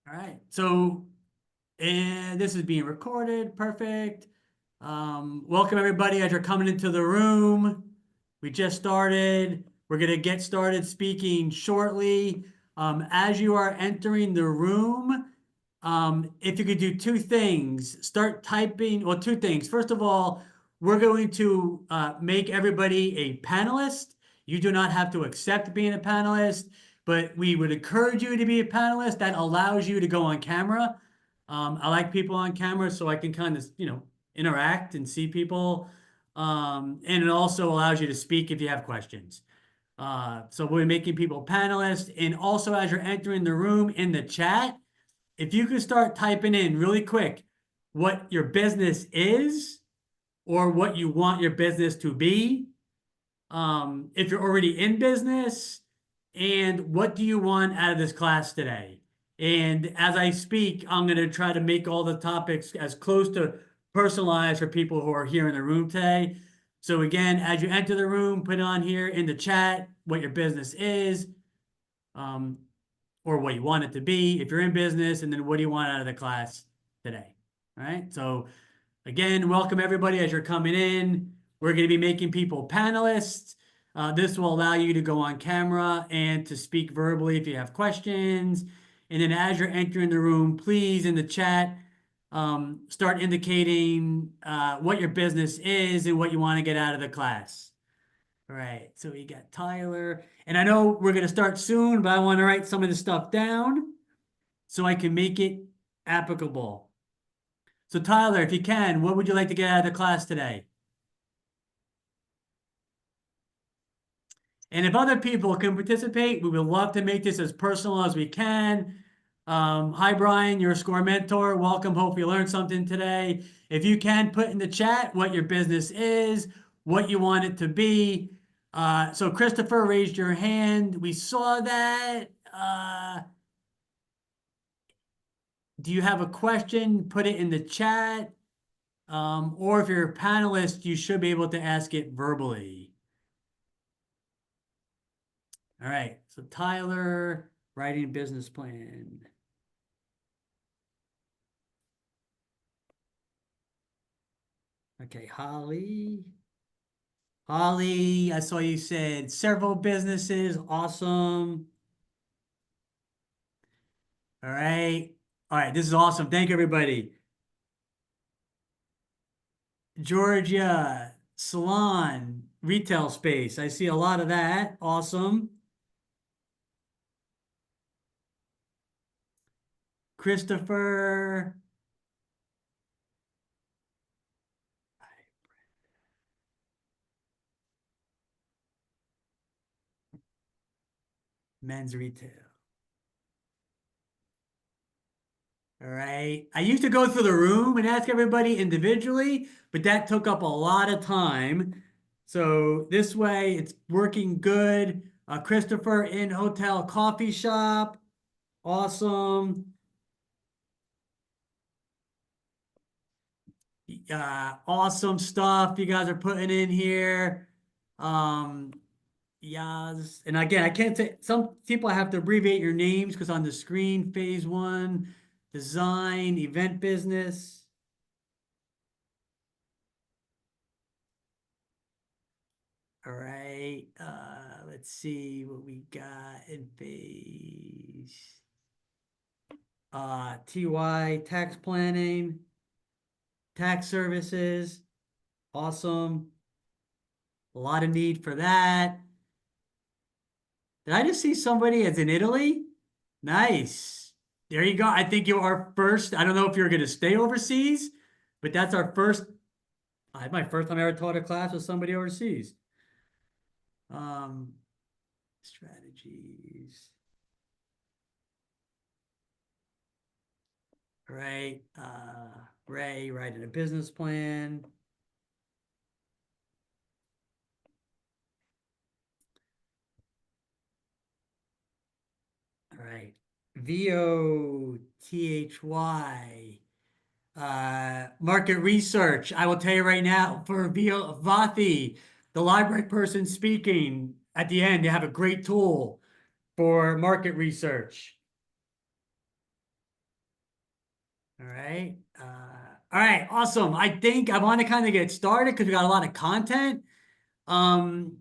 All right. So, and this is being recorded. Perfect. Welcome everybody as you're coming into the room. We just started. We're going to get started speaking shortly. As you are entering the room, if you could do two things, start typing, well, two things. First of all, we're going to make everybody a panelist. You do not have to accept being a panelist, but we would encourage you to be a panelist. That allows you to go on camera. I like people on camera so I can kind of, interact and see people. And it also allows you to speak if you have questions. So we're making people panelists. And also, as you're entering the room in the chat, if you could start typing in really quick what your business is or what you want your business to be, if you're already in business, and what do you want out of this class today? And as I speak, I'm going to try to make all the topics as close to personalized for people who are here in the room today. So again, as you enter the room, put on here in the chat what your business is, um, or what you want it to be if you're in business, and then what do you want out of the class today? All right. So again, welcome everybody as you're coming in. We're going to be making people panelists. This will allow you to go on camera and to speak verbally if you have questions. And then as you're entering the room, please in the chat, start indicating what your business is and what you want to get out of the class. All right, so we got Tyler. And I know we're going to start soon, but I want to write some of the stuff down so I can make it applicable. So Tyler, if you can, what would you like to get out of the class today? And if other people can participate, we would love to make this as personal as we can. Hi, Brian, you're a score mentor. Welcome. Hope you learned something today. If you can, put in the chat what your business is, what you want it to be. So Christopher raised your hand. We saw that. Do you have a question? Put it in the chat. Or if you're a panelist, you should be able to ask it verbally. All right, so Tyler, writing business plan. Okay, Holly. Holly, I saw you said several businesses. Awesome. All right. All right, this is awesome. Thank you, everybody. Georgia, salon, retail space. I see a lot of that. Awesome. Christopher. Men's retail. All right. I used to go through the room and ask everybody individually, but that took up a lot of time. So this way it's working good. Christopher in hotel coffee shop. Awesome. Awesome stuff you guys are putting in here. Yes. And again, I can't say some people have to abbreviate your names because on the screen, phase one, design, event business. All right. Let's see what we got in phase. TY, tax planning, tax services. Awesome. A lot of need for that. Did I just see somebody that's in Italy? Nice. There you go. I think you are first. I don't know if you're going to stay overseas, but that's our first. My first time I ever taught a class with somebody overseas. Strategies. All right. Ray, writing a business plan. All right. VOTHY. Market research. I will tell you right now for Vathi, the library person speaking at the end, you have a great tool for market research. All right. All right. Awesome. I think I want to kind of get started because we got a lot of content. Um,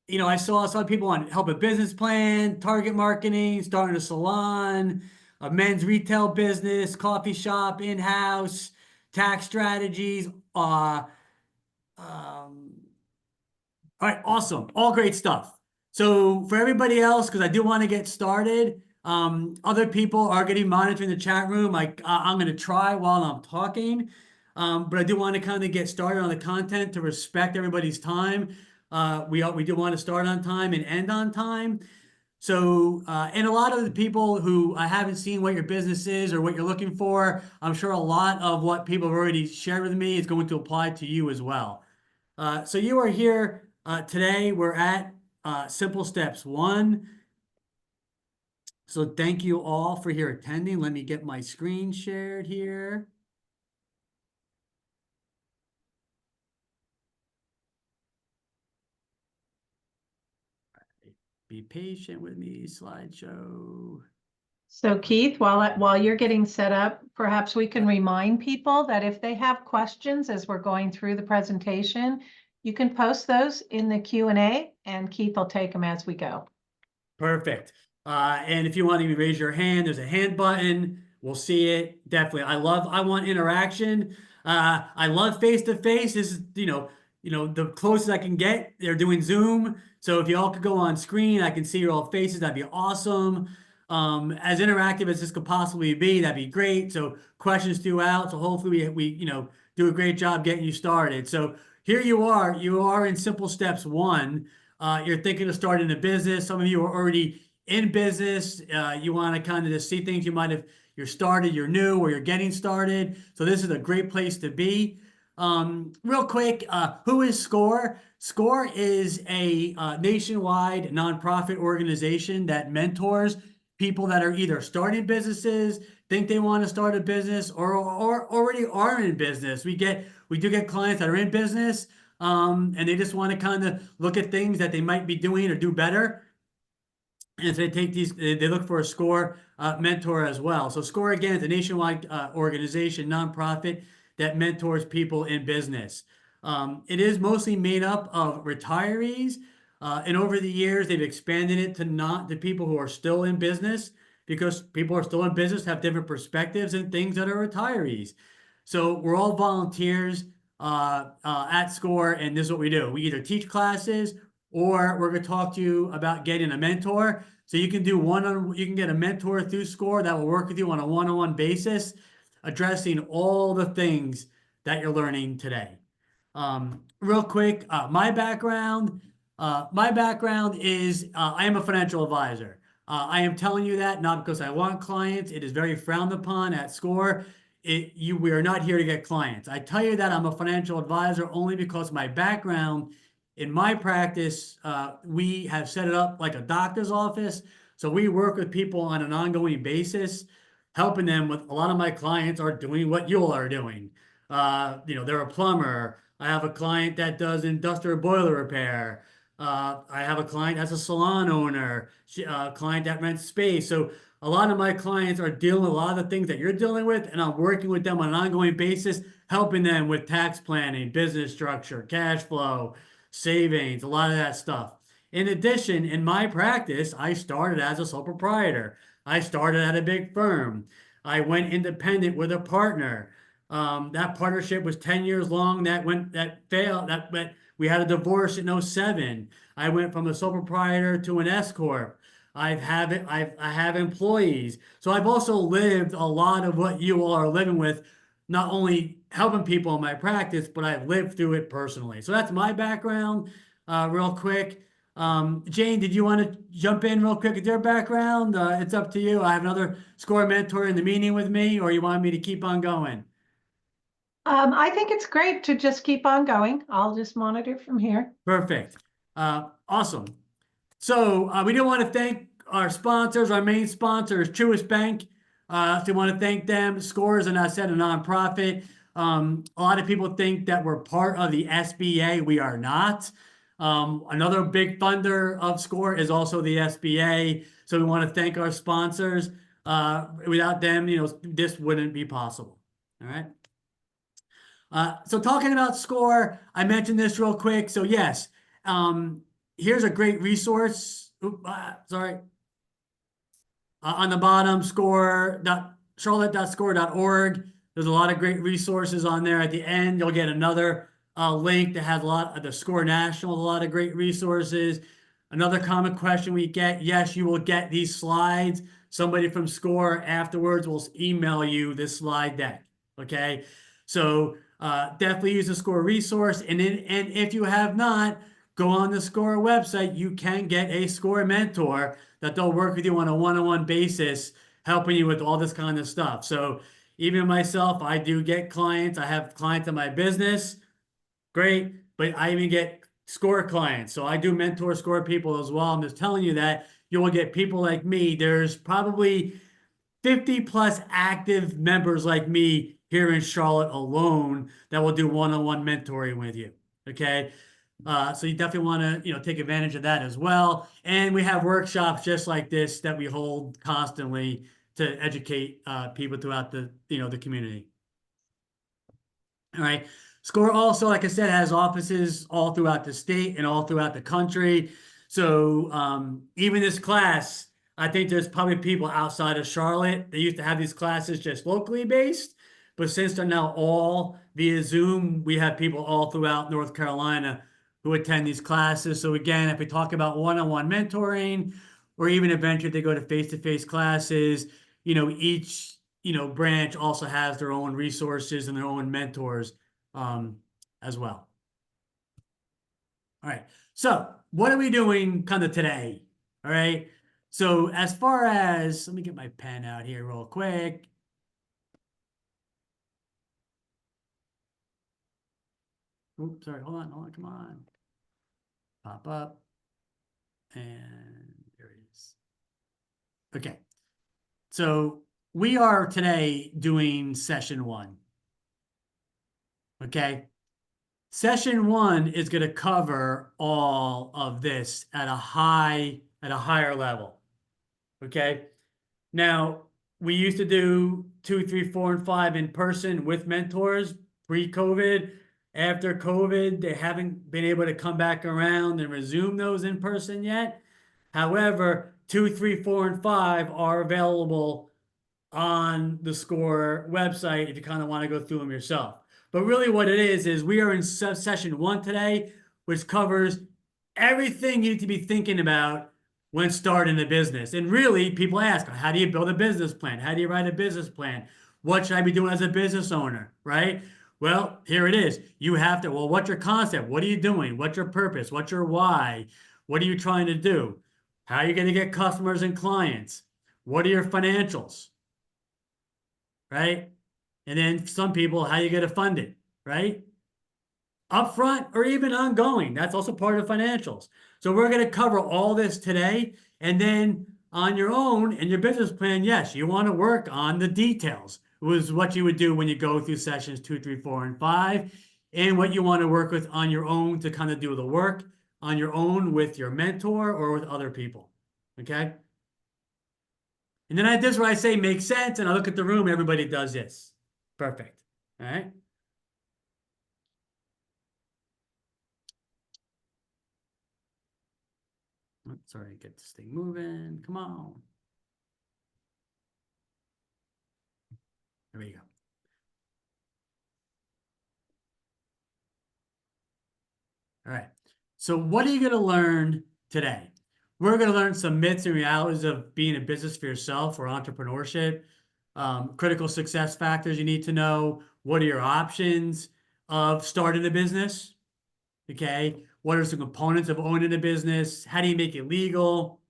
I saw some people on help a business plan, target marketing, starting a salon, a men's retail business, coffee shop, in-house, tax strategies. Um, all right, awesome. All great stuff. So for everybody else, because I do want to get started, other people are getting monitoring the chat room. I'm going to try while I'm talking, but I do want to kind of get started on the content to respect everybody's time. We do want to start on time and end on time. So, and a lot of the people who I haven't seen what your business is or what you're looking for, I'm sure a lot of what people have already shared with me is going to apply to you as well. So you are here today. We're at Simple Steps 1. So thank you all for here attending. Let me get my screen shared here. Be patient with me, slideshow. So Keith, while you're getting set up, perhaps we can remind people that if they have questions as we're going through the presentation, you can post those in the Q&A and Keith will take them as we go. Perfect. And if you want to raise your hand, there's a hand button. We'll see it. Definitely. I want interaction. I love face-to-face. This is, the closest I can get. They're doing Zoom. So if you all could go on screen, I can see your all faces. That'd be awesome. As interactive as this could possibly be, that'd be great. So questions throughout. So hopefully we do a great job getting you started. So here you are. You are in Simple Steps 1. You're thinking of starting a business. Some of you are already in business. You want to kind of just see things you're started, you're new, or you're getting started. So this is a great place to be. Real quick, who is SCORE? SCORE is a nationwide nonprofit organization that mentors people that are either starting businesses, think they want to start a business, or already are in business. We do get clients that are in business. And they just want to kind of look at things that they might be doing or do better. And so they look for a SCORE mentor as well. So SCORE, again, is a nationwide organization, nonprofit that mentors people in business. It is mostly made up of retirees. And over the years, they've expanded it to people who are still in business, because people are still in business, have different perspectives and things that are retirees. So we're all volunteers at SCORE, and this is what we do. We either teach classes, or we're going to talk to you about getting a mentor. So you can get a mentor through SCORE that will work with you on a one-on-one basis, addressing all the things that you're learning today. Real quick, my background is I am a financial advisor. I am telling you that not because I want clients. It is very frowned upon at SCORE. We are not here to get clients. I tell you that I'm a financial advisor only because my background in my practice, we have set it up like a doctor's office. So we work with people on an ongoing basis, helping them with a lot of my clients are doing what you all are doing. They're a plumber. I have a client that does industrial boiler repair. I have a client that's a salon owner, a client that rents space. So a lot of my clients are dealing with a lot of the things that you're dealing with, and I'm working with them on an ongoing basis, helping them with tax planning, business structure, cash flow, savings, a lot of that stuff. In addition, in my practice, I started as a sole proprietor. I started at a big firm. I went independent with a partner. That partnership was 10 years long. That failed. We had a divorce in 07. I went from a sole proprietor to an S corp. I have employees. So I've also lived a lot of what you all are living with, not only helping people in my practice, but I've lived through it personally. So that's my background, real quick. Jane, did you want to jump in real quick with your background? It's up to you. I have another SCORE mentor in the meeting with me, or you want me to keep on going? I think it's great to just keep on going. I'll just monitor from here. Perfect. Awesome. So we do want to thank our sponsors. Our main sponsor is Truist Bank. So we want to thank them. SCORE is, and I said, a nonprofit. A lot of people think that we're part of the SBA. We are not. Another big funder of SCORE is also the SBA. So we want to thank our sponsors. Without them, this wouldn't be possible. All right. So talking about score, I mentioned this real quick. So yes, here's a great resource. Sorry. On the bottom, charlotte.score.org. There's a lot of great resources on there. At the end, you'll get another link that has a lot of the Score National, a lot of great resources. Another common question we get, yes, you will get these slides. Somebody from Score afterwards will email you this slide deck. Okay. So definitely use the Score resource. And if you have not, go on the Score website. You can get a Score mentor that they'll work with you on a one-on-one basis, helping you with all this kind of stuff. So even myself, I do get clients. I have clients in my business. Great. But I even get Score clients. So I do mentor Score people as well. I'm just telling you that you will get people like me. There's probably 50 plus active members like me here in Charlotte alone that will do one-on-one mentoring with you. Okay. So you definitely want to, take advantage of that as well. And we have workshops just like this that we hold constantly to educate people throughout the community. All right. Score also, like I said, has offices all throughout the state and all throughout the country. So even this class, I think there's probably people outside of Charlotte. They used to have these classes just locally based, but since they're now all via Zoom, we have people all throughout North Carolina who attend these classes. So again, if we talk about one-on-one mentoring, or even eventually they go to face-to-face classes, each branch also has their own resources and their own mentors as well. All right. So what are we doing kind of today? All right. So as far as, let me get my pen out here real quick. Oops, sorry. Hold on. Come on. Pop up. And there it is. Okay. So we are today doing session 1. Okay. Session 1 is going to cover all of this at a higher level. Okay. Now, we used to do 2, 3, 4, and 5 in person with mentors pre-COVID. After COVID, they haven't been able to come back around and resume those in person yet. However, 2, 3, 4, and 5 are available on the Score website if you kind of want to go through them yourself. But really what it is we are in session 1 today, which covers everything you need to be thinking about when starting a business. And really, people ask, how do you build a business plan? How do you write a business plan? What should I be doing as a business owner, right? Well, here it is. You have to, well, what's your concept? What are you doing? What's your purpose? What's your why? What are you trying to do? How are you going to get customers and clients? What are your financials? Right? And then some people, how you going to fund it, right? Upfront or even ongoing. That's also part of financials. So we're going to cover all this today. And then on your own and your business plan, yes, you want to work on the details. It was what you would do when you go through sessions 2, 3, 4, and 5, and what you want to work with on your own to kind of do the work on your own with your mentor or with other people. Okay. And then this is where I say makes sense. And I look at the room, everybody does this. Perfect. All right. Sorry, get this thing moving. Come on. There we go. All right. So what are you going to learn today? We're going to learn some myths and realities of being a business for yourself or entrepreneurship, critical success factors you need to know. What are your options of starting a business? Okay. What are some components of owning a business? How do you make it legal?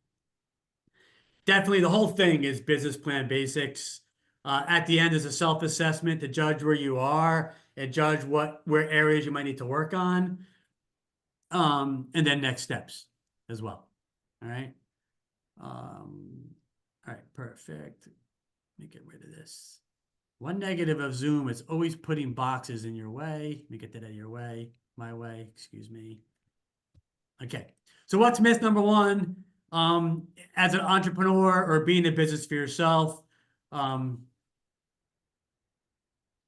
Definitely the whole thing is business plan basics. At the end is a self-assessment to judge where you are and judge where areas you might need to work on. And then next steps as well. All right. All right, perfect. Let me get rid of this. One negative of Zoom is always putting boxes in your way. Let me get that out of your way. My way, excuse me. Okay. So what's myth number 1? as an entrepreneur or being in business for yourself. Let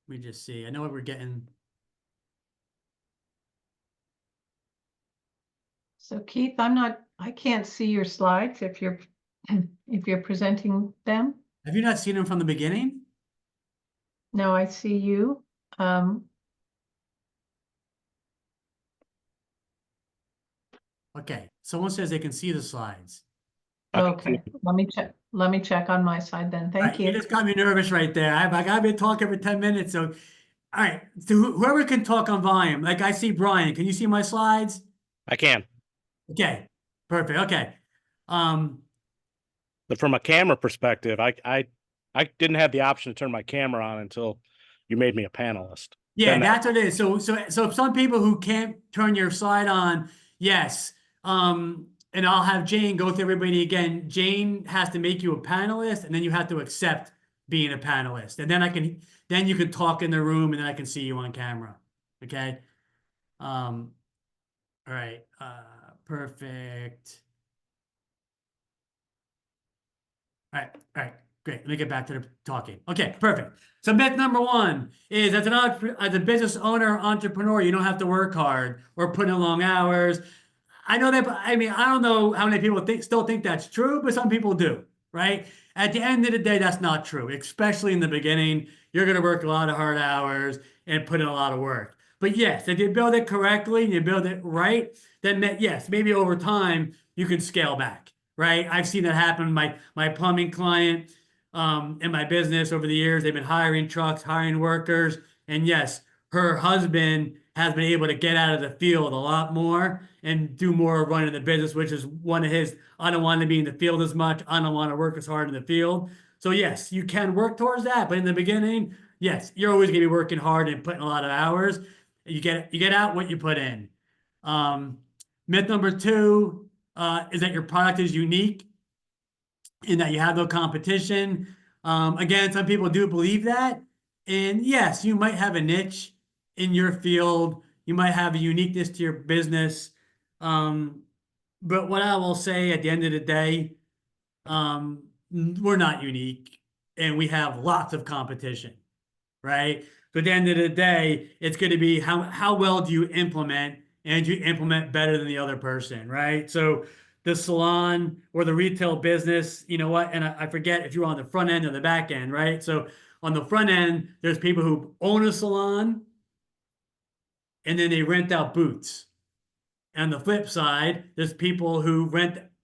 me just see. I know what we're getting. So Keith, I can't see your slides if you're presenting them. Have you not seen them from the beginning? No, I see you. Okay. Someone says they can see the slides. Okay, let me check on my side then. All Thank right, you you. just got me nervous right there. I got to talk every 10 minutes. So, all right. So whoever can talk on volume, like I see Brian, can you see my slides? I can. Okay. Perfect. Okay. Um, But from a camera perspective, I didn't have the option to turn my camera on until you made me a panelist. Yeah, Then that's what it is. So some people who can't turn your slide on, yes. And I'll have Jane go through everybody again. Jane has to make you a panelist, and then you have to accept being a panelist. And then you can talk in the room, and then I can see you on camera. Okay. All right. Perfect. All right, great. Let me get back to the talking. Okay, perfect. So myth number one is as a business owner, entrepreneur, you don't have to work hard or put in long hours. I know that, I mean, I don't know how many people still think that's true, but some people do, right? At the end of the day, that's not true, especially in the beginning. You're going to work a lot of hard hours and put in a lot of work. But yes, if you build it correctly and you build it right, then yes, maybe over time you can scale back, right? I've seen that happen. My plumbing client in my business over the years, they've been hiring trucks, hiring workers, and yes, her husband has been able to get out of the field a lot more and do more running the business, which is one of his. I don't want to be in the field as much. I don't want to work as hard in the field. So yes, you can work towards that, but in the beginning, yes, you're always going to be working hard and putting a lot of hours. You get out what you put in. Um, Myth number two is that your product is unique in that you have no competition. Again, some people do believe that. And yes, you might have a niche in your field. You might have a uniqueness to your business. But what I will say at the end of the day, we're not unique and we have lots of competition, right? So at the end of the day, it's going to be how well do you implement and you implement better than the other person, right? So the salon or the retail business, you know what? And I forget if you're on the front end or the back end, right? So on the front end, there's people who own a salon and then they rent out booths. On the flip side, there's people who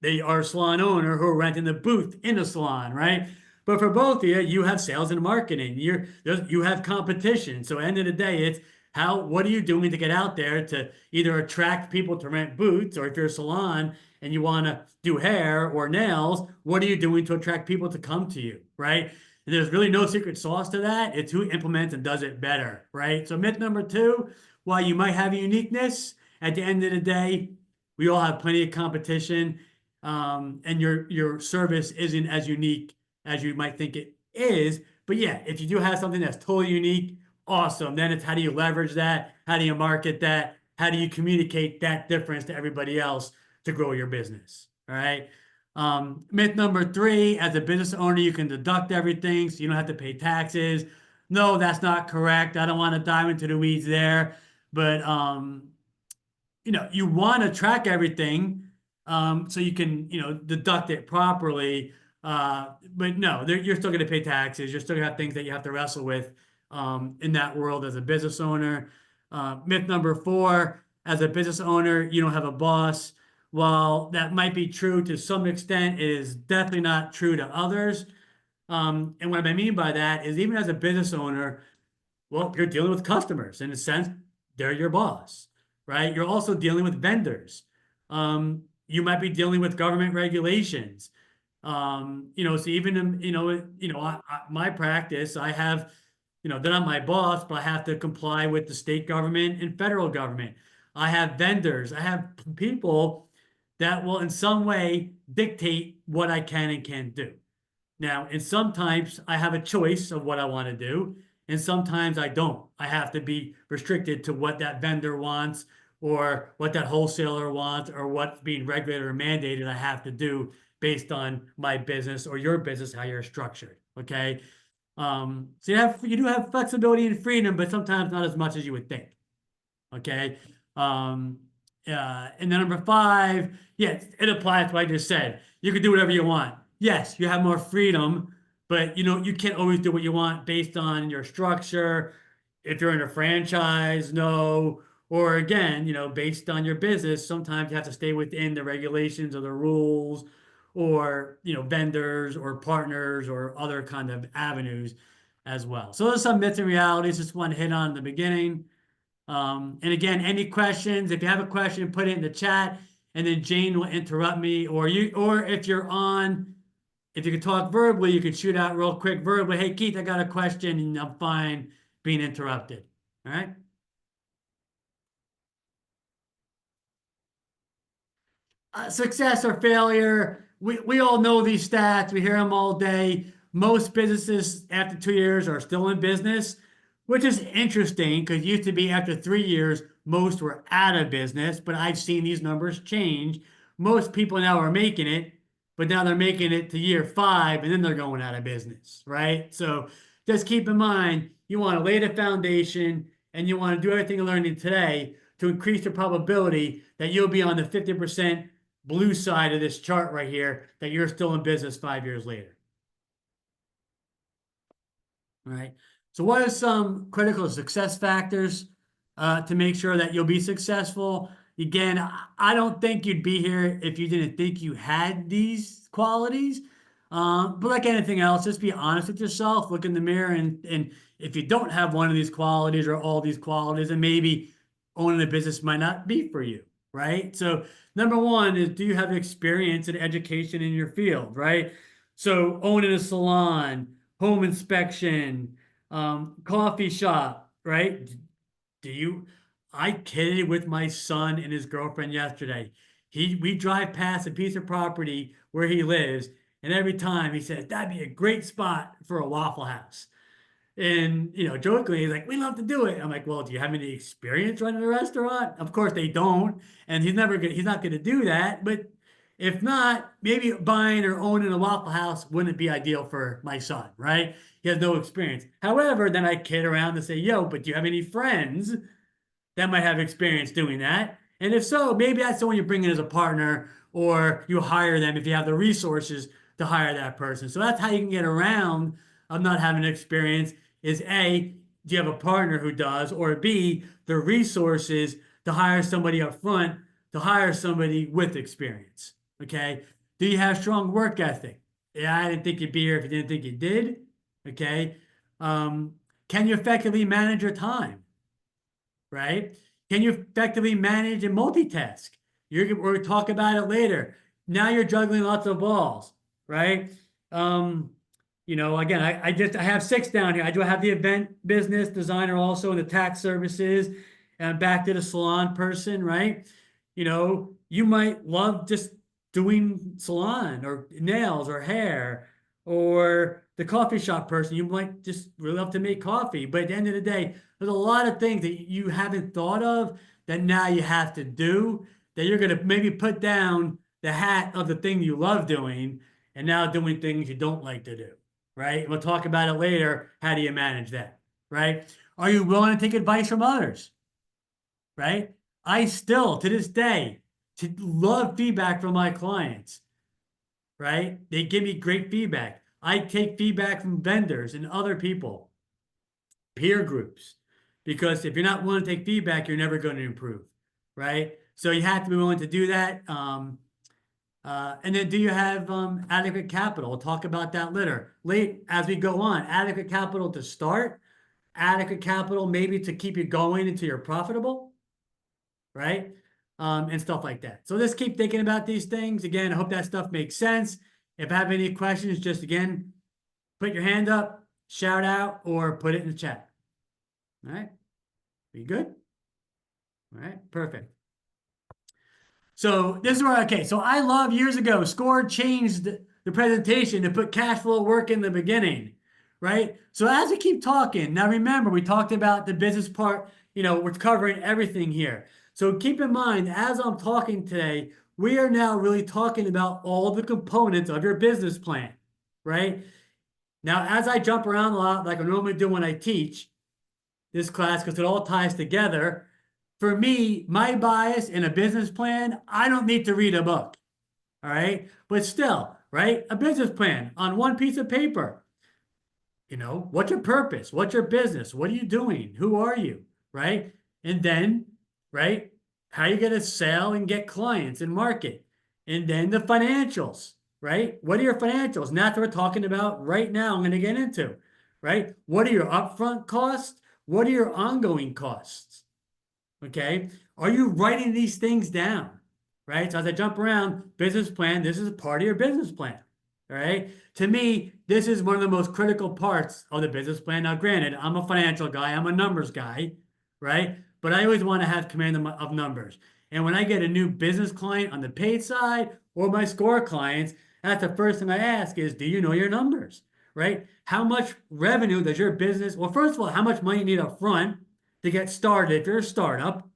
they are a salon owner who are renting the booth in a salon, right? But for both of you, you have sales and marketing. You have competition. So at the end of the day, it's what are you doing to get out there to either attract people to rent booths, or if you're a salon and you want to do hair or nails, what are you doing to attract people to come to you, right? And there's really no secret sauce to that. It's who implements and does it better, right? So myth number two, while you might have a uniqueness, at the end of the day, we all have plenty of competition, and your service isn't as unique as you might think it is. But yeah, if you do have something that's totally unique, awesome. Then it's how do you leverage that? How do you market that? How do you communicate that difference to everybody else to grow your business? All right. Myth number three, as a business owner, you can deduct everything, so you don't have to pay taxes. No, that's not correct. I don't want to dive into the weeds there, but you want to track everything so you can, deduct it properly. But no, you're still going to pay taxes. You're still going to have things that you have to wrestle with in that world as a business owner. Myth number four, as a business owner, you don't have a boss. While that might be true to some extent, it is definitely not true to others. And what I mean by that is even as a business owner, well, you're dealing with customers. In a sense, they're your boss, right? You're also dealing with vendors. You might be dealing with government regulations. So even my practice, I have, they're not my boss, but I have to comply with the state government and federal government. I have vendors. I have people that will in some way dictate what I can and can't do. Now, and sometimes I have a choice of what I want to do, and sometimes I don't. I have to be restricted to what that vendor wants or what that wholesaler wants, or what's being regulated or mandated I have to do based on my business or your business, how you're structured. Okay. So you do have flexibility and freedom, but sometimes not as much as you would think. Okay. And then number 5, yes, it applies to what I just said. You can do whatever you want. Yes, you have more freedom, but you can't always do what you want based on your structure. If you're in a franchise, no. Or again, based on your business, sometimes you have to stay within the regulations or the rules, or vendors or partners or other kind of avenues as well. So there's some myths and realities. Just want to hit on in the beginning. And again, any questions, if you have a question, put it in the chat, and then Jane will interrupt me, or if you can talk verbally, you can shoot out real quick verbally. Hey, Keith, I got a question, and I'm fine being interrupted. All right. Success or failure. We all know these stats. We hear them all day. Most businesses after 2 years are still in business, which is interesting because it used to be after 3 years, most were out of business, but I've seen these numbers change. Most people now are making it, but now they're making it to year 5 and then they're going out of business, right? So just keep in mind, you want to lay the foundation and you want to do everything you're learning today to increase the probability that you'll be on the 50% blue side of this chart right here, that you're still in business 5 years later. All right. So what are some critical success factors to make sure that you'll be successful? Again, I don't think you'd be here if you didn't think you had these qualities. But like anything else, just be honest with yourself, look in the mirror, and if you don't have one of these qualities or all these qualities, then maybe owning a business might not be for you, right? So number 1 is, do you have experience and education in your field, right? So owning a salon, home inspection, coffee shop, right? I kidded with my son and his girlfriend yesterday. We drive past a piece of property where he lives, and every time he says, that'd be a great spot for a Waffle House. And, jokingly, he's like, we love to do it. I'm like, well, do you have any experience running a restaurant? Of course they don't. And he's not going to do that. But if not, maybe buying or owning a Waffle House wouldn't be ideal for my son, right? He has no experience. However, then I kid around and say, yo, but do you have any friends that might have experience doing that? And if so, maybe that's someone you bring in as a partner, or you hire them if you have the resources to hire that person. So that's how you can get around of not having experience, is A, do you have a partner who does, or B, the resources to hire somebody up front, to hire somebody with experience. Okay. Do you have strong work ethic? Yeah, I didn't think you'd be here if you didn't think you did. Okay. Can you effectively manage your time? Right? Can you effectively manage and multitask? We're going to talk about it later. Now you're juggling lots of balls, right? Again, I have 6 down here. I do have the event business designer also in the tax services, and back to the salon person, right? You might love just doing salon or nails or hair, or the coffee shop person. You might just really love to make coffee. But at the end of the day, there's a lot of things that you haven't thought of that now you have to do, that you're going to maybe put down the hat of the thing you love doing and now doing things you don't like to do, right? We'll talk about it later. How do you manage that, right? Are you willing to take advice from others, right? I still, to this day, love feedback from my clients, right? They give me great feedback. I take feedback from vendors and other people, peer groups, because if you're not willing to take feedback, you're never going to improve, right? So you have to be willing to do that. And then, do you have adequate capital? We'll talk about that later. As we go on, adequate capital to start, adequate capital maybe to keep you going until you're profitable, right? And stuff like that. So just keep thinking about these things. Again, I hope that stuff makes sense. If I have any questions, just again, put your hand up, shout out, or put it in the chat. All right. Be good? All right. Perfect. So this is where, okay, so I love years ago, SCORE changed the presentation to put cash flow work in the beginning, right? So as we keep talking, now remember, we talked about the business part, we're covering everything here. So keep in mind, as I'm talking today, we are now really talking about all the components of your business plan, right? Now, as I jump around a lot, like I normally do when I teach this class, because it all ties together, for me, my bias in a business plan, I don't need to read a book, all right? But still, right? A business plan on one piece of paper. What's your purpose? What's your business? What are you doing? Who are you? Right? And then, right? How you going to sell and get clients and market. And then the financials, right? What are your financials? And that's what we're talking about right now. I'm going to get into, right? What are your upfront costs? What are your ongoing costs? Okay. Are you writing these things down? Right. So as I jump around, business plan, this is a part of your business plan. All right. To me, this is one of the most critical parts of the business plan. Now, granted, I'm a financial guy, I'm a numbers guy, right? But I always want to have command of numbers. And when I get a new business client on the paid side or my score clients, that's the first thing I ask is, do you know your numbers? Right? How much revenue does your business, well, first of all, how much money you need up front to get started if you're a startup,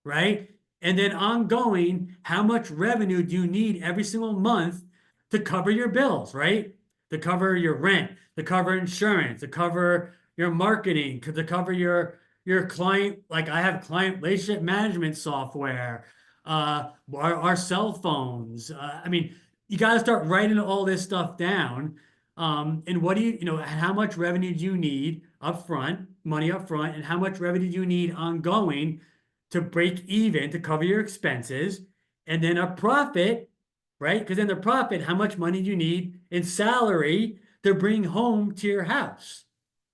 right? And then ongoing, how much revenue do you need every single month to cover your bills, right? To cover your rent, to cover insurance, to cover your marketing, to cover your client. Like I have client relationship management software, our cell phones. I mean, you got to start writing all this stuff down. And what do how much revenue do you need up front, money up front, and how much revenue do you need ongoing to break even to cover your expenses, and then a profit, right? Because then the profit, how much money do you need in salary to bring home to your house,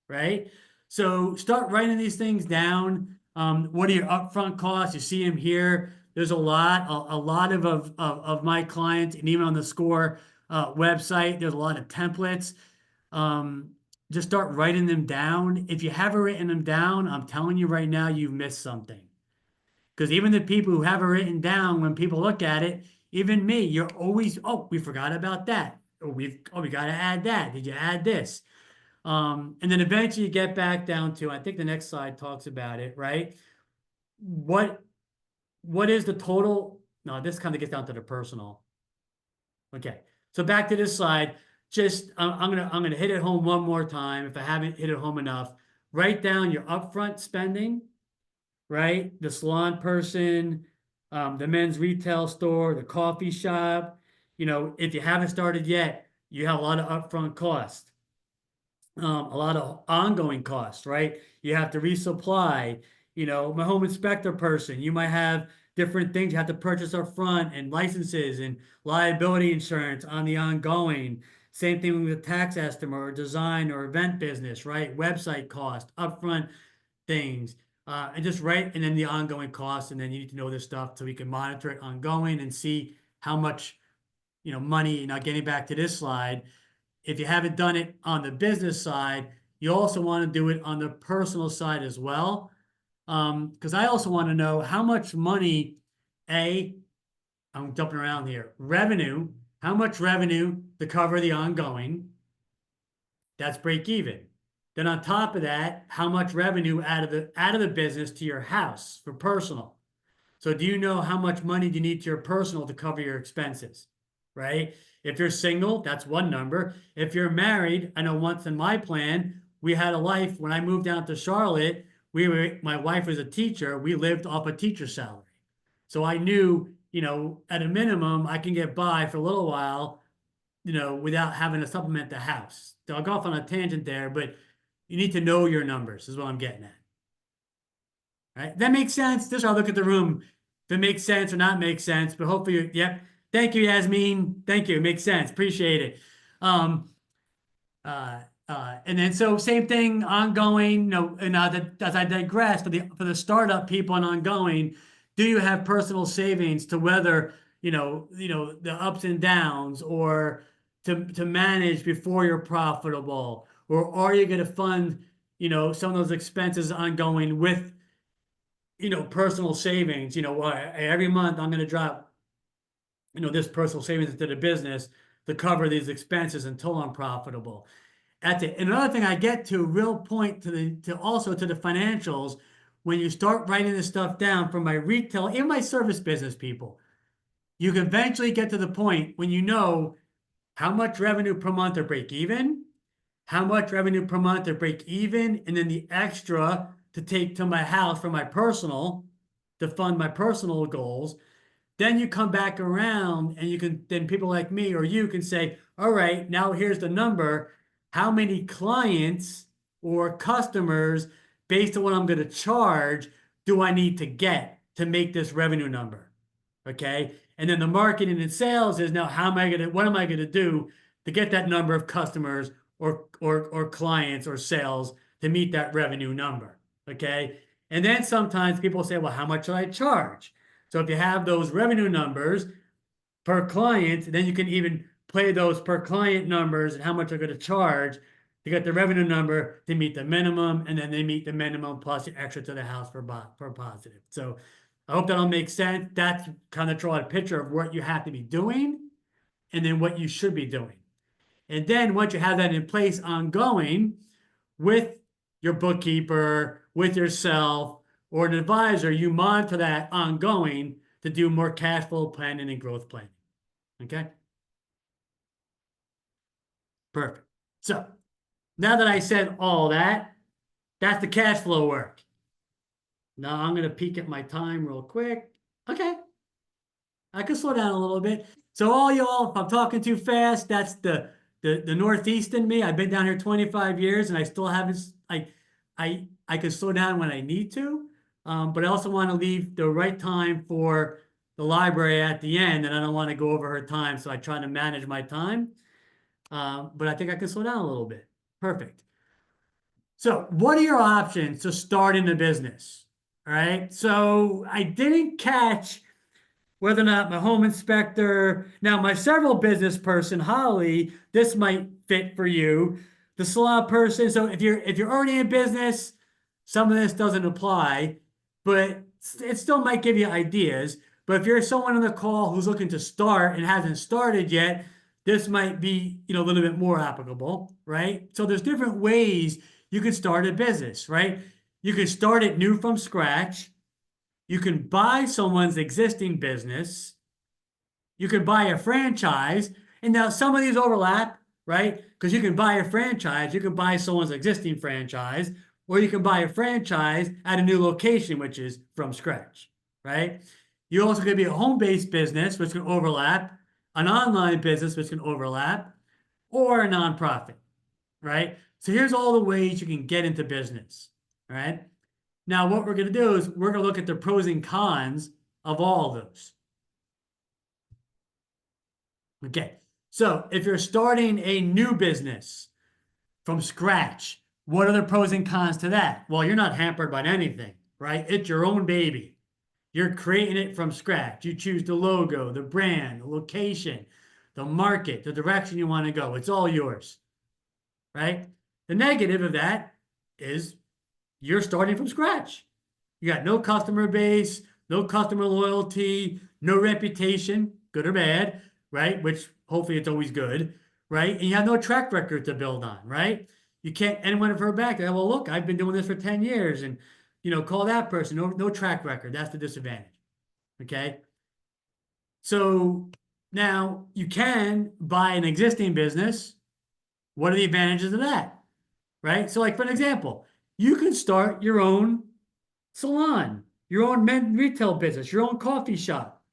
right? So start writing these things down. What are your upfront costs? You see them here. There's a lot of my clients, and even on the SCORE website, there's a lot of templates. Just start writing them down. If you haven't written them down, I'm telling you right now, you've missed something. Because even the people who have it written down, when people look at it, even me, you're always, oh, we forgot about that. We got to add that. Did you add this? And then eventually you get back down to, I think the next slide talks about it, right? What is the total? No, this kind of gets down to the personal. Okay, so back to this slide. Just I'm gonna hit it home one more time if I haven't hit it home enough. Write down your upfront spending, right? The salon person, the men's retail store, the coffee shop. If you haven't started yet, you have a lot of upfront costs, a lot of ongoing costs, right? You have to resupply. My home inspector person, you might have different things you have to purchase up front, and licenses and liability insurance on the ongoing. Same thing with tax estimate or design or event business, right? Website cost, upfront things. And just write, and then the ongoing costs, and then you need to know this stuff so we can monitor it ongoing and see how much, money. Now, getting back to this slide, if you haven't done it on the business side, you also want to do it on the personal side as well. Because I also want to know how much money, I'm jumping around here, revenue, how much revenue to cover the ongoing, that's break even. Then on top of that, how much revenue out of the business to your house for personal. So do you know how much money do you need to your personal to cover your expenses, right? If you're single, that's one number. If you're married, I know once in my plan, we had a life when I moved down to Charlotte, my wife was a teacher, we lived off a teacher salary. So I knew, at a minimum, I can get by for a little while, without having to supplement the house. So I'll go off on a tangent there, but you need to know your numbers is what I'm getting at. Right? That makes sense. This is how I look at the room. If it makes sense or not makes sense, but hopefully, yep. Thank you, Yasmin. Thank you. It makes sense. Appreciate it. And then so same thing, ongoing. And as I digress, for the startup people and ongoing, do you have personal savings to weather the ups and downs, or to manage before you're profitable, or are you going to fund some of those expenses ongoing with personal savings? Every month I'm going to drop this personal savings into the business to cover these expenses until I'm profitable. That's it. Another thing I get to, real point to also to the financials, when you start writing this stuff down for my retail and my service business people, you can eventually get to the point when you know how much revenue per month or break even, how much revenue per month or break even, and then the extra to take to my house for my personal, to fund my personal goals. Then you come back around and you can, then people like me or you can say, all right, now here's the number. How many clients or customers, based on what I'm going to charge, do I need to get to make this revenue number? Okay. And then the marketing and sales is now what am I going to do to get that number of customers or clients or sales to meet that revenue number? Okay. And then sometimes people say, well, how much should I charge? So if you have those revenue numbers per client, then you can even play those per client numbers and how much they're going to charge to get the revenue number to meet the minimum, and then they meet the minimum plus the extra to the house for positive. So I hope that all makes sense. That's kind of draw a picture of what you have to be doing and then what you should be doing. And then once you have that in place ongoing with your bookkeeper, with yourself, or an advisor, you monitor that ongoing to do more cash flow planning and growth planning. Okay? Perfect. So now that I said all that, that's the cash flow work. Now I'm going to peek at my time real quick. Okay. I can slow down a little bit. So all y'all, if I'm talking too fast, that's the Northeast in me. I've been down here 25 years and I still haven't, I can slow down when I need to. But I also want to leave the right time for the library at the end, and I don't want to go over her time, so I try to manage my time. But I think I can slow down a little bit. Perfect. So what are your options to start in a business? All right. So I didn't catch whether or not my home inspector, now my several business person, Holly, this might fit for you. The salon person. So if you're already in business, some of this doesn't apply, but it still might give you ideas. But if you're someone on the call who's looking to start and hasn't started yet, this might be, a little bit more applicable, right? So there's different ways you can start a business, right? You can start it new from scratch. You can buy someone's existing business. You can buy a franchise. And now some of these overlap, right? Because you can buy a franchise, you can buy someone's existing franchise, or you can buy a franchise at a new location, which is from scratch, right? You also could be a home-based business, which can overlap, an online business, which can overlap, or a nonprofit, right? So here's all the ways you can get into business, right? Now, what we're going to do is we're going to look at the pros and cons of all of those. Okay, so if you're starting a new business from scratch, what are the pros and cons to that? Well, you're not hampered by anything, right? It's your own baby. You're creating it from scratch. You choose the logo, the brand, the location, the market, the direction you want to go. It's all yours, right? The negative of that is you're starting from scratch. You got no customer base, no customer loyalty, no reputation, good or bad, right? Which hopefully it's always good, right? And you have no track record to build on, right? You can't, anyone have heard back, well, look, I've been doing this for 10 years and, call that person, no track record. That's the disadvantage, okay? So now you can buy an existing business. What are the advantages of that, right? So like for an example, you can start your own salon, your own retail business, your own coffee shop,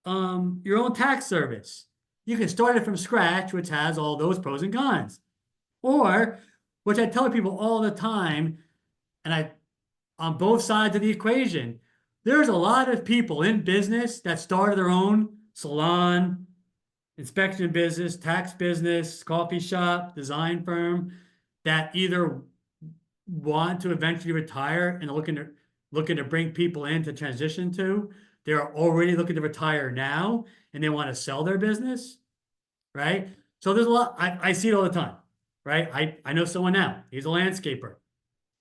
your own tax service. You can start it from scratch, which has all those pros and cons. Or, which I tell people all the time, and on both sides of the equation, there's a lot of people in business that started their own salon, inspection business, tax business, coffee shop, design firm that either want to eventually retire and looking to bring people in to transition to. They're already looking to retire now and they want to sell their business, right? So there's a lot, I see it all the time, right? I know someone now, he's a landscaper,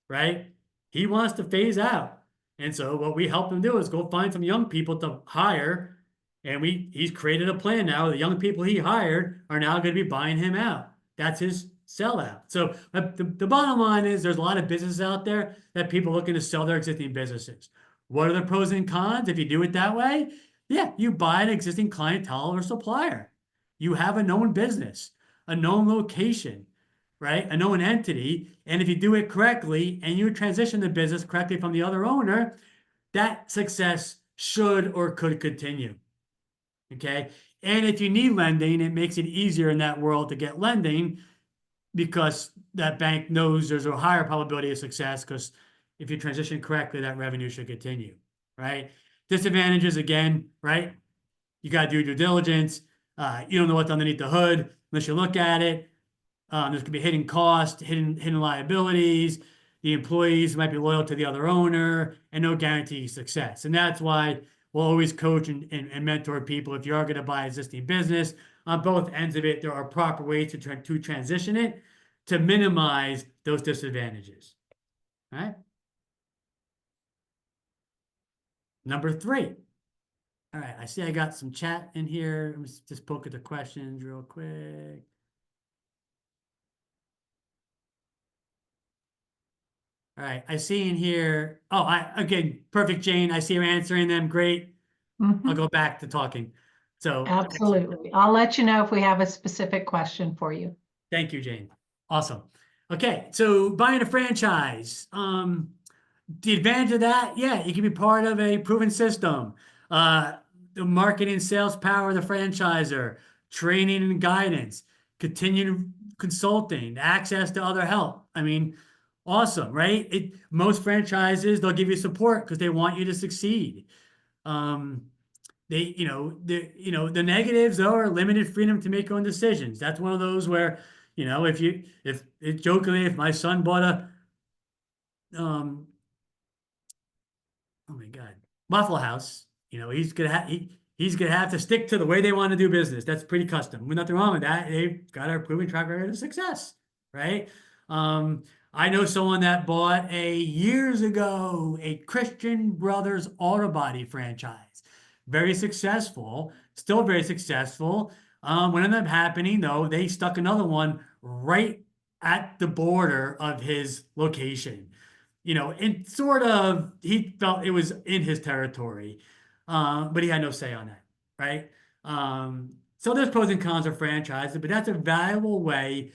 right? He wants to phase out. And so what we help him do is go find some young people to hire. And he's created a plan now. The young people he hired are now going to be buying him out. That's his sellout. So the bottom line is there's a lot of businesses out there that people looking to sell their existing businesses. What are the pros and cons? If you do it that way, yeah, you buy an existing clientele or supplier. You have a known business, a known location, right? A known entity. And if you do it correctly and you transition the business correctly from the other owner, that success should or could continue. Okay. And if you need lending, it makes it easier in that world to get lending because that bank knows there's a higher probability of success because if you transition correctly, that revenue should continue, right? Disadvantages again, right? You got to do due diligence. You don't know what's underneath the hood unless you look at it. There's going to be hidden costs, hidden liabilities. The employees might be loyal to the other owner and no guarantee success. And that's why we'll always coach and mentor people. If you are going to buy existing business, on both ends of it, there are proper ways to transition it to minimize those disadvantages. All right. Number 3. All right. I see I got some chat in here. Let me just poke at the questions real quick. All right. I see in here. Oh, again, perfect, Jane. I see you answering them. Great. Mhm. I'll go back to talking. So Absolutely. I'll let you know if we have a specific question for you. thank you, Jane. Awesome. Okay, so buying a franchise. The advantage of that, yeah, you can be part of a proven system. The marketing sales power of the franchisor, training and guidance, continued consulting, access to other help. I mean, awesome, right? Most franchises, they'll give you support because they want you to succeed. The negatives though are limited freedom to make your own decisions. That's one of those where, if jokingly, if my son bought oh my God, Waffle House, he's gonna have to stick to the way they want to do business. That's pretty custom. There's nothing wrong with that. They've got a proven track record of success, right? I know someone that bought years ago a Christian Brothers auto body franchise. Very successful, still very successful. What ended up happening though, they stuck another one right at the border of his location. And sort of he felt it was in his territory, but he had no say on that, right? So there's pros and cons of franchises, but that's a valuable way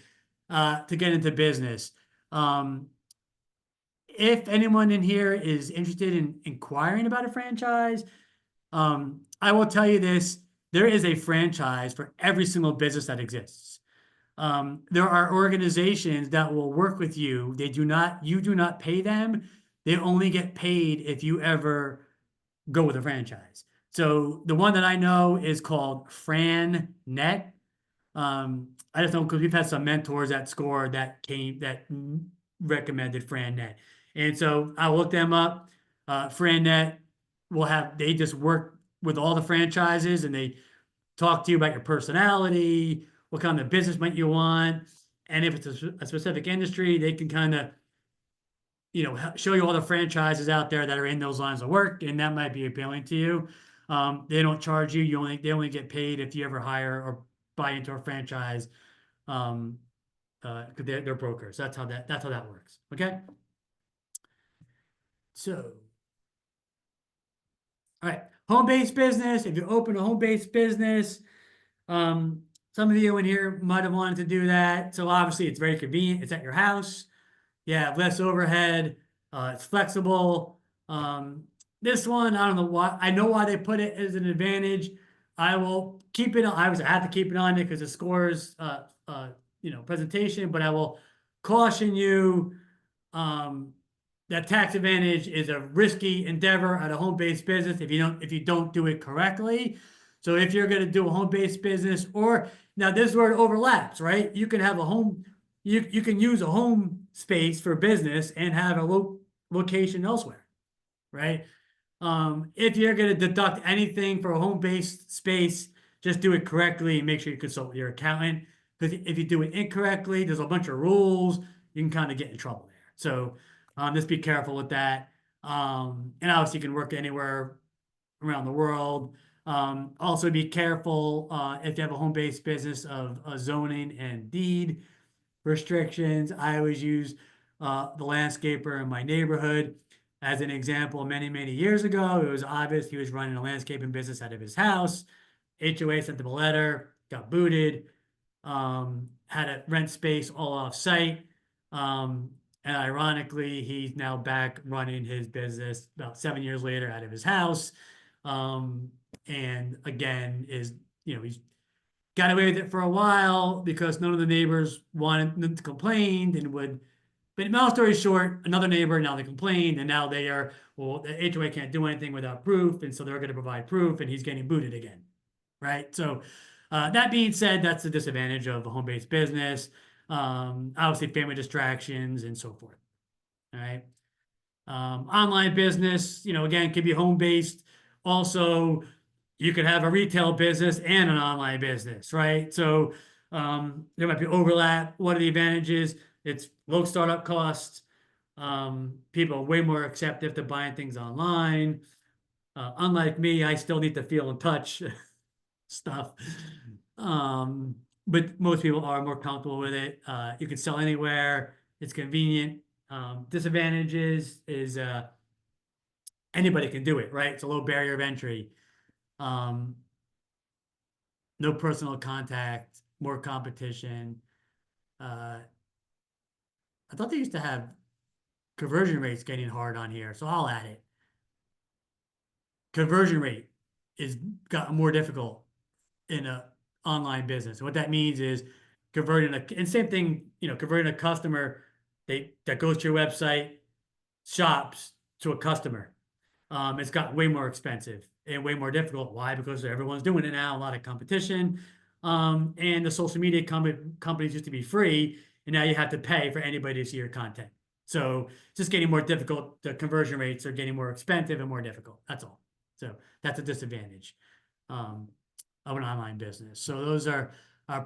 to get into business. If anyone in here is interested in inquiring about a franchise, I will tell you this, there is a franchise for every single business that exists. There are organizations that will work with you. You do not pay them. They only get paid if you ever go with a franchise. So the one that I know is called FranNet. I just know because we've had some mentors at SCORE that recommended FranNet. And so I looked them up. FranNet they just work with all the franchises and they talk to you about your personality, what kind of business might you want. And if it's a specific industry, they can kind of, show you all the franchises out there that are in those lines of work, and that might be appealing to you. They don't charge you. They only get paid if you ever hire or buy into a franchise. Because they're brokers. That's how that works. Okay. So, all right, home-based business. If you open a home-based business, some of you in here might have wanted to do that. So obviously it's very convenient. It's at your house. You have less overhead. It's flexible. This one, I don't know why. I know why they put it as an advantage. I will keep it. I have to keep it on it because it scores, presentation. But I will caution you that tax advantage is a risky endeavor at a home-based business if you don't do it correctly. So if you're going to do a home-based business, or now this is where it overlaps, right? You can have you can use a home space for business and have a location elsewhere, right? If you're going to deduct anything for a home-based space, just do it correctly and make sure you consult with your accountant. Because if you do it incorrectly, there's a bunch of rules. You can kind of get in trouble there. So just be careful with that. And obviously you can work anywhere around the world. Also be careful if you have a home-based business of zoning and deed. restrictions. I always use the landscaper in my neighborhood as an example. Many years ago, it was obvious he was running a landscaping business out of his house. HOA sent him a letter, got booted, had to rent space all off site. And ironically, he's now back running his business about 7 years later out of his house. And again, he's got away with it for a while because none of the neighbors wanted them to complain and would. But long story short, another neighbor, now they complained, and now they are, well, the HOA can't do anything without proof, and so they're going to provide proof, and he's getting booted again, right? So that being said, that's the disadvantage of a home-based business. Obviously, family distractions and so forth. All right. Online business, again, could be home-based. Also, you could have a retail business and an online business, right? So there might be overlap. What are the advantages? It's low startup costs. People are way more receptive to buying things online. Unlike me, I still need to feel and touch stuff. But most people are more comfortable with it. You can sell anywhere. It's convenient. Disadvantages is anybody can do it, right? It's a low barrier of entry. No personal contact, more competition. I thought they used to have conversion rates getting hard on here, so I'll add it. Conversion rate is gotten more difficult in a online business. What that means is and same thing, converting a customer that goes to your website, shops to a customer. It's got way more expensive and way more difficult. Why? Because everyone's doing it now, a lot of competition. And the social media companies used to be free, and now you have to pay for anybody to see your content. So it's just getting more difficult. The conversion rates are getting more expensive and more difficult. That's all. So that's a disadvantage of an online business. So those are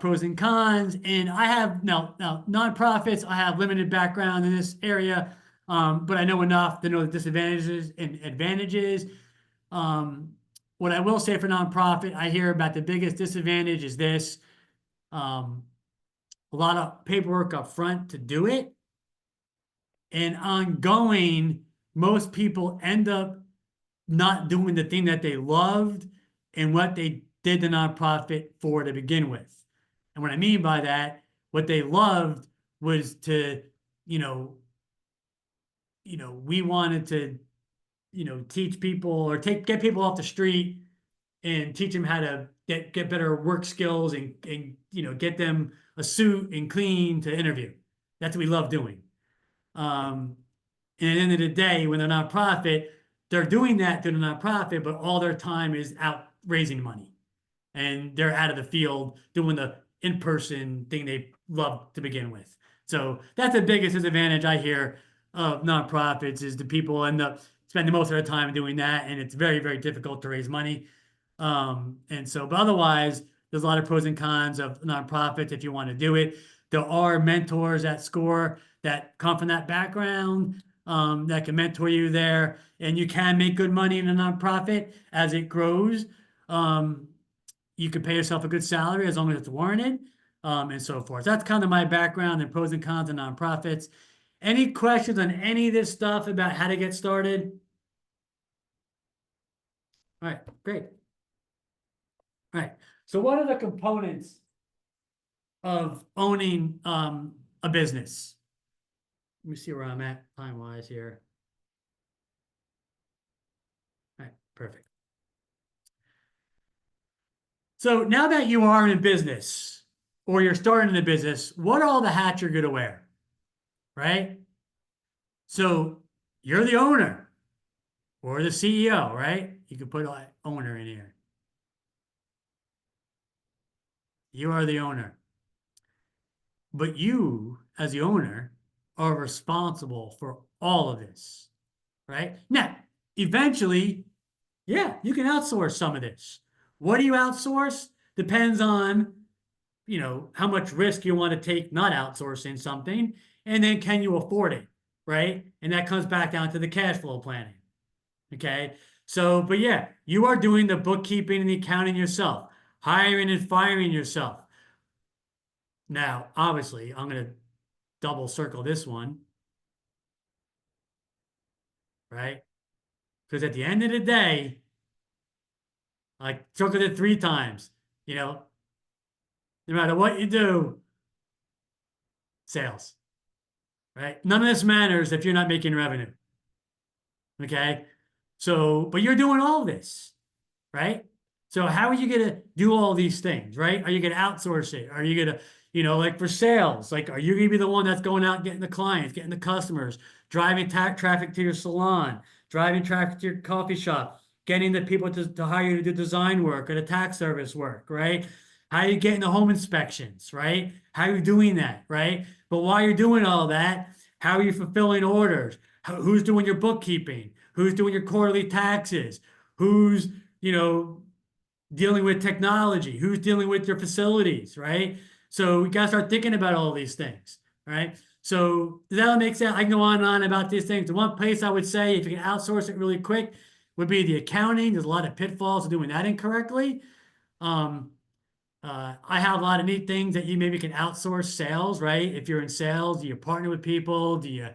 pros and cons. And I have now nonprofits. I have limited background in this area, but I know enough to know the disadvantages and advantages. What I will say for nonprofit, I hear about the biggest disadvantage is this: a lot of paperwork up front to do it, and ongoing, most people end up not doing the thing that they loved and what they did the nonprofit for to begin with. And what I mean by that, what they loved was to, we wanted to, teach people or get people off the street and teach them how to get better work skills and get them a suit and clean to interview. That's what we love doing. And at the end of the day, when they're nonprofit, they're doing that to the nonprofit, but all their time is out raising money. And they're out of the field doing the in-person thing they love to begin with. So that's the biggest disadvantage I hear of nonprofits is the people end up spending most of their time doing that, and it's very, very difficult to raise money. But otherwise, there's a lot of pros and cons of nonprofits if you want to do it. There are mentors at SCORE that come from that background that can mentor you there, and you can make good money in a nonprofit as it grows. You can pay yourself a good salary as long as it's warranted, and so forth. That's kind of my background and pros and cons of nonprofits. Any questions on any of this stuff about how to get started? All right, great. All right, so what are the components of owning a business? Let me see where I'm at time-wise here. All right, perfect. So now that you are in a business or you're starting a business, what are all the hats you're going to wear, right? So you're the owner or the CEO, right? You can put owner in here. You are the owner. But you, as the owner, are responsible for all of this, right? Now, eventually, yeah, you can outsource some of this. What do you outsource? Depends on, how much risk you want to take not outsourcing something, and then can you afford it, right? And that comes back down to the cash flow planning, okay? So, but yeah, you are doing the bookkeeping and the accounting yourself, hiring and firing yourself. Now, obviously, I'm going to double circle this one, right? Because at the end of the day, I circled it 3 times, you know, no matter what you do, sales, right? None of this matters if you're not making revenue. Okay. So, but you're doing all this, right? So how are you going to do all these things, right? Are you going to outsource it? Are you going to, like for sales, like, are you going to be the one that's going out, getting the clients, getting the customers, driving traffic to your salon, driving traffic to your coffee shop, getting the people to hire you to do design work or the tax service work, right? How are you getting the home inspections, right? How are you doing that, right? But while you're doing all that, how are you fulfilling orders? Who's doing your bookkeeping? Who's doing your quarterly taxes? Who's, dealing with technology? Who's dealing with your facilities, right? So we got to start thinking about all these things, right? So does that make sense? I can go on and on about these things. The one place I would say, if you can outsource it really quick, would be the accounting. There's a lot of pitfalls of doing that incorrectly. I have a lot of neat things that you maybe can outsource sales, right? If you're in sales, do you partner with people? Do you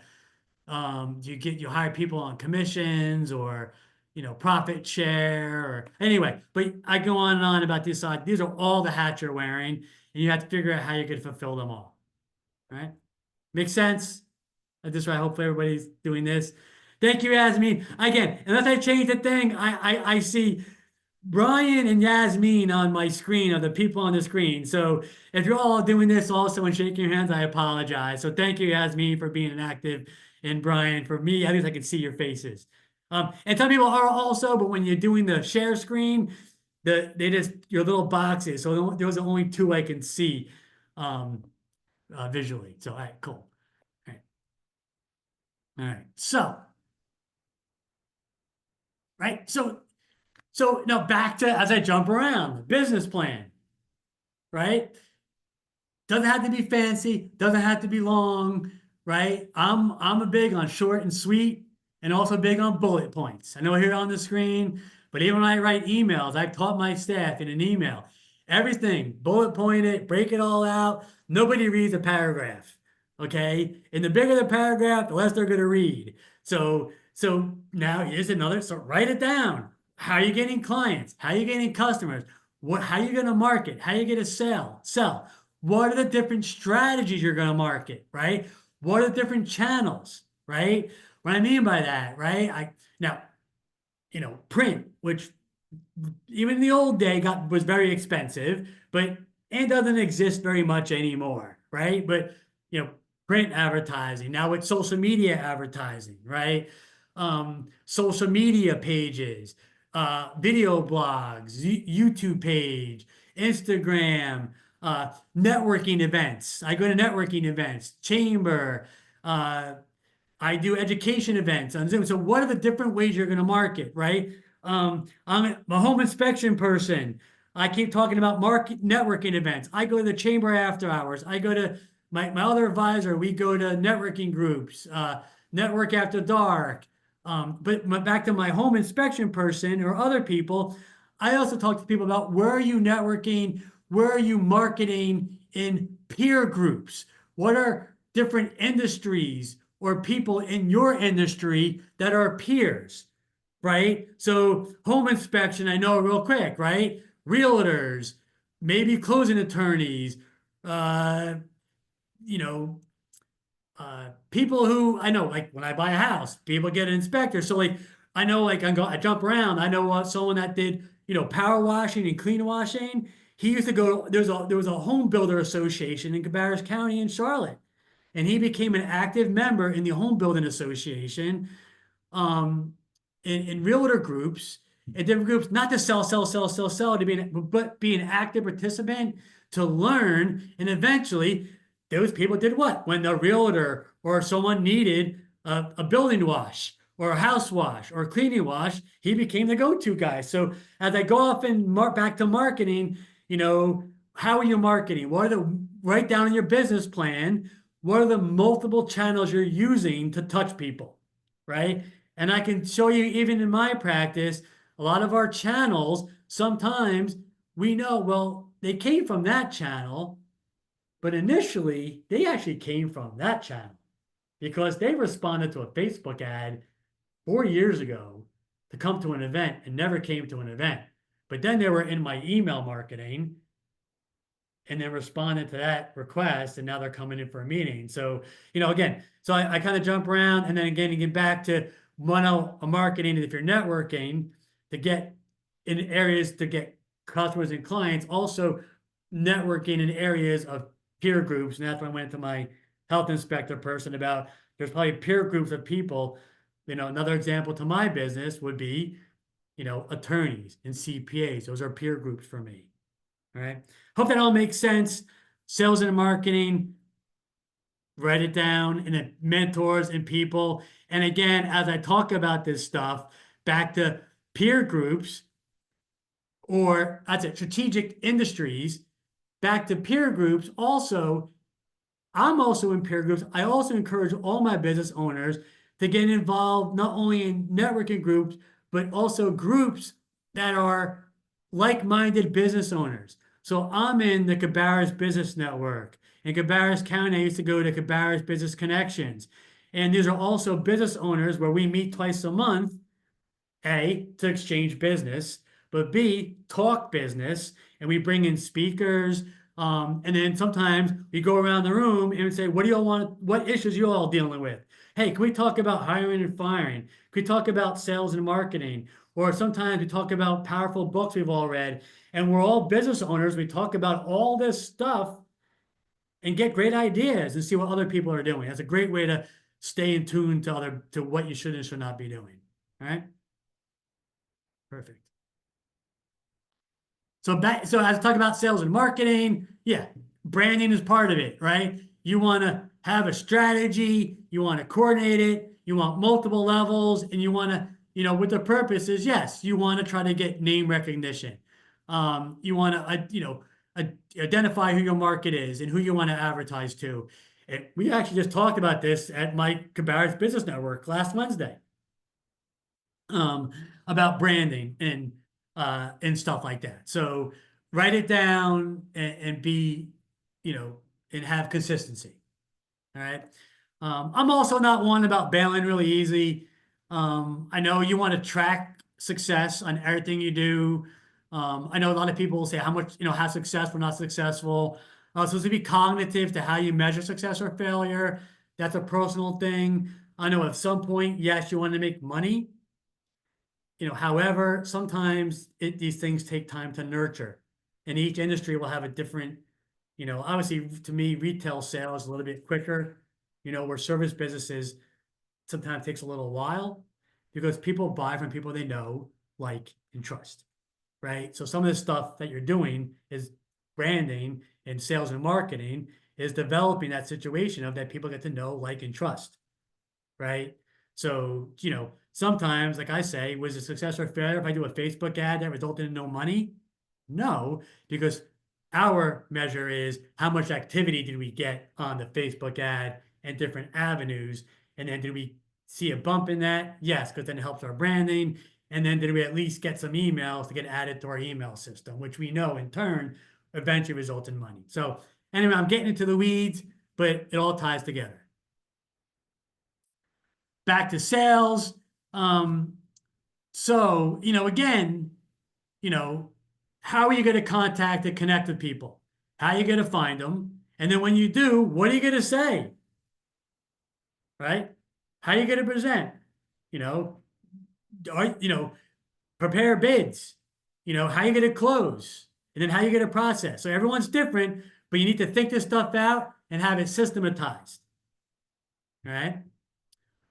hire people on commissions or profit share or anyway? But I go on and on about this side. These are all the hats you're wearing, and you have to figure out how you can fulfill them all. Right? Makes sense? This way, hopefully everybody's doing this. Thank you, Yasmin. Again, unless I change the thing, I see Brian and Yasmin on my screen, are the people on the screen. So if you're all doing this also and shaking your hands, I apologize. So thank you, Yasmin, for being active, and Brian, for me, at least I can see your faces. And some people are also, but when you're doing the share screen, they just your little boxes. So those are only 2 I can see visually. So all right, cool. All right. So right. So now back to, as I jump around, business plan, right? Doesn't have to be fancy, doesn't have to be long, right? I'm a big on short and sweet, and also big on bullet points. I know here on the screen, but even when I write emails, I've taught my staff in an email, everything, bullet point it, break it all out. Nobody reads a paragraph, okay? And the bigger the paragraph, the less they're going to read. So now here's another, so write it down. How are you getting clients? How are you getting customers? How are you going to market? How are you going to sell? What are the different strategies you're going to market, right? What are the different channels, right? What I mean by that, right? Print, which even in the old day was very expensive, but it doesn't exist very much anymore, right? But print advertising, now it's social media advertising, right? Social media pages, video blogs, YouTube page, Instagram, networking events. I go to networking events, chamber, I do education events on Zoom. So what are the different ways you're going to market, right? I'm a home inspection person. I keep talking about networking events. I go to the chamber after hours. I go to my other advisor. We go to networking groups, network after dark. But back to my home inspection person or other people, I also talk to people about where are you networking? Where are you marketing in peer groups? What are different industries or people in your industry that are peers, right? So home inspection, I know real quick, right? Realtors, maybe closing attorneys, you know, people who I know, like when I buy a house, people get an inspector. So like I know, like I jump around. I know someone that did power washing and clean washing. He used to go. There was a home builder association in Cabarrus County in Charlotte, and he became an active member in the home building association, in realtor groups and different groups, not to sell, to but be an active participant to learn. And eventually those people did what? When the realtor or someone needed a building wash or a house wash or a cleaning wash, he became the go-to guy. So as I go off and back to marketing, how are you marketing? Write down in your business plan, what are the multiple channels you're using to touch people, right? And I can show you, even in my practice, a lot of our channels, sometimes we know, well, they came from that channel, But initially, they actually came from that channel because they responded to a Facebook ad 4 years ago to come to an event and never came to an event. But then they were in my email marketing and then responded to that request, and now they're coming in for a meeting. So, again, so I kind of jump around, and then again, to get back to marketing, if you're networking to get in areas to get customers and clients, also networking in areas of peer groups. And that's when I went to my health inspector person about there's probably peer groups of people. Another example to my business would be, attorneys and CPAs. Those are peer groups for me. All right. Hope that all makes sense. Sales and marketing, write it down, and then mentors and people. And again, as I talk about this stuff, back to peer groups, or I'd say strategic industries, back to peer groups. Also, I'm also in peer groups. I also encourage all my business owners to get involved not only in networking groups, but also groups that are like-minded business owners. So I'm in the Cabarrus Business Network. In Cabarrus County, I used to go to Cabarrus Business Connections. And these are also business owners where we meet twice a month, A, to exchange business, but B, talk business. And we bring in speakers. And then sometimes we go around the room and say, what do you all want? What issues are you all dealing with? Hey, can we talk about hiring and firing? Can we talk about sales and marketing? Or sometimes we talk about powerful books we've all read. And we're all business owners. We talk about all this stuff and get great ideas and see what other people are doing. That's a great way to stay in tune to what you should and should not be doing. All right. Perfect. So as I talk about sales and marketing, yeah, branding is part of it, right? You want to have a strategy, you want to coordinate it, you want multiple levels, and you want to, what the purpose is, yes, you want to try to get name recognition. You want to, identify who your market is and who you want to advertise to. And we actually just talked about this at my Cabarrus Business Network last Wednesday, about branding and stuff like that. So write it down and be, and have consistency. All right. I'm also not one about bailing really easy. I know you want to track success on everything you do. I know a lot of people will say how much, how successful, not successful. So to be cognitive to how you measure success or failure, that's a personal thing. I know at some point, yes, you want to make money. However, sometimes these things take time to nurture, and each industry will have a different, obviously to me, retail sales is a little bit quicker, where service businesses sometimes takes a little while because people buy from people they know, like, and trust, right? So some of the stuff that you're doing is branding and sales and marketing is developing that situation of that people get to know, like, and trust, right? So, sometimes, like I say, was it success or failure if I do a Facebook ad that resulted in no money? No, because our measure is how much activity did we get on the Facebook ad and different avenues. And then did we see a bump in that? Yes, because then it helps our branding. And then did we at least get some emails to get added to our email system, which we know in turn eventually results in money. So anyway, I'm getting into the weeds, but it all ties together. Back to sales. So, again, how are you going to contact and connect with people? How are you going to find them? And then when you do, what are you going to say? Right? How are you going to present? Prepare bids. How are you going to close? And then how are you going to process? So everyone's different, but you need to think this stuff out and have it systematized. All right?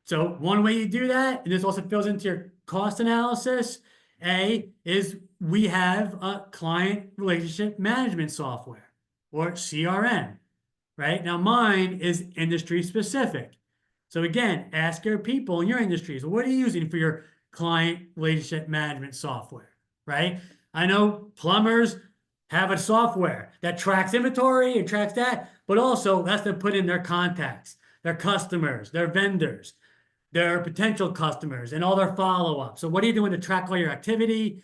So one way you do that, and this also fills into your cost analysis, is we have a client relationship management software, or CRM, right? Now mine is industry specific. So again, ask your people in your industries, what are you using for your client relationship management software, right? I know plumbers have a software that tracks inventory and tracks that, but also has to put in their contacts, their customers, their vendors, their potential customers, and all their follow-up. So what are you doing to track all your activity?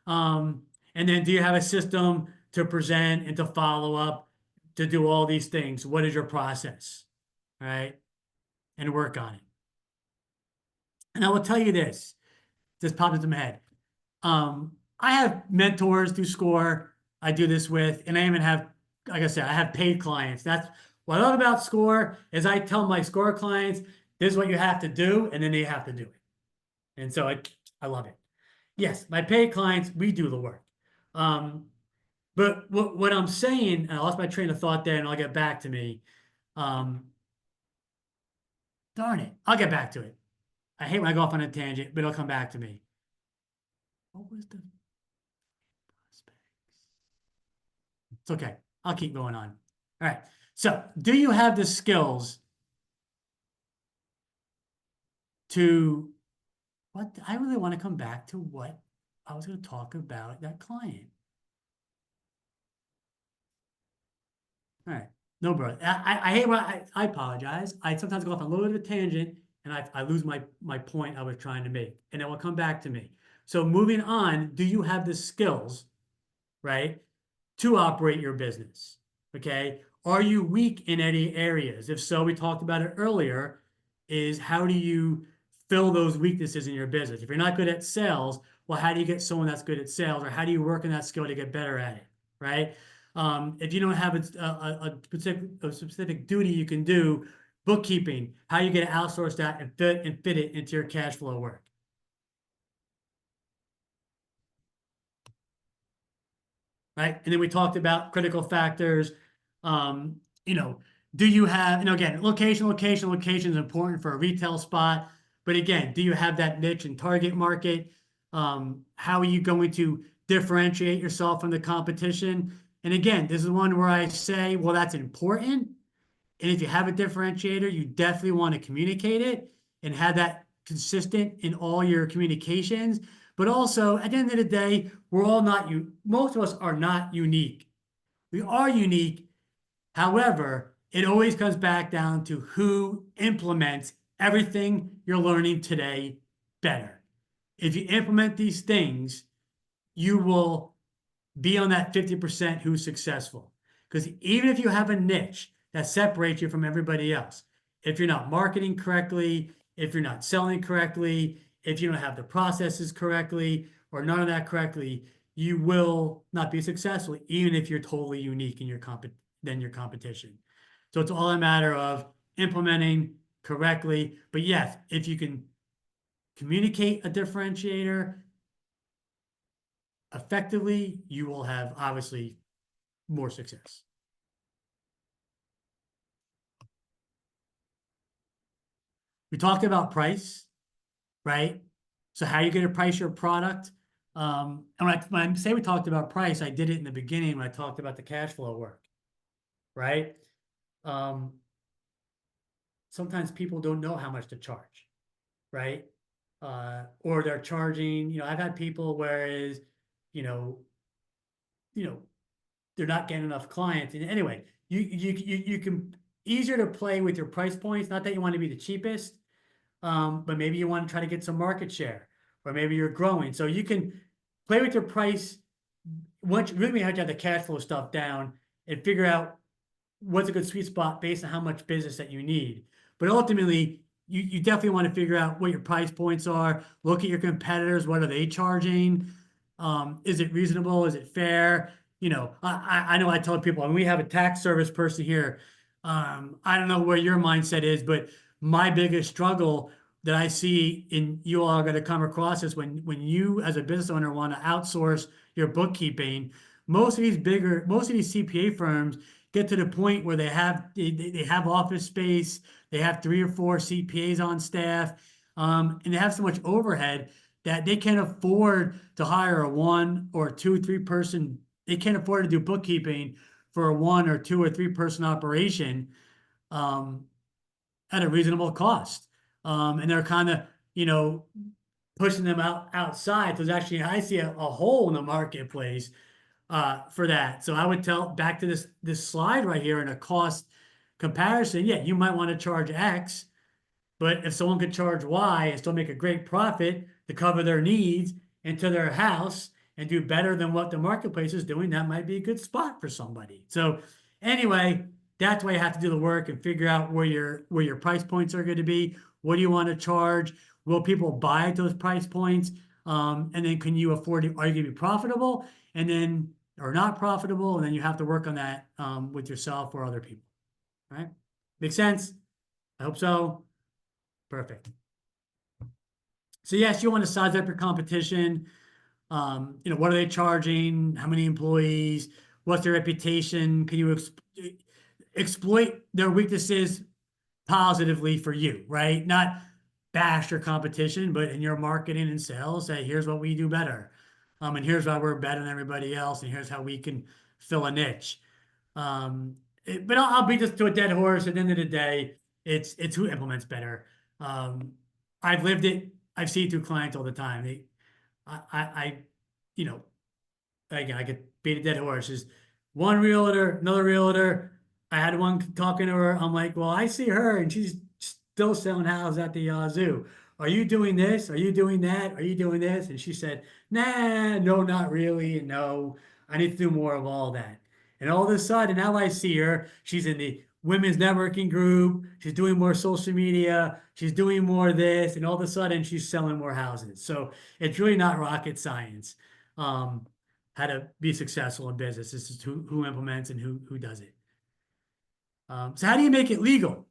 And then do you have a system to present and to follow up to do all these things. What is your process? All right. And work on it. And I will tell you this, just popped into my head. I have mentors through SCORE I do this with, and I even have, like I said, I have paid clients. That's what I love about SCORE is I tell my SCORE clients, this is what you have to do, and then they have to do it. And so I love it. Yes, my paid clients, we do the work. But what I'm saying, and I lost my train of thought there, and I'll get back to me. Darn it, I'll get back to it. I hate when I go off on a tangent, but it'll come back to me. What was the prospects? It's okay. I'll keep going on. All right. So, do you have the skills to what I really want to come back to what I was going to talk about that client. All right. No, bro. I hate what I apologize. I sometimes go off on a little bit of a tangent and I lose my point I was trying to make, and it will come back to me. So moving on, do you have the skills, right, to operate your business? Okay. Are you weak in any areas? If so, we talked about it earlier, is how do you fill those weaknesses in your business? If you're not good at sales, well, how do you get someone that's good at sales, or how do you work on that skill to get better at it, right? If you don't have a specific duty you can do, bookkeeping, how you get to outsource that and fit it into your cash flow work. Right. And then we talked about critical factors. Do you have, again, location is important for a retail spot. But again, do you have that niche and target market? How are you going to differentiate yourself from the competition? And again, this is one where I say, well, that's important. And if you have a differentiator, you definitely want to communicate it and have that consistent in all your communications. But also, at the end of the day, we're all not most of us are not unique. We are unique. However, it always comes back down to who implements everything you're learning today better. If you implement these things, you will be on that 50% who's successful. Because even if you have a niche that separates you from everybody else, if you're not marketing correctly, if you're not selling correctly, if you don't have the processes correctly, or none of that correctly, you will not be successful, even if you're totally unique in your than your competition. So it's all a matter of implementing correctly. But yes, if you can communicate a differentiator effectively, you will have obviously more success. We talked about price, right? So how are you going to price your product? And when I say we talked about price, I did it in the beginning when I talked about the cash flow work, right? Sometimes people don't know how much to charge, right? Or they're charging, I've had people whereas, they're not getting enough clients. And anyway, you can easier to play with your price points. Not that you want to be the cheapest, but maybe you want to try to get some market share, or maybe you're growing. So you can play with your price. Once you really have to have the cash flow stuff down and figure out what's a good sweet spot based on how much business that you need. But ultimately, you definitely want to figure out what your price points are. Look at your competitors. What are they charging? Is it reasonable? Is it fair? I know I tell people, and we have a tax service person here. I don't know where your mindset is, but my biggest struggle that I see in you all are going to come across is when you as a business owner want to outsource your bookkeeping. Most of these CPA firms get to the point where they have office space, they have 3 or 4 CPAs on staff, and they have so much overhead that they can't afford to hire a 1 or 2, 3 person. They can't afford to do bookkeeping for a 1 or 2 or 3 person operation at a reasonable cost. And they're kind of, pushing them outside. So there's actually, I see a hole in the marketplace for that. So I would tell back to this slide right here in a cost comparison. Yeah, you might want to charge X, but if someone could charge Y and still make a great profit to cover their needs into their house and do better than what the marketplace is doing, that might be a good spot for somebody. So Anyway, that's why you have to do the work and figure out where your price points are going to be. What do you want to charge? Will people buy at those price points? And then can you afford it? Are you going to be profitable? And then, or not profitable? And then you have to work on that with yourself or other people. All right? Make sense? I hope so. Perfect. So yes, you want to size up your competition. What are they charging? How many employees? What's their reputation? Can you exploit their weaknesses positively for you, right? Not bash your competition, but in your marketing and sales, say, here's what we do better. And here's why we're better than everybody else. And here's how we can fill a niche. But I'll beat this to a dead horse. At the end of the day, it's who implements better. I've lived it. I've seen it through clients all the time. I you know, again, I could beat a dead horse. Is one realtor, another realtor. I had one talking to her. I'm like, well, I see her and she's still selling houses at the zoo. Are you doing this? Are you doing that? Are you doing this? And she said, nah, no, not really. And no, I need to do more of all that. And all of a sudden, now I see her. She's in the women's networking group. She's doing more social media. She's doing more of this. And all of a sudden, she's selling more houses. So it's really not rocket science. How to be successful in business. This is who implements and who does it. So how do you make it legal?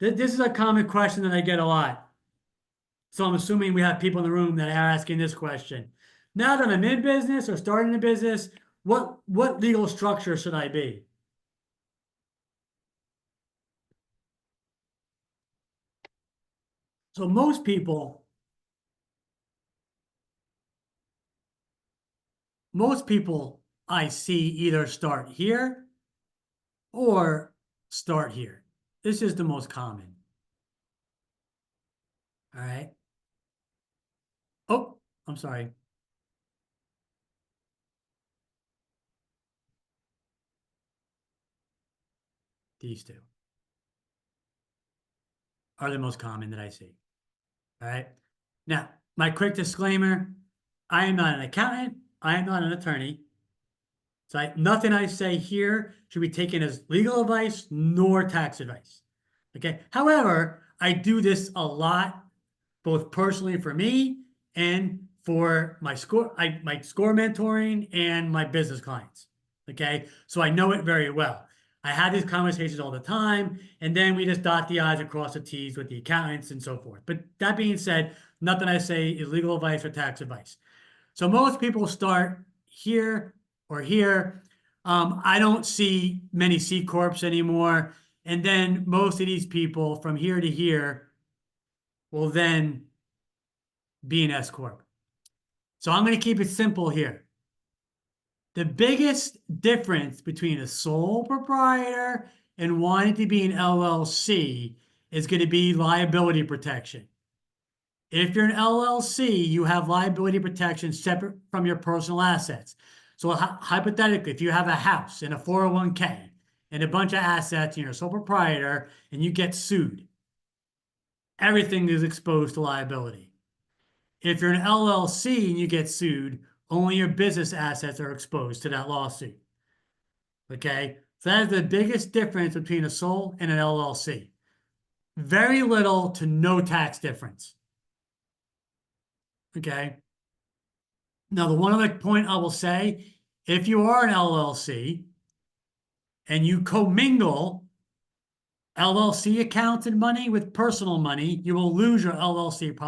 This is a common question that I get a lot. So I'm assuming we have people in the room that are asking this question. Now that I'm in business or starting a business, what legal structure should I be? So most people I see either start here or start here. This is the most common. All right. Oh, I'm sorry. These two are the most common that I see. All right. Now, my quick disclaimer, I am not an accountant. I am not an attorney. So nothing I say here should be taken as legal advice nor tax advice. Okay. However, I do this a lot, both personally for me and for my score mentoring and my business clients. Okay. So I know it very well. I have these conversations all the time, and then we just dot the I's across the T's with the accountants and so forth. But that being said, nothing I say is legal advice or tax advice. So most people start here or here. I don't see many C Corps anymore. And then most of these people from here to here will then be an S Corp. So I'm going to keep it simple here. The biggest difference between a sole proprietor and wanting to be an LLC is going to be liability protection. If you're an LLC, you have liability protection separate from your personal assets. So hypothetically, if you have a house and a 401k and a bunch of assets and you're a sole proprietor and you get sued, everything is exposed to liability. If you're an LLC and you get sued, only your business assets are exposed to that lawsuit. Okay? So that is the biggest difference between a sole and an LLC. Very little to no tax difference. Okay? Now, the one other point I will say, if you are an LLC and you commingle LLC accounts and money with personal money, you will lose your LLC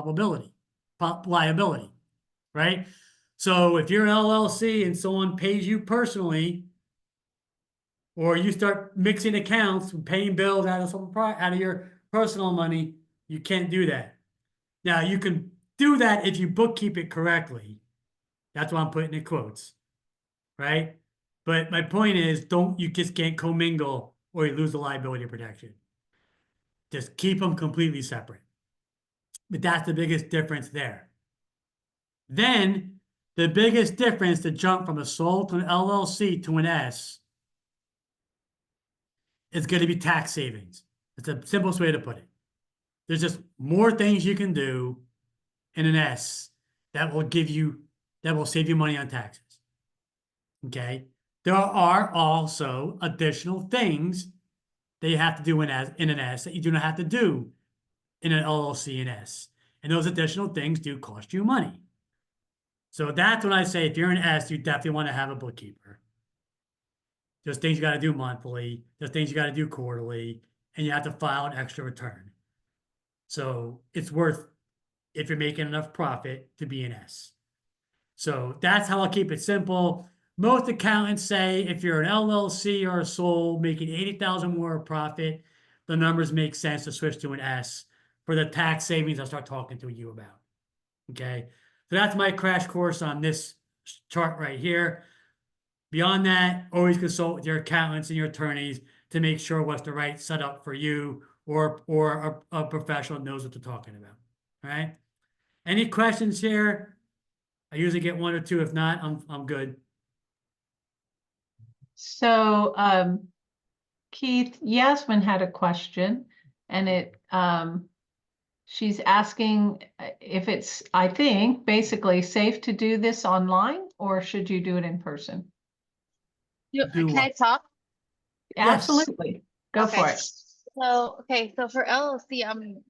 liability, right? So if you're an LLC and someone pays you personally, or you start mixing accounts, paying bills out of your personal money, you can't do that. Now, you can do that if you bookkeep it correctly. That's why I'm putting in quotes, right? But my point is, you just can't commingle or you lose the liability protection. Just keep them completely separate. But that's the biggest difference there. Then the biggest difference to jump from a sole to an LLC to an S is going to be tax savings. It's the simplest way to put it. There's just more things you can do in an S that will save you money on taxes. Okay. There are also additional things that you have to do in an S that you do not have to do in an LLC and S. And those additional things do cost you money. So that's when I say if you're an S, you definitely want to have a bookkeeper. There's things you got to do monthly, there's things you got to do quarterly, and you have to file an extra return. So it's worth, if you're making enough profit, to be an S. So that's how I'll keep it simple. Most accountants say if you're an LLC or a sole making 80,000 more profit, the numbers make sense to switch to an S for the tax savings I'll start talking to you about. Okay, so that's my crash course on this chart right here. Beyond that, always consult with your accountants and your attorneys to make sure what's the right setup for you, or a professional knows what they're talking about. All right. Any questions here? I usually get one or two. If not, I'm good. So, Keith, Yasmin had a question, and she's asking if it's, I think, basically safe to do this online, or should you do it in person? Can I talk? Yes. Absolutely. Go for Okay. it. So for LLC,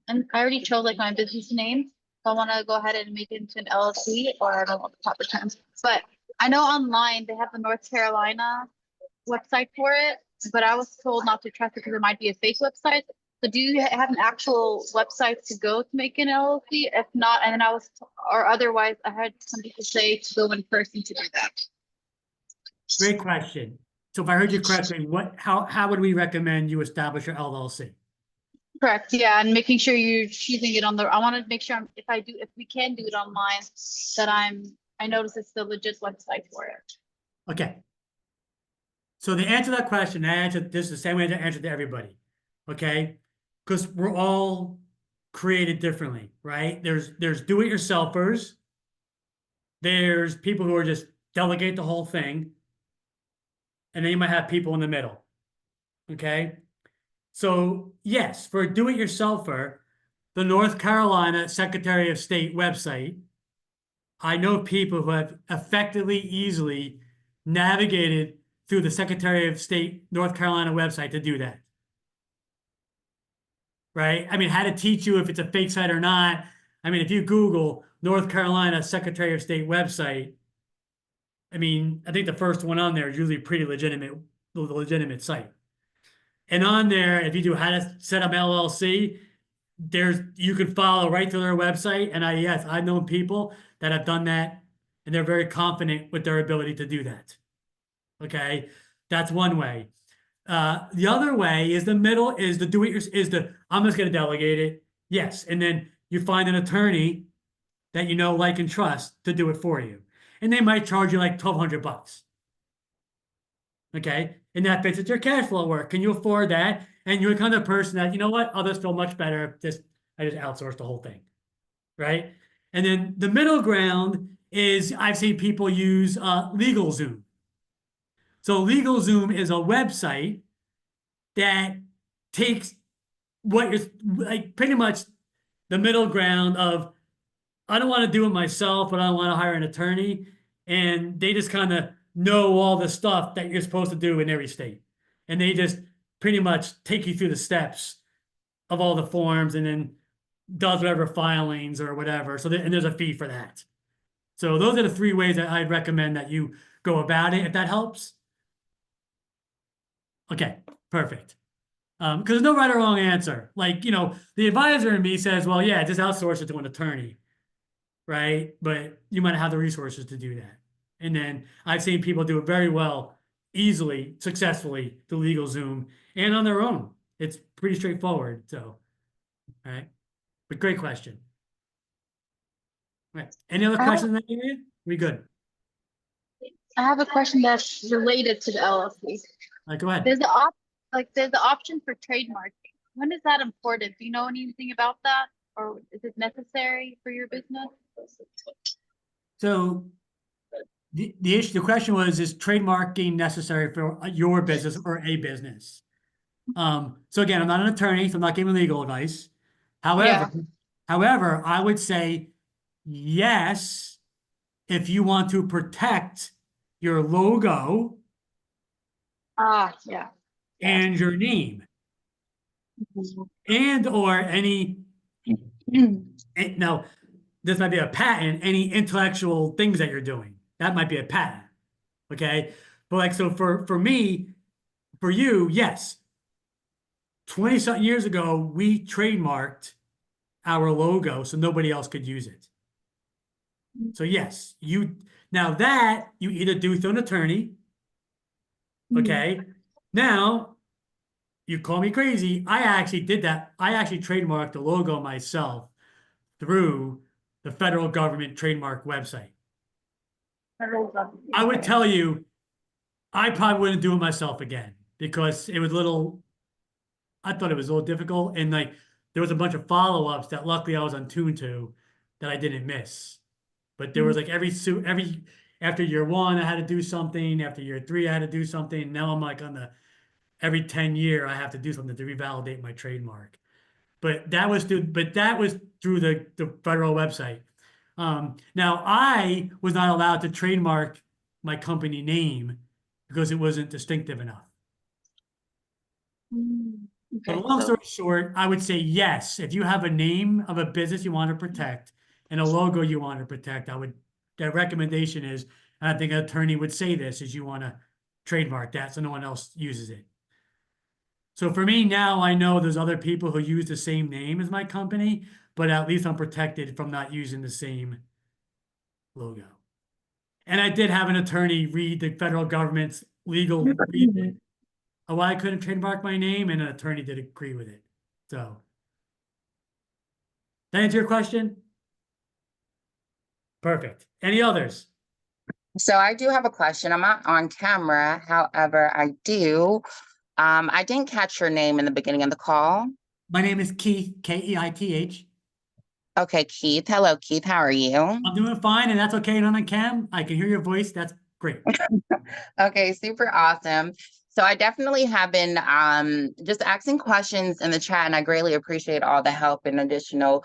and I already chose like my business name. So I want to go ahead and make it into an LLC, or I don't know the proper terms. But I know online they have the North Carolina website for it, but I was told not to trust it because it might be a fake website. So do you have an actual website to go to make an LLC? If not, and then or otherwise, I had some people say to go in person to do that. Great question. So if I heard you correctly, how would we recommend you establish your LLC? Correct, yeah, and making sure you're choosing it I want to make sure if we can do it online, that I notice it's the legit website for it. Okay. So the answer to that question, I answered this the same way I answered to everybody. Okay. Because we're all created differently, right? There's do-it-yourselfers. There's people who are just delegate the whole thing. And then you might have people in the middle. Okay. So yes, for a do-it-yourselfer, the North Carolina Secretary of State website, I know people who have effectively, easily navigated through the Secretary of State North Carolina website to do that. Right? I mean, how to teach you if it's a fake site or not. I mean, if you Google North Carolina Secretary of State website, I mean, I think the first one on there is usually pretty legitimate site. And on there, if you do how to set up LLC, you can follow right through their website. And I've known people that have done that, and they're very confident with their ability to do that. Okay, that's one way. The other way is I'm just going to delegate it. Yes, and then you find an attorney that you know, like, and trust to do it for you, and they might charge you like $1,200. Okay, and that fits with your cash flow work. Can you afford that? And you're the kind of person that, you know what, others feel much better if I just outsource the whole thing, right? And then the middle ground is I've seen people use LegalZoom. So LegalZoom is a website that takes what you're like, pretty much the middle ground of, I don't want to do it myself, but I want to hire an attorney. And they just kind of know all the stuff that you're supposed to do in every state. And they just pretty much take you through the steps of all the forms, and then does whatever filings or whatever. So and there's a fee for that. So those are the three ways that I'd recommend that you go about it, if that helps. Okay, perfect. Because there's no right or wrong answer. Like, the advisor in me says, well, yeah, just outsource it to an attorney, right? But you might have the resources to do that. And then I've seen people do it very well, easily, successfully through LegalZoom and on their own. It's pretty straightforward. So, all right. But great question. All right. Any other questions that you need? We good? I have a question that's related to the LLC. All right, go ahead. There's the option for trademarking. When is that important? Do you know anything about that, or is it necessary for your business? So the question was, is trademarking necessary for your business or a business? So again, I'm not an attorney, so I'm not giving legal advice. However, I would say yes, if you want to protect your logo Ah, yeah. and your name and or any, now, this might be a patent, any intellectual things that you're doing. That might be a patent. Okay. But like, so for me, for you, yes. 20 something years ago, we trademarked our logo so nobody else could use it. So yes, now that you either do through an attorney, okay? Now you call me crazy. I actually did that. I actually trademarked the logo myself through the federal government trademark website. I would tell you, I probably wouldn't do it myself again because it was I thought it was a little difficult. And like, there was a bunch of follow-ups that luckily I was untuned to that I didn't miss. But there was like every after year one, I had to do something. After year three, I had to do something. Now I'm like every 10 year, I have to do something to revalidate my trademark. But that was through the federal website. Now I was not allowed to trademark my company name because it wasn't distinctive enough. But Okay, long so story short, I would say yes. If you have a name of a business you want to protect and a logo you want to protect, that recommendation is, and I think an attorney would say this, is you want to trademark that so no one else uses it. So for me now, I know there's other people who use the same name as my company, but at least I'm protected from not using the same logo. And I did have an attorney read the federal government's legal reason of why I couldn't trademark my name, and an attorney did agree with it. So, that answer your question? Perfect. Any others? So I do have a question. I'm not on camera. However, I do. I didn't catch your name in the beginning of the call. My name is Keith, Keith. Okay, Keith. Hello, Keith. How are you? I'm doing fine, and that's okay. Not on cam. I can hear your voice. That's great. Okay, super awesome. So I definitely have been just asking questions in the chat, and I greatly appreciate all the help and additional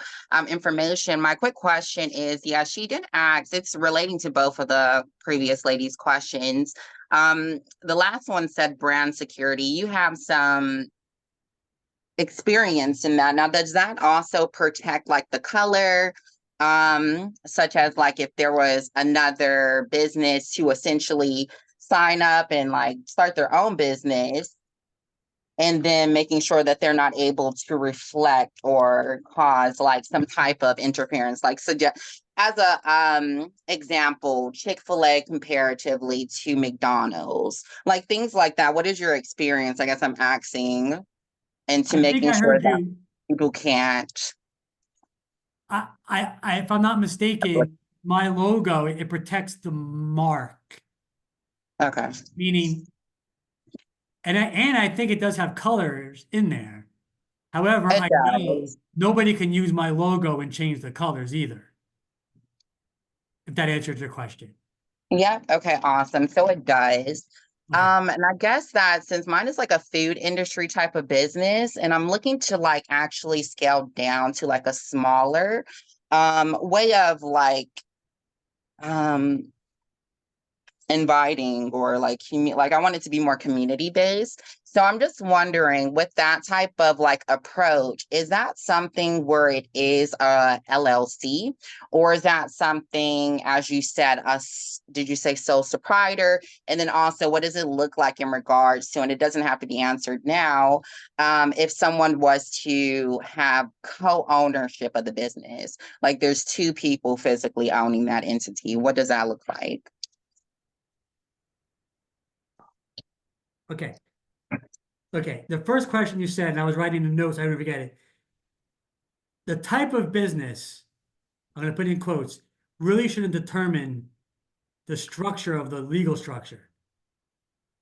information. My quick question is, yeah, she did ask, it's relating to both of the previous ladies' questions. The last one said brand security. You have some experience in that. Now, does that also protect like the color? Such as like if there was another business to essentially sign up and like start their own business, and then making sure that they're not able to reflect or cause like some type of interference, like suggest as a example, Chick-fil-A comparatively to McDonald's, like things like that. What is your experience? I guess I'm asking, and to I think making I sure heard that you. people can't. If I'm not mistaken, my logo, it protects the mark, Okay. meaning, and I think it does have colors in there. However, It I know does. nobody can use my logo and change the colors either. If that answers your question. Yeah. Okay. Awesome. So it does. Okay. And I guess that since mine is like a food industry type of business, and I'm looking to like actually scale down to like a smaller way of um inviting or like I want it to be more community based. So I'm just wondering, with that type of like approach, is that something where it is a LLC, or is that something, as you said, did you say sole proprietor? And then also, what does it look like in regards to, and it doesn't have to be answered now, if someone was to have co-ownership of the business, like there's two people physically owning that entity, what does that look like? Okay. Okay. The first question you said, and I was writing the notes, I didn't forget it. The type of business, I'm going to put in quotes, really shouldn't determine the structure of the legal structure.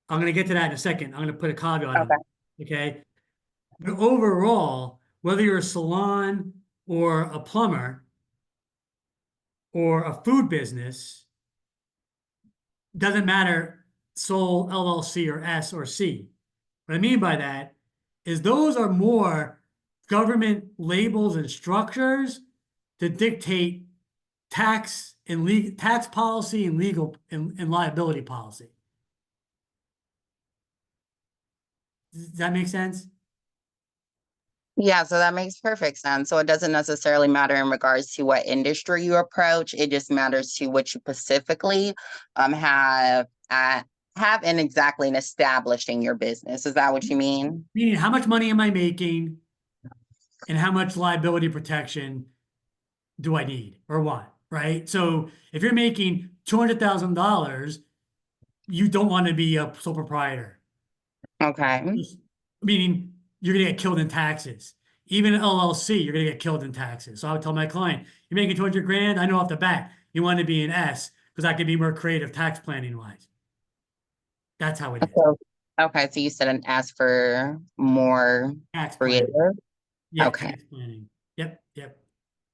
I'm going to get to that in a second. I'm going to put a caveat on Okay. it. Okay. But overall, whether you're a salon or a plumber or a food business, doesn't matter sole LLC or S or C. What I mean by that is those are more government labels and structures to dictate tax and legal tax policy and legal and liability policy. Does that make sense? Yeah, so that makes perfect sense. So it doesn't necessarily matter in regards to what industry you approach. It just matters to what you specifically have in exactly in establishing your business. Is that what you mean? Meaning, how much money am I making and how much liability protection do I need or want, right? So if you're making $200,000, you don't want to be a sole proprietor. Okay. Meaning you're gonna get killed in taxes. Even an LLC, you're gonna get killed in taxes. So I would tell my client, you're making 200 grand, I know off the bat, you want to be an S because I can be more creative tax planning wise. That's how it is. Okay, so you said an S for more Tax creative. planning. Yeah, Okay. tax planning. Yep, yep.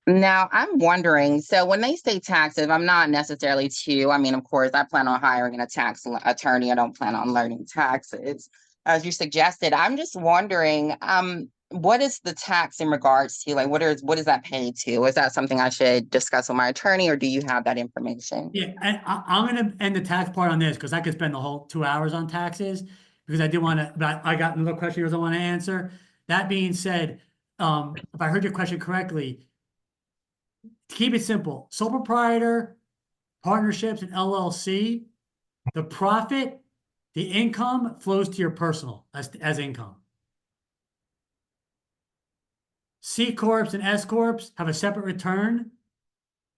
Now I'm wondering, so when they say taxes, I'm not necessarily I mean, of course, I plan on hiring a tax attorney. I don't plan on learning taxes. As you suggested, I'm just wondering, what is the tax in regards to, like, what is that paid to? Is that something I should discuss with my attorney, or do you have that information? Yeah, and I'm gonna end the tax part on this because I could spend the whole 2 hours on taxes because I do want to, but I got another question here I want to answer. That being said, if I heard your question correctly, to keep it simple, sole proprietor, partnerships, and LLC, the profit, the income flows to your personal as income. C corps and S corps have a separate return,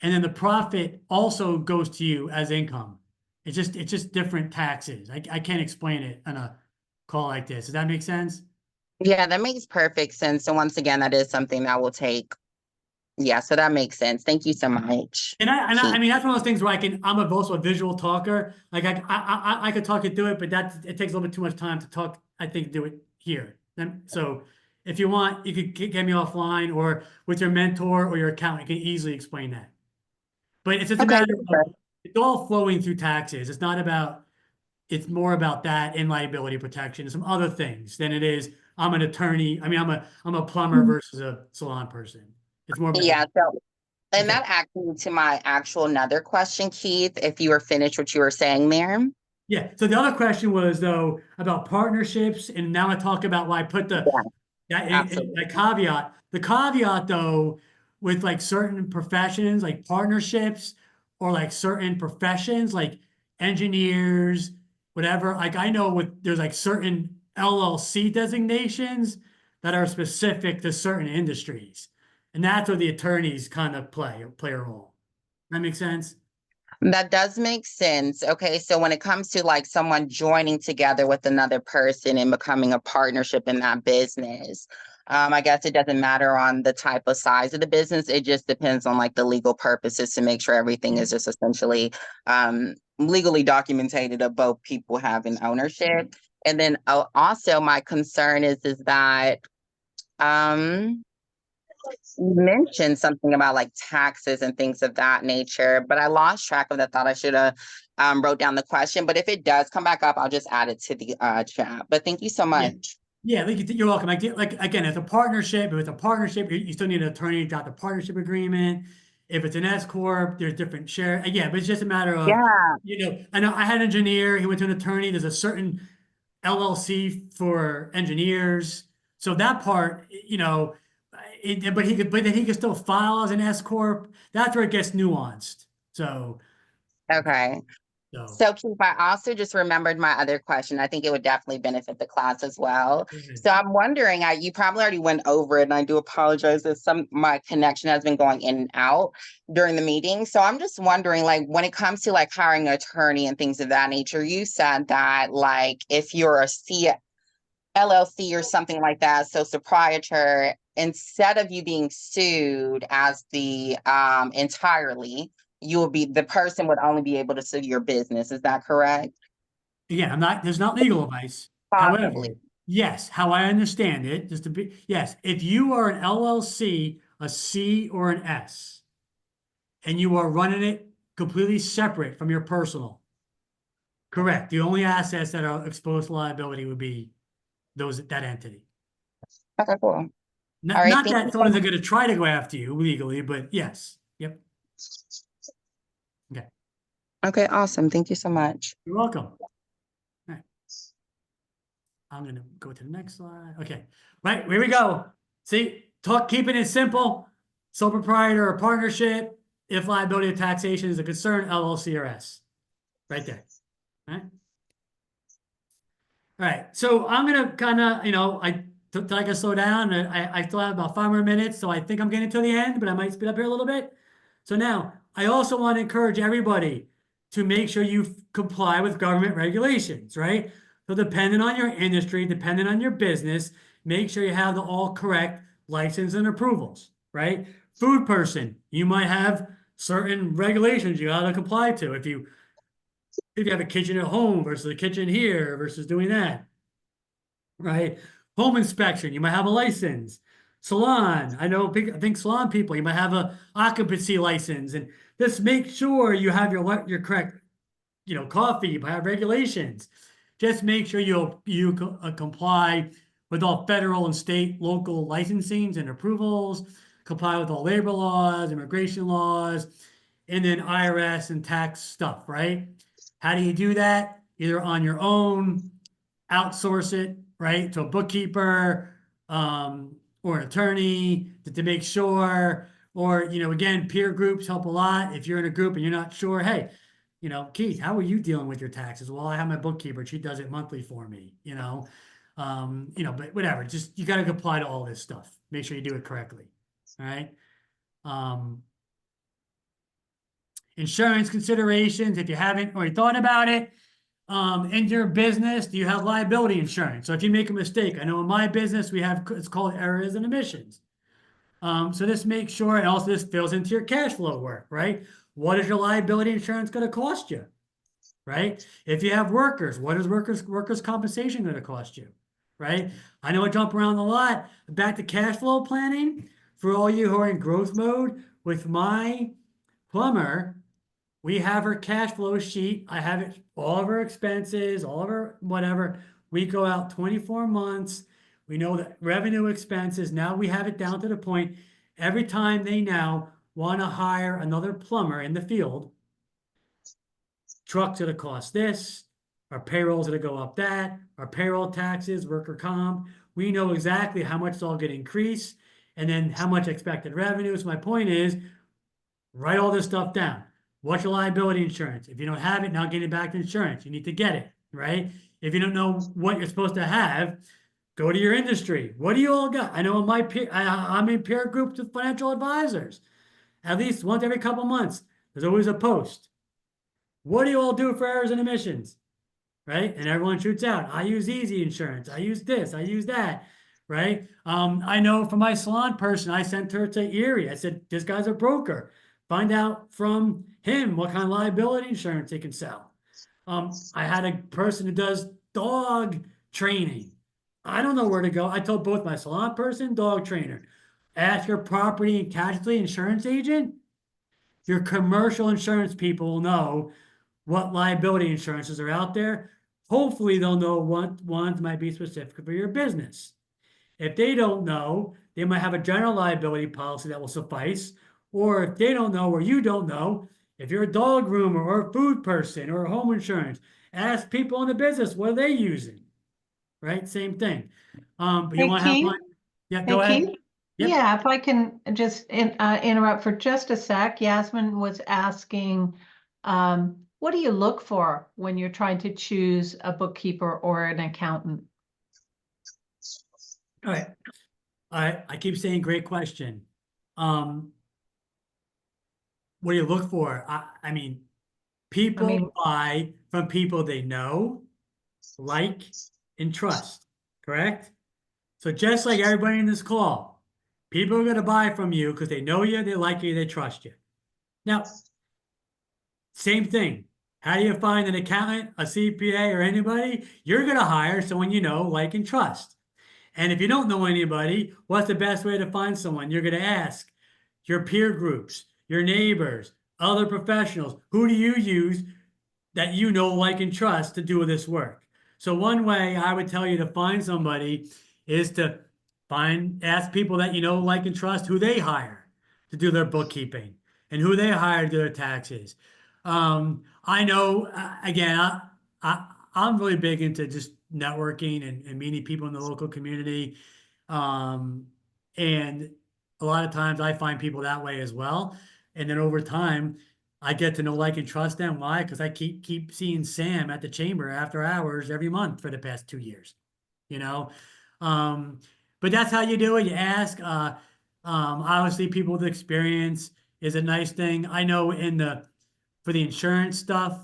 and then the profit also goes to you as income. It's just different taxes. I can't explain it on a call like this. Does that make sense? Yeah, that makes perfect sense. So once again, that is something that will take. Yeah, so that makes sense. Thank you so much. I mean that's one of those things where I'm also a visual talker. Like I could talk you through it, but it takes a little bit too much time to talk. I think to do it here. So if you want, you could get me offline or with your mentor or your accountant. You can easily explain that. But it's just a Okay. matter of it's all flowing through taxes. It's not about it's more about that and liability protection and some other things than it is I'm an attorney. I mean, I'm a plumber versus a salon person. It's more about Yeah, so and okay. that actually to my actual another question, Keith, if you were finished what you were saying there. Yeah. So the other question was though about partnerships, and now I talk about why I put Yeah, that absolutely. caveat. The caveat though, with like certain professions, like partnerships, or like certain professions, like engineers, whatever. Like I know there's like certain LLC designations that are specific to certain industries, and that's where the attorneys kind of play a role. That makes sense? That does make sense. Okay, so when it comes to like someone joining together with another person and becoming a partnership in that business, I guess it doesn't matter on the type of size of the business. It just depends on like the legal purposes to make sure everything is just essentially legally documented of both people having ownership. And then also my concern is that you mentioned something about like taxes and things of that nature, but I lost track of that. Thought I should have wrote down the question. But if it does come back up, I'll just add it to the chat. But thank you so much. Yeah, you're welcome. Like again, if it's a partnership, you still need an attorney to draft the partnership agreement. If it's an S corp, there's different share. Yeah, but it's just a matter of, Yeah. I know I had an engineer. He went to an attorney. There's a certain LLC for engineers. So that part, but then he could still file as an S corp. That's where it gets nuanced. So, Okay. so So Keith, I also just remembered my other question. I think it would definitely benefit the class as well. So I'm wondering, you probably already went over it, and I do apologize if my connection has been going in and out during the meeting. So I'm just wondering, like, when it comes to like hiring an attorney and things of that nature, you said that like if you're a LLC or something like that, so proprietor, instead of you being sued as the entirely, the person would only be able to sue your business. Is that correct? again, there's not legal advice. However, Possibly. yes, how I understand it, yes, if you are an LLC, a C or an S, and you are running it completely separate from your personal, correct. The only assets that are exposed to liability would be that entity. Okay, cool. All Not, right. not Thank that you. someone is going to try to go after you legally, but yes. Yep. Okay. Okay, awesome. Thank you so much. You're welcome. All right. I'm gonna go to the next slide. Okay, right, here we go. See, keeping it simple, sole proprietor or partnership, if liability of taxation is a concern, LLC or S. Right there. All right. All right, so I'm gonna kind of, I can slow down. I still have about 5 more minutes, so I think I'm getting to the end, but I might speed up here a little bit. So now, I also want to encourage everybody to make sure you comply with government regulations, right? So depending on your industry, depending on your business, make sure you have the all correct license and approvals, right? Food person, you might have certain regulations you got to comply to. If you have a kitchen at home versus a kitchen here versus doing that, right? Home inspection, you might have a license. Salon, I think salon people, you might have a occupancy license, and just make sure you have your correct, coffee, you might have regulations. Just make sure you comply with all federal and state, local licensings and approvals, comply with all labor laws, immigration laws, and then IRS and tax stuff, right? How do you do that? Either on your own, outsource it, right, to a bookkeeper, or an attorney to make sure, or, again, peer groups help a lot. If you're in a group and you're not sure, hey, Keith, how are you dealing with your taxes? Well, I have my bookkeeper. She does it monthly for me, but whatever, just, you got to comply to all this stuff. Make sure you do it correctly. All right. Insurance considerations, if you haven't already thought about it, in your business, do you have liability insurance? So if you make a mistake, I know in my business, it's called errors and omissions. So this makes sure, and also this fills into your cash flow work, right? What is your liability insurance going to cost you, right? If you have workers, what is workers compensation going to cost you, right? I know I jump around a lot. Back to cash flow planning, for all you who are in growth mode, with my plumber, we have her cash flow sheet. I have it, all of her expenses, all of her whatever. We go out 24 months. We know that revenue expenses. Now we have it down to the point, every time they now want to hire another plumber in the field, truck's going to cost this, our payroll's going to go up that, our payroll taxes, worker comp. We know exactly how much it's all going to increase, and then how much expected revenue. So my point is, write all this stuff down. What's your liability insurance? If you don't have it, now get it back to insurance. You need to get it, right? If you don't know what you're supposed to have, go to your industry. What do you all got? I know in my peer, I'm in peer groups with financial advisors. At least once every couple months, there's always a post. What do you all do for errors and omissions? Right? And everyone shoots out. I use easy insurance. I use this. I use that. Right? I know for my salon person, I sent her to Erie. I said, this guy's a broker. Find out from him what kind of liability insurance he can sell. I had a person who does dog training. I don't know where to go. I told both my salon person, dog trainer, ask your property and casualty insurance agent. Your commercial insurance people will know what liability insurances are out there. Hopefully they'll know what ones might be specific for your business. If they don't know, they might have a general liability policy that will suffice. Or if they don't know, or you don't know, if you're a dog groomer or a food person or a home insurance, ask people in the business, what are they using? Right? Same thing. But you Hey, want to have Keith? one? Yeah, go Hey, ahead. Keith? Yep. Yeah, if I can just interrupt for just a sec. Yasmin was asking, what do you look for when you're trying to choose a bookkeeper or an accountant? All right. I keep saying great question. What do you look for? I mean, people buy from people they know, like, and trust, correct? So just like everybody in this call, people are going to buy from you because they know you, they like you, they trust you. Now, same thing. How do you find an accountant, a CPA, or anybody? You're going to hire someone you know, like, and trust. And if you don't know anybody, what's the best way to find someone? You're going to ask your peer groups, your neighbors, other professionals. Who do you use that you know, like, and trust to do this work? So one way I would tell you to find somebody is to ask people that you know, like, and trust who they hire to do their bookkeeping and who they hire to do their taxes. I know, again, I'm really big into just networking and meeting people in the local community. And a lot of times I find people that way as well. And then over time, I get to know, like, and trust them. Why? Because I keep seeing Sam at the chamber after hours every month for the past 2 years, you know? But that's how you do it. You ask, obviously people with experience is a nice thing. I know for the insurance stuff,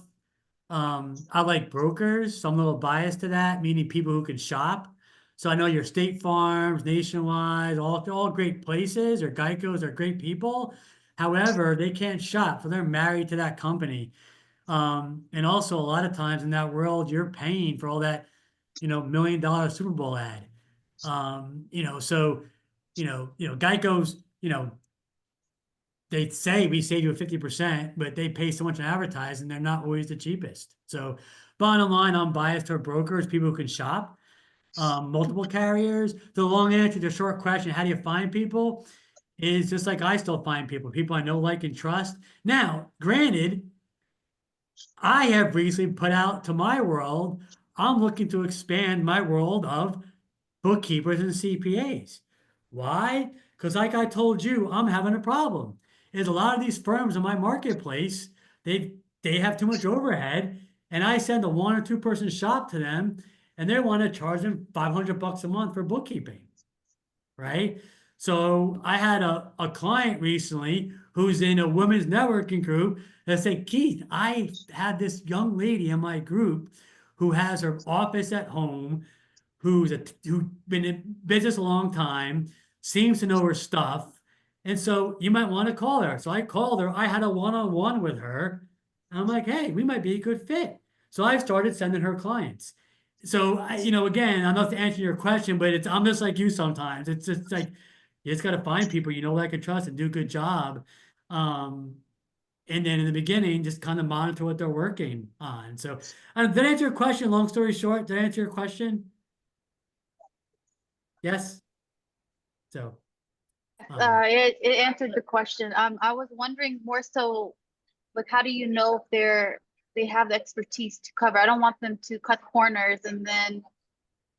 I like brokers, so I'm a little biased to that, meaning people who can shop. So I know your State Farms, Nationwide, all great places, or Geico's are great people. However, they can't shop, so they're married to that company. And also a lot of times in that world, you're paying for all that, $1 million Super Bowl ad. So, Geico's, they say we save you 50%, but they pay so much in advertising, they're not always the cheapest. So bottom line, I'm biased toward brokers, people who can shop, multiple carriers. The long answer to the short question, how do you find people? Is just like I still find people I know, like, and trust. Now, granted, I have recently put out to my world, I'm looking to expand my world of bookkeepers and CPAs. Why? Because like I told you, I'm having a problem. Is a lot of these firms in my marketplace, they have too much overhead, and I send a 1 or 2 person shop to them, and they want to charge them $500 a month for bookkeeping, right? So I had a client recently who's in a women's networking group that said, Keith, I had this young lady in my group who has her office at home, who's been in business a long time, seems to know her stuff. And so you might want to call her. So I called her. I had a one-on-one with her. And I'm like, hey, we might be a good fit. So I started sending her clients. So again, I'm not to answer your question, but I'm just like you sometimes. It's just like you just got to find people like, and trust, and do a good job. And then in the beginning, just kind of monitor what they're working on. So did I answer your question? Long story short, did I answer your question? Yes. So, It answered the question. I was wondering more so, like, how do you know if they have the expertise to cover? I don't want them to cut corners, and then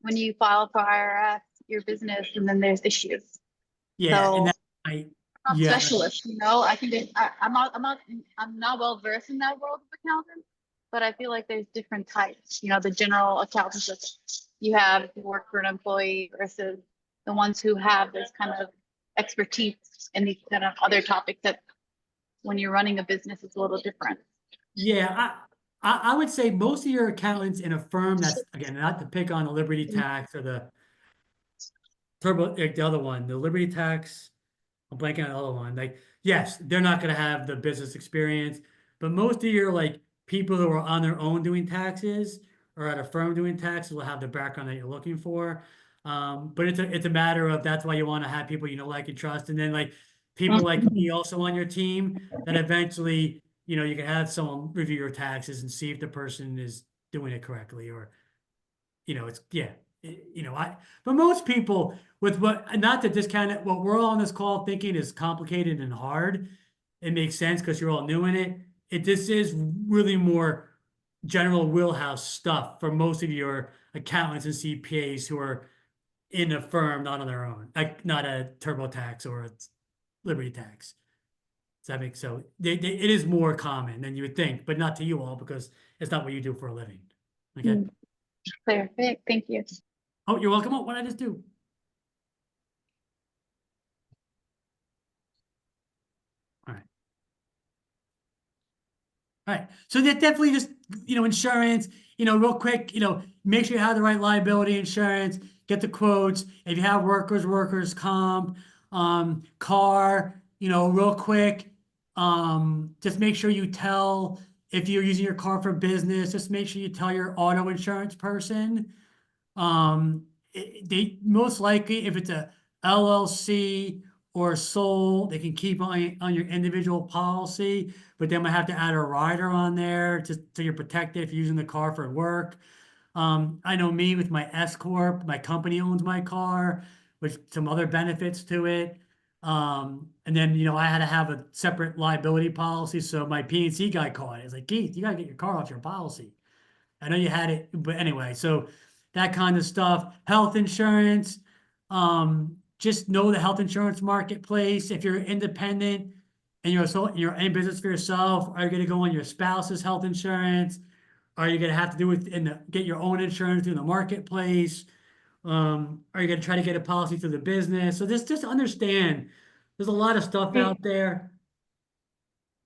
when you file for IRS, your business, and then there's issues. yeah, and So I, I'm not yeah, specialist, I think I'm not well versed in that world of accounting, but I feel like there's different types. The general accountants that you have who work for an employee versus the ones who have this kind of expertise in these kind of other topics that when you're running a business, it's a little different. yeah. I would say most of your accountants in a firm that's, again, not to pick on the Liberty Tax or the the other one, the Liberty Tax. I'm blanking on the other one. Like, yes, they're not going to have the business experience, but most of your people who are on their own doing taxes or at a firm doing taxes will have the background that you're looking for. But it's a matter of, that's why you want to have people like, and trust, and then people like me also on your team, that eventually you can have someone review your taxes and see if the person is doing it correctly, or it's, yeah. But most people, with not to discount it, what we're all on this call thinking is complicated and hard. It makes sense because you're all new in it. This is really more general wheelhouse stuff for most of your accountants and CPAs who are in a firm, not on their own, like not a TurboTax or a Liberty Tax. Does that make so? It is more common than you would think, but not to you all, because it's not what you do for a living. Okay. Clear. Thank you. Oh, you're welcome. What did I just do? All right. All right. So that definitely just, insurance, real quick, make sure you have the right liability insurance, get the quotes. If you have workers' comp, car, real quick, just make sure you tell, if you're using your car for business, just make sure you tell your auto insurance person. They most likely, if it's a LLC or a sole, they can keep on your individual policy, but they might have to add a rider on there just so you're protected if you're using the car for work. I know me with my S Corp, my company owns my car, with some other benefits to it. And then, I had to have a separate liability policy. So my P&C guy called it. It's like, Keith, you gotta get your car off your policy. I know you had it, but anyway, so that kind of stuff. Health insurance, just know the health insurance marketplace. If you're independent and you're in business for yourself, are you going to go on your spouse's health insurance? Are you going to have to do it get your own insurance through the marketplace? Are you going to try to get a policy through the business? So just understand, there's a lot of stuff Hey. out there.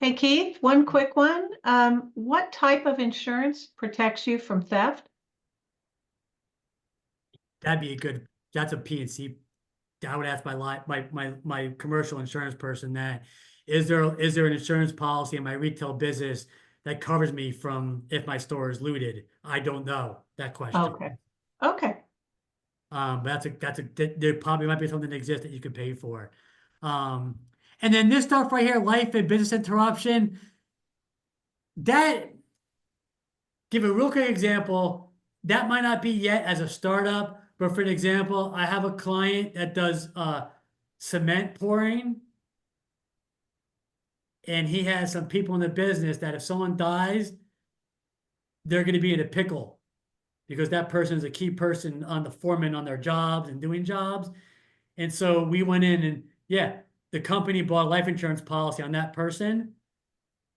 Hey Keith, one quick one. What type of insurance protects you from theft? That'd be that's a P&C. I would ask my commercial insurance person that, is there an insurance policy in my retail business that covers me from if my store is looted? I don't know that question. Okay. Okay. But there probably might be something that exists that you could pay for. And then this stuff right here, life and business interruption, that, give a real quick example, that might not be yet as a startup, but for an example, I have a client that does cement pouring, and he has some people in the business that if someone dies, they're going to be in a pickle because that person is a key person on the foreman on their jobs and doing jobs. And so we went in and, yeah, the company bought a life insurance policy on that person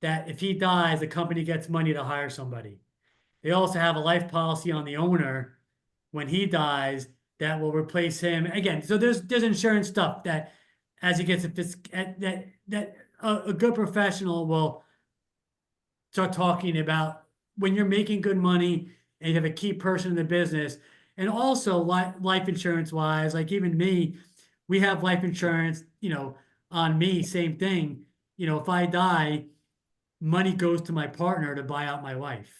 that if he dies, the company gets money to hire somebody. They also have a life policy on the owner when he dies that will replace him again. So there's insurance stuff that as he gets a good professional will start talking about when you're making good money and you have a key person in the business. And also life insurance wise, like even me, we have life insurance, on me, same thing. If I die, money goes to my partner to buy out my wife.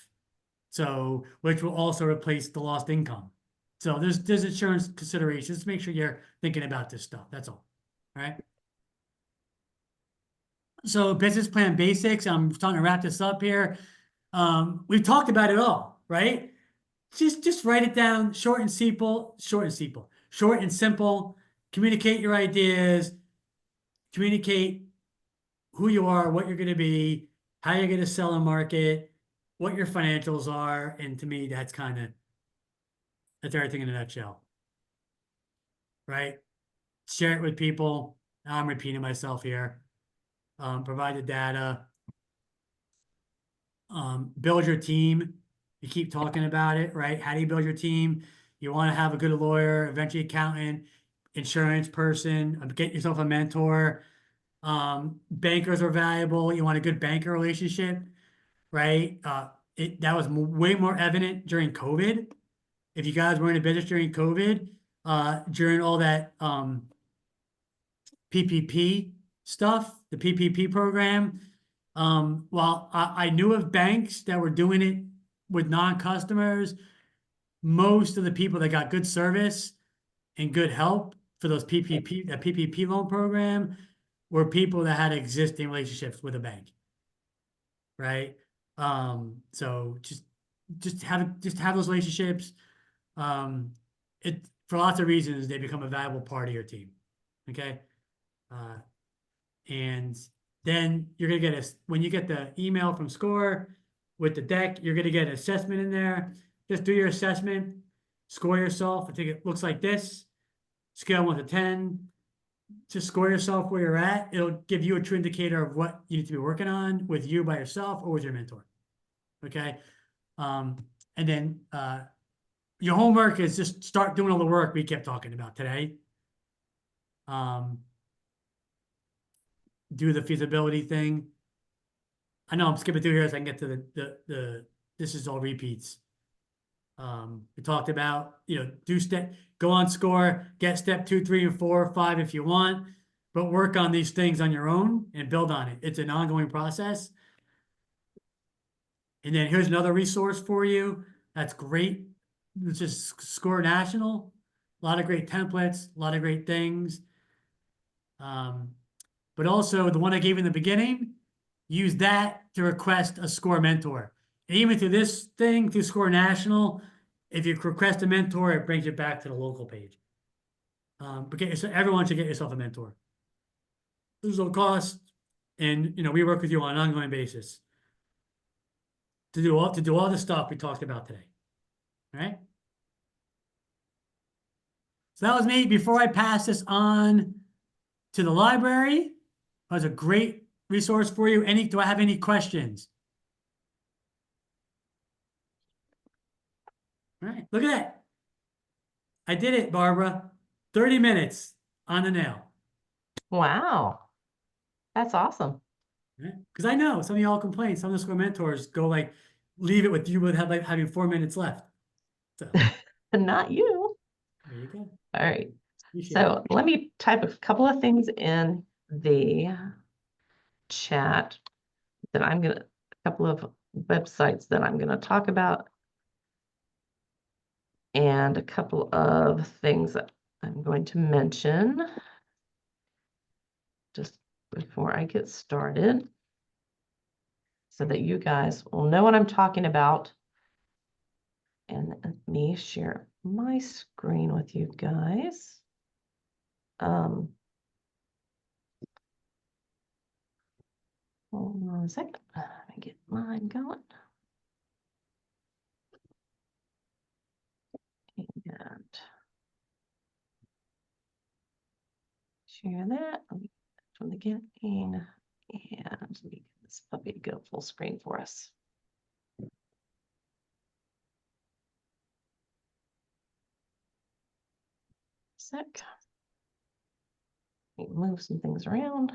So, which will also replace the lost income. So there's insurance considerations. Just make sure you're thinking about this stuff. That's all. All right. So business plan basics. I'm starting to wrap this up here. We've talked about it all, right? Just write it down, short and simple. Communicate your ideas. Communicate who you are, what you're going to be, how you're going to sell and market, what your financials are. And to me, that's everything in a nutshell, right? Share it with people. Now I'm repeating myself here. Provide the data. Build your team. You keep talking about it, right? How do you build your team? You want to have a good lawyer, eventually accountant, insurance person, get yourself a mentor. Bankers are valuable. You want a good banker relationship, right? That was way more evident during COVID. If you guys were in a business during COVID, during all that PPP stuff, the PPP program, while I knew of banks that were doing it with non-customers, most of the people that got good service and good help for that PPP loan program were people that had existing relationships with a bank, right? So just have those relationships. For lots of reasons, they become a valuable part of your team. Okay. And then you're going to get when you get the email from SCORE with the deck, you're going to get an assessment in there. Just do your assessment, score yourself. I think it looks like this, scale 1 to 10. Just score yourself where you're at. It'll give you a true indicator of what you need to be working on with you by yourself or with your mentor. Okay. And then, your homework is just start doing all the work we kept talking about today. Do the feasibility thing. I know I'm skipping through here so I can get to this is all repeats. We talked about, go on SCORE, get step 2, 3, and 4, 5 if you want, but work on these things on your own and build on it. It's an ongoing process. And then here's another resource for you. That's great. It's just SCORE National. A lot of great templates, a lot of great things. But also the one I gave in the beginning, use that to request a SCORE mentor. And even through this thing, through SCORE National, if you request a mentor, it brings you back to the local page. But everyone should get yourself a mentor. There's no cost, and we work with you on an ongoing basis to do all the stuff we talked about today. All right. So that was me. Before I pass this on to the library, that was a great resource for you. Do I have any questions? All right, look at that. I did it, Barbara. 30 minutes on the nail. Wow. That's awesome. Because I know some of y'all complain. Some of the school mentors go like, leave it with you with having 4 minutes left. So Not you. there you go. All right. Appreciate So let me type a couple of things in the chat that a couple of websites that I'm gonna talk about. And a couple of things that I'm going to mention just before I get started, so that you guys will know what I'm talking about. And let me share my screen with you guys. Hold on a second. Let me get mine going. And share that. Let me from the beginning. And let me get this puppy to go full screen for us. Sec. Let me move some things around.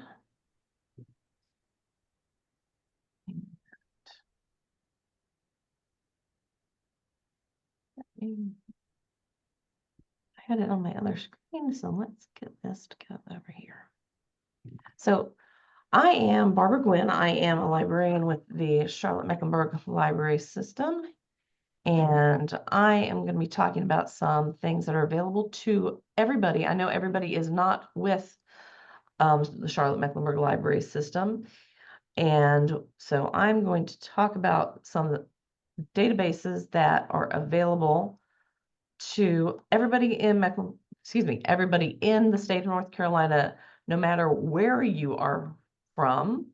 I had it on my other screen, so let's get this to go over here. So I am Barbara Gwynn. I am a librarian with the Charlotte-Mecklenburg Library System. And I am going to be talking about some things that are available to everybody. I know everybody is not with the Charlotte-Mecklenburg Library System. And so I'm going to talk about some of the databases that are available to everybody in everybody in the state of North Carolina, no matter where you are from,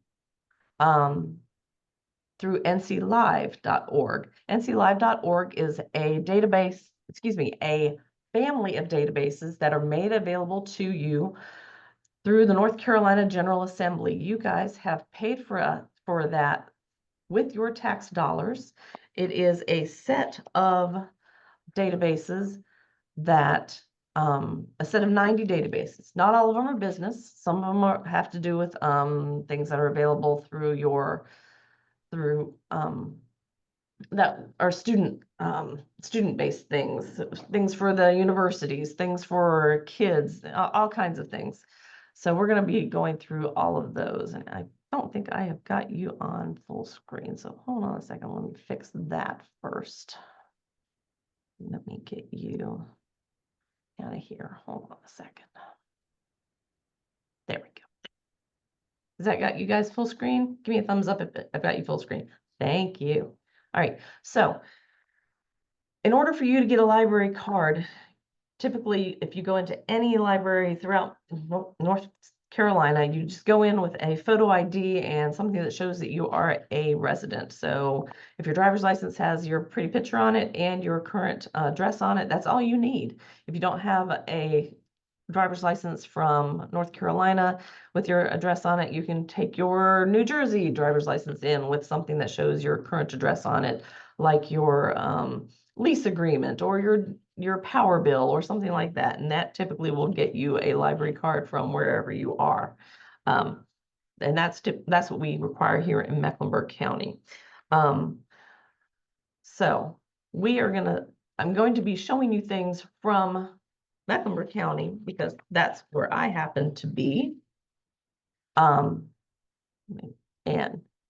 through nclive.org. nclive.org is a database, a family of databases that are made available to you through the North Carolina General Assembly. You guys have paid for that with your tax dollars. It is a set of databases that a set of 90 databases. Not all of them are business. Some of them have to do with things that are available through that are student-based things for the universities, things for kids, all kinds of things. So we're going to be going through all of those, and I don't think I have got you on full screen. So hold on a second. Let me fix that first. Let me get you out of here. Hold on a second. There we go. Has that got you guys full screen? Give me a thumbs up if I've got you full screen. Thank you. All right. So in order for you to get a library card, typically, if you go into any library throughout North Carolina, you just go in with a photo ID and something that shows that you are a resident. So if your driver's license has your pretty picture on it and your current address on it, that's all you need. If you don't have a driver's license from North Carolina with your address on it, you can take your New Jersey driver's license in with something that shows your current address on it, like your lease agreement or your power bill or something like that. And that typically will get you a library card from wherever you are. And that's what we require here in Mecklenburg County. So I'm going to be showing you things from Mecklenburg County because that's where I happen to be. And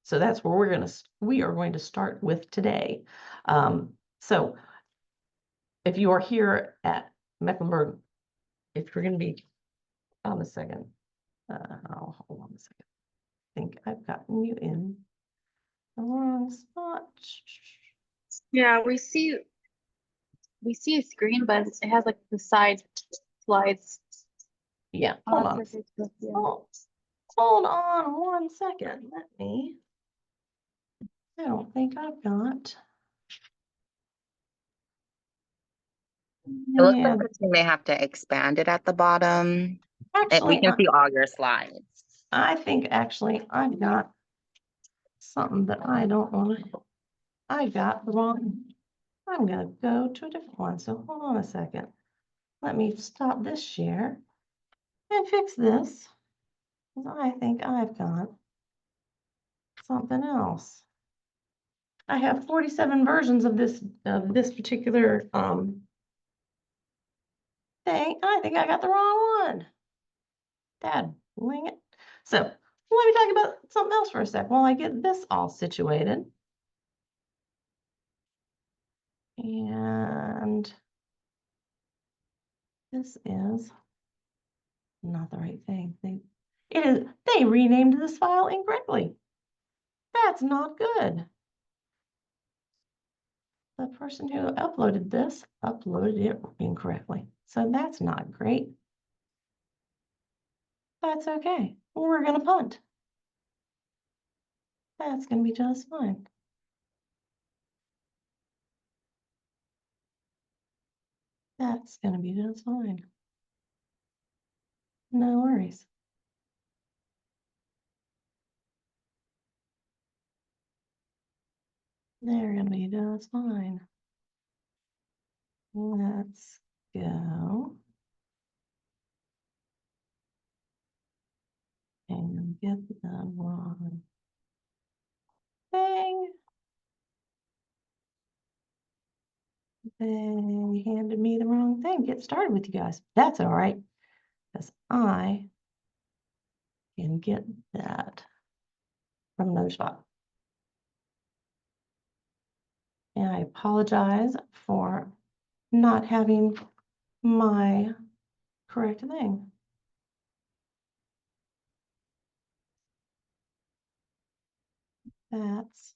so that's where we are going to start with today. So if you are here at Mecklenburg, if you're going to be on a second, hold on a second. I think I've gotten you in the wrong spot. Yeah, we see a screen, but it has like the side slides. Yeah, I'm hold not on. sure if it's just- yeah. Hold on 1 second. I don't think I've got. It looks Yeah, like that you may have to expand it at the bottom. And we actually, can see all your slides. I think actually I've got something that I don't want to, I got the wrong, I'm gonna go to a different one. So hold on a second. Let me stop this share and fix this. 'Cause I think I've got something else. I have 47 versions of this particular thing. I think I got the wrong one. Dad, wing it. So let me talk about something else for a sec while I get this all situated. And this is not the right thing. They renamed this file incorrectly. That's not good. The person who uploaded this uploaded it incorrectly. So that's not great. That's okay. We're gonna punt. That's gonna be just fine. That's gonna be just fine. No worries. They're gonna be just fine. Let's go and get the wrong thing. They handed me the wrong thing. Get started with you guys. That's all right, because I can get that from another spot. And I apologize for not having my correct thing. That's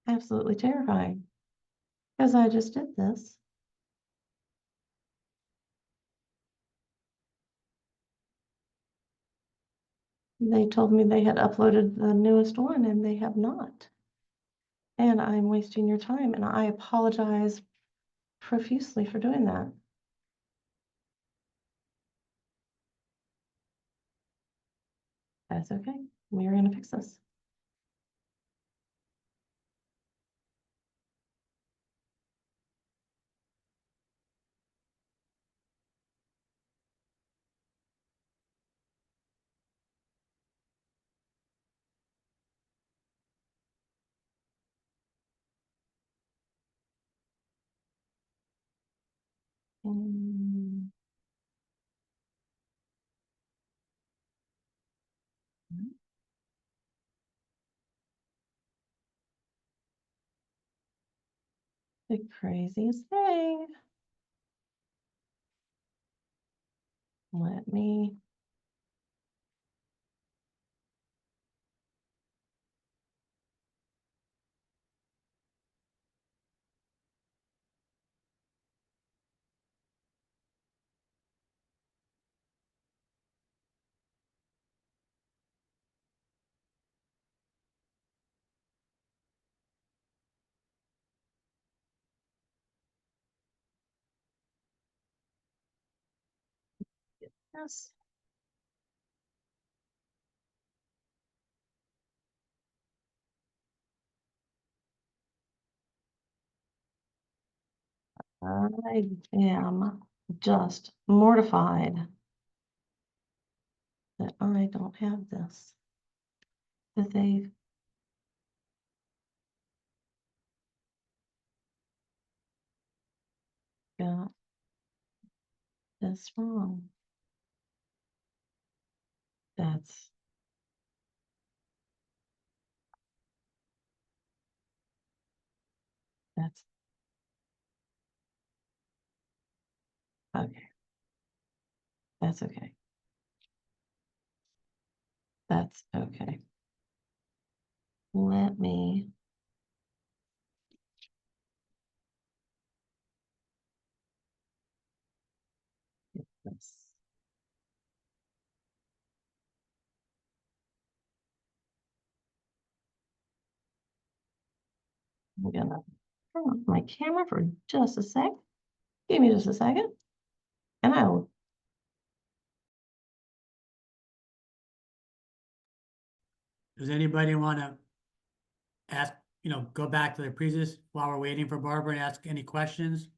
absolutely terrifying because I just did this. They told me they had uploaded the newest one and they have not. And I'm wasting your time and I apologize profusely for doing that. That's okay. We're going to fix this. Mm. The craziest thing. Let me yes. I am just mortified that I don't have this. That they've got this wrong. That's okay. That's okay. That's okay. Let me get this. I'm gonna turn off my camera for just a sec. Give me just a second. And I'll, Does anybody want to ask, go back to the previous while we're waiting for Barbara and ask any questions?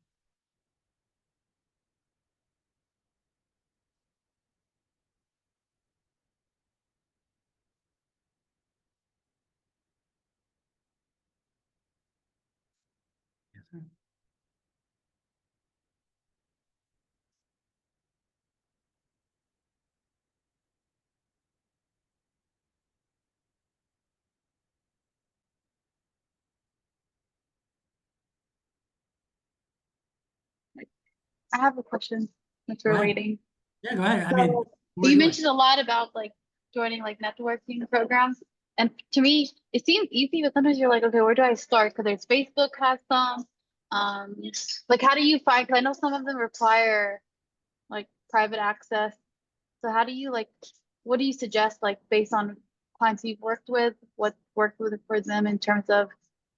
Yes, sir. I have a question since we're Go ahead. waiting. Yeah, go ahead. I mean, So where you do I- mentioned a lot about like joining like networking programs. And to me, it seems easy, but sometimes you're like, okay, where do I start? Because there's Facebook has some. Um, like how do you find, because I know some of them require like private access. So how do you like, what do you suggest like based on clients you've worked with, what worked with for them in terms of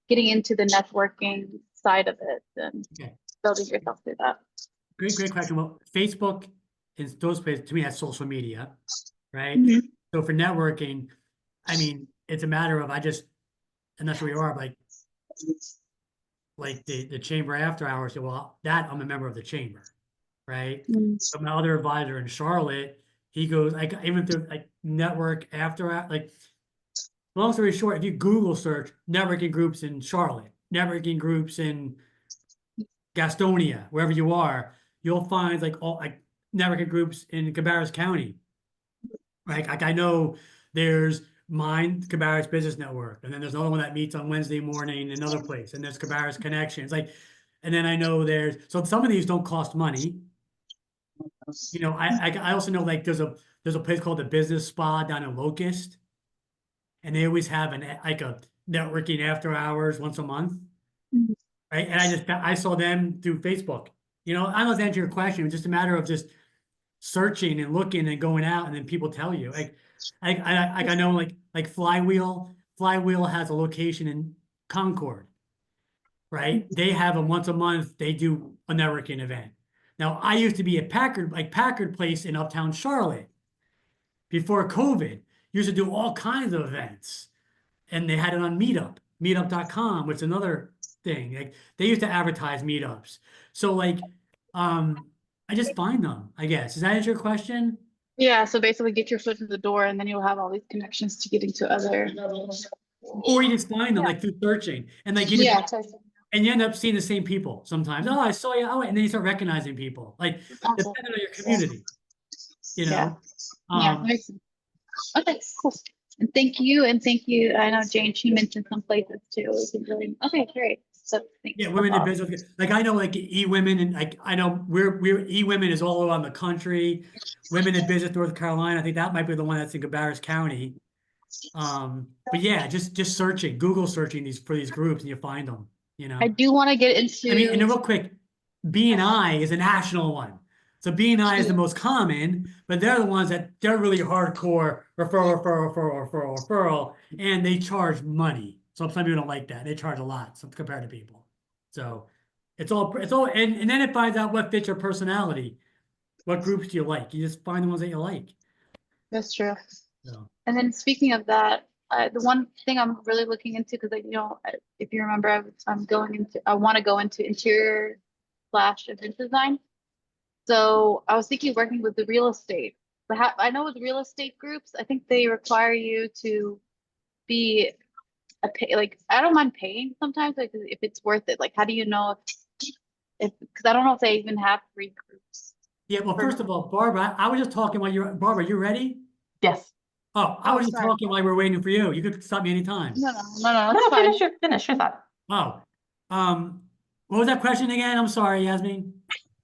getting into the networking side of it and Okay. building yourself through that? Great question. Well, Facebook is those places, to me, that's social media, right? Mhm. So for networking, I mean, it's a matter of, I'm not sure where you are, but like the chamber after hours, well, that I'm a member of the chamber, right? Mm. But my other advisor in Charlotte, he goes, like, even through like network after, like, long story short, if you Google search networking groups in Charlotte, networking groups in Gastonia, wherever you are, you'll find like all like networking groups in Cabarrus County. Right. Like I know there's Cabarrus Business Network, and then there's another one that meets on Wednesday morning in another place, and there's Cabarrus Connections. Like, and then I know so some of these don't cost money. I also know like there's a place called the Business Spa down in Locust, and they always have like a networking after hours once a month. Mhm. Right. And I saw them through Facebook. I don't know if to answer your question. It's just a matter of just searching and looking and going out, and then people tell you. I know like Flywheel has a location in Concord, right? They have them once a month. They do a networking event. Now I used to be at Packard Place in Uptown Charlotte before COVID. Used to do all kinds of events, and they had it on meetup.com, which is another thing. Like they used to advertise meetups. So I just find them, I guess. Does that answer your question? Yeah, so basically get your foot in the door and then you'll have all these connections to get into other. Or you just find them like through searching, and like you Yeah. and you end up seeing the same people sometimes. Oh, I saw you. Oh, and then you start recognizing people, like Awesome. depending on your community, you Yeah. know. Yeah. Makes sense. Okay, cool. And thank you. And thank you. I know Jane, she mentioned some places too. It was really, okay, great. So thanks. Yeah, women in business. Like I know, like E-Women, and like I know we're E-Women is all around the country. Women in Business North Carolina. I think that might be the one that's in Cabarrus County. But yeah, just searching, Google searching for these groups, and you find them. I do want to get into. I mean, and real quick, B&I is a national one. So B&I is the most common, but they're the ones they're really hardcore referral, and they charge money. So some people don't like that. They charge a lot compared to people. So it's all, and then it finds out what fits your personality. What groups do you like? You just find the ones that you like. That's true. So, And then speaking of that, the one thing I'm really looking into, because if you remember, I want to go into interior / event design. So I was thinking working with the real estate. But I know with real estate groups, I think they require you to be like I don't mind paying sometimes, like if it's worth it. Like how do you know if because I don't know if they even have free groups. yeah, well, first of all, Barbara, I was just talking while Barbara, you ready? yes. Oh, I Oh, was just sorry. talking while we're waiting for you. You could stop me anytime. No, No, it's fine. finish your thought. Oh, what was that question again? I'm sorry, Yasmin.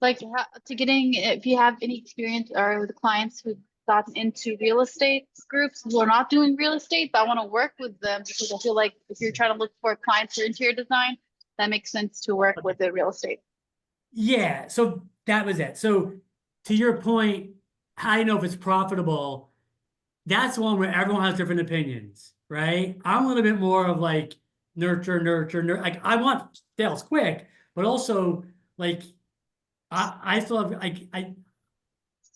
Like if you have any experience or with clients who've gotten into real estate groups who are not doing real estate, but I want to work with them because I feel like if you're trying to look for clients for interior design, that makes sense to work with the real estate. Yeah, so that was it. So to your point, how do you know if it's profitable? That's one where everyone has different opinions, right? I'm a little bit more of like nurture. Like I want sales quick, but also like I still have,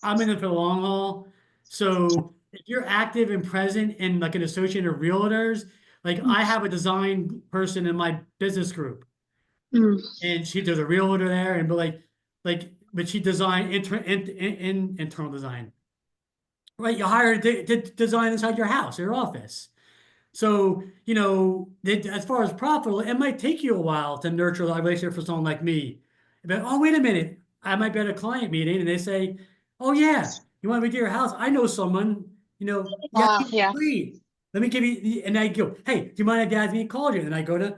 I'm in it for the long haul. So if you're active and present in like an associate of realtors, like I have a design person in my business group Mm. and there's a realtor there and but she designed internal design. Right, you hire her to design inside your house, your office. So, as far as profitable, it might take you a while to nurture that relationship for someone like me. But, oh, wait a minute. I might be at a client meeting and they say, oh, yeah, you want to redo your house? I know someone, yeah, Yeah. great. Let me give you, and I go, hey, do you mind if Yasmin called you? And then I go to,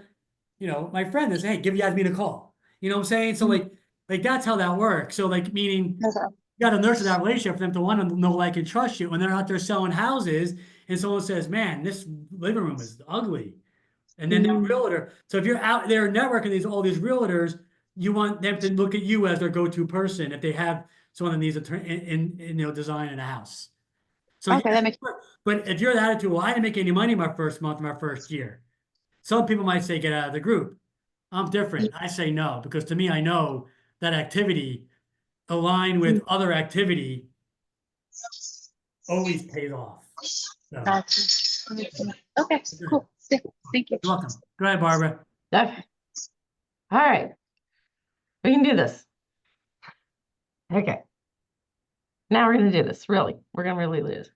my friend and say, hey, give Yasmin a call. You know what I'm saying? So, like that's how that works. So, like, meaning, Okay. you got to nurture that relationship for them to want to know, like, and trust you when they're out there selling houses and someone says, man, this living room is ugly. And then that Mm. realtor. So if you're out there networking all these realtors, you want them to look at you as their go-to person if they have someone that needs a turn in design in a house. So Okay, yes, that makes but if you're the attitude, well, I didn't make any money my first month, my first year. Some people might say get out of the group. I'm different. I say no, because to me, I know that activity aligned with other activity always pays off. So, gotcha. Okay, cool. Thank you. you're welcome. Go ahead, Barbara. Okay. All right. We can do this. Okay. Now we're going to do this. Really. We're going to really do this.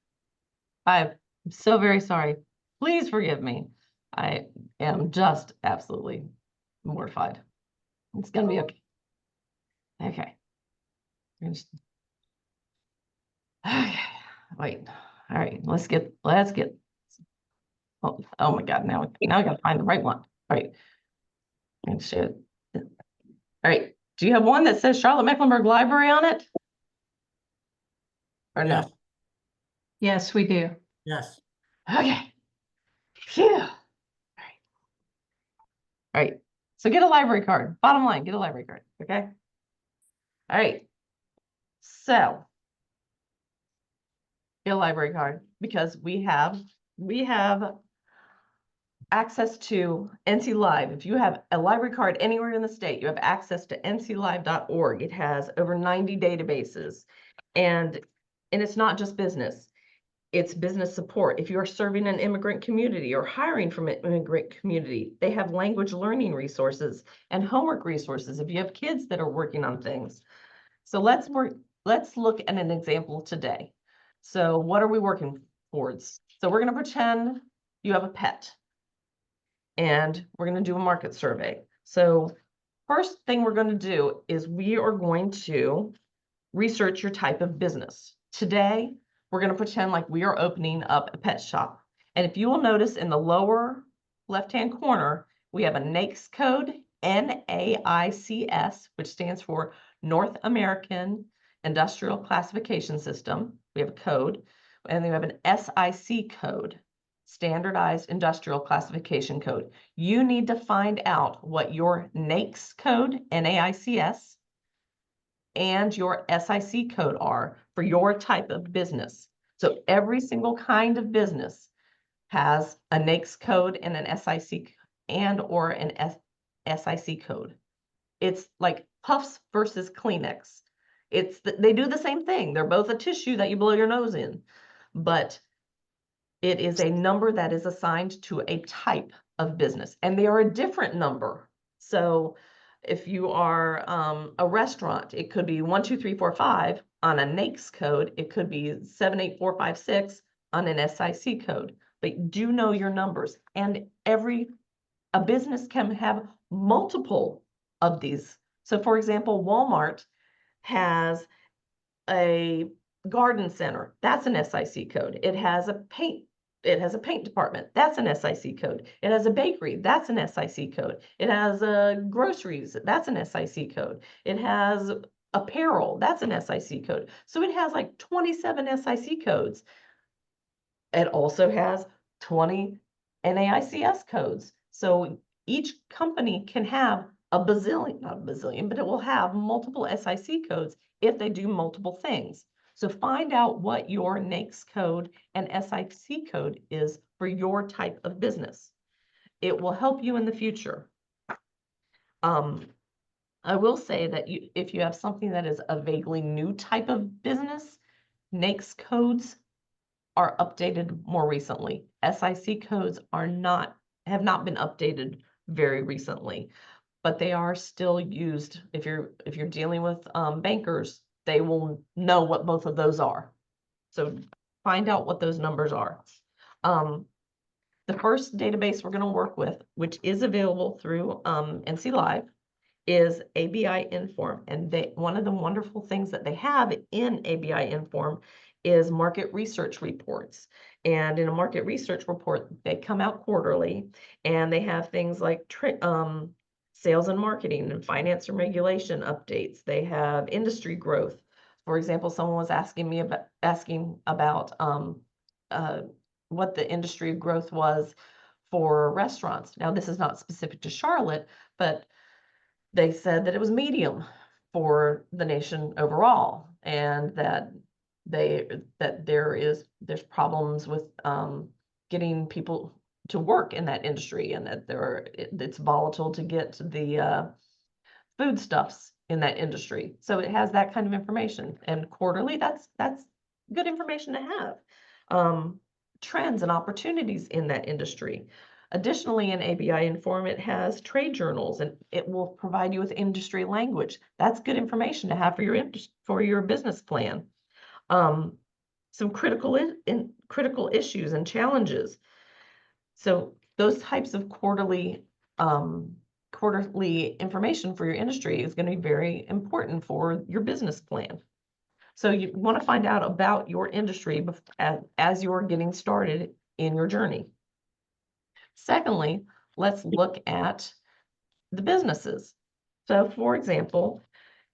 I'm so very sorry. Please forgive me. I am just absolutely mortified. It's going to be okay. Okay. Okay. Wait. All right. Let's get, oh my God. Now I got to find the right one. All right. Let's show it. All right. Do you have one that says Charlotte Mecklenburg Library on it? Or Yes. no? Yes, we do. Yes. Okay. Phew. All right. So get a library card. Bottom line, get a library card. Okay. All right. So get a library card because we have access to NC Live. If you have a library card anywhere in the state, you have access to nclive.org. It has over 90 databases, and it's not just business. It's business support. If you're serving an immigrant community or hiring from an immigrant community, they have language learning resources and homework resources if you have kids that are working on things. So let's look at an example today. So what are we working towards? So we're going to pretend you have a pet and we're going to do a market survey. So first thing we're going to do is we are going to research your type of business. Today, we're going to pretend like we are opening up a pet shop. And if you will notice in the lower left-hand corner, we have a NAICS code, NAICS, which stands for North American Industrial Classification System. We have a code, and we have an SIC code, Standardized Industrial Classification Code. You need to find out what your NAICS code, NAICS, and your SIC code are for your type of business. So every single kind of business has a NAICS code and an SIC and or an SIC code. It's like Puffs versus Kleenex. They do the same thing. They're both a tissue that you blow your nose in, but it is a number that is assigned to a type of business, and they are a different number. So if you are a restaurant, it could be 1, 2, 3, 4, 5 on a NAICS code. It could be 7, 8, 4, 5, 6 on an SIC code. But do know your numbers, and a business can have multiple of these. So for example, Walmart has a garden center. That's an SIC code. It has a paint department. That's an SIC code. It has a bakery. That's an SIC code. It has groceries. That's an SIC code. It has apparel. That's an SIC code. So it has like 27 SIC codes. It also has 20 NAICS codes. So each company can have not a bazillion, but it will have multiple SIC codes if they do multiple things. So find out what your NAICS code and SIC code is for your type of business. It will help you in the future. I will say that if you have something that is a vaguely new type of business, NAICS codes are updated more recently. SIC codes have not been updated very recently, but they are still used. If you're dealing with bankers, they will know what both of those are. So find out what those numbers are. The first database we're going to work with, which is available through NC Live, is ABI Inform. And one of the wonderful things that they have in ABI Inform is market research reports. And in a market research report, they come out quarterly, and they have things like sales and marketing and finance and regulation updates. They have industry growth. For example, someone was asking about what the industry growth was for restaurants. Now, this is not specific to Charlotte, but they said that it was medium for the nation overall, and that there's problems with getting people to work in that industry, and that it's volatile to get the foodstuffs in that industry. So it has that kind of information, and quarterly, that's good information to have. Trends and opportunities in that industry. Additionally, in ABI Inform, it has trade journals, and it will provide you with industry language. That's good information to have for your business plan. Some critical issues and challenges. So those types of quarterly information for your industry is going to be very important for your business plan. So you want to find out about your industry as you're getting started in your journey. Secondly, let's look at the businesses. So for example,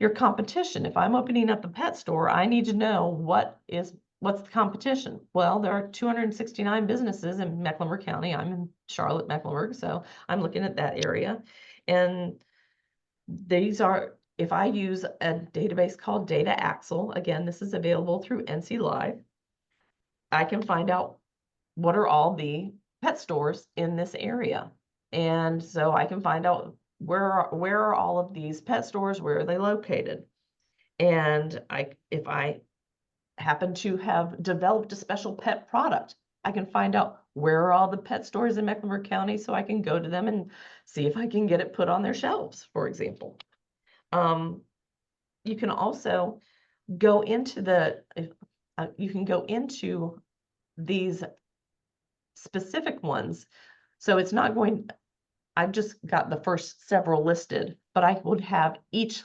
your competition. If I'm opening up a pet store, I need to know what's the competition. Well, there are 269 businesses in Mecklenburg County. I'm in Charlotte, Mecklenburg, so I'm looking at that area. And if I use a database called Data Axle, again, this is available through NC Live, I can find out what are all the pet stores in this area. And so I can find out where are all of these pet stores, where are they located? And if I happen to have developed a special pet product, I can find out where are all the pet stores in Mecklenburg County, so I can go to them and see if I can get it put on their shelves, for example. You can also go into these specific ones. So it's not going, I've just got the first several listed, but I would have each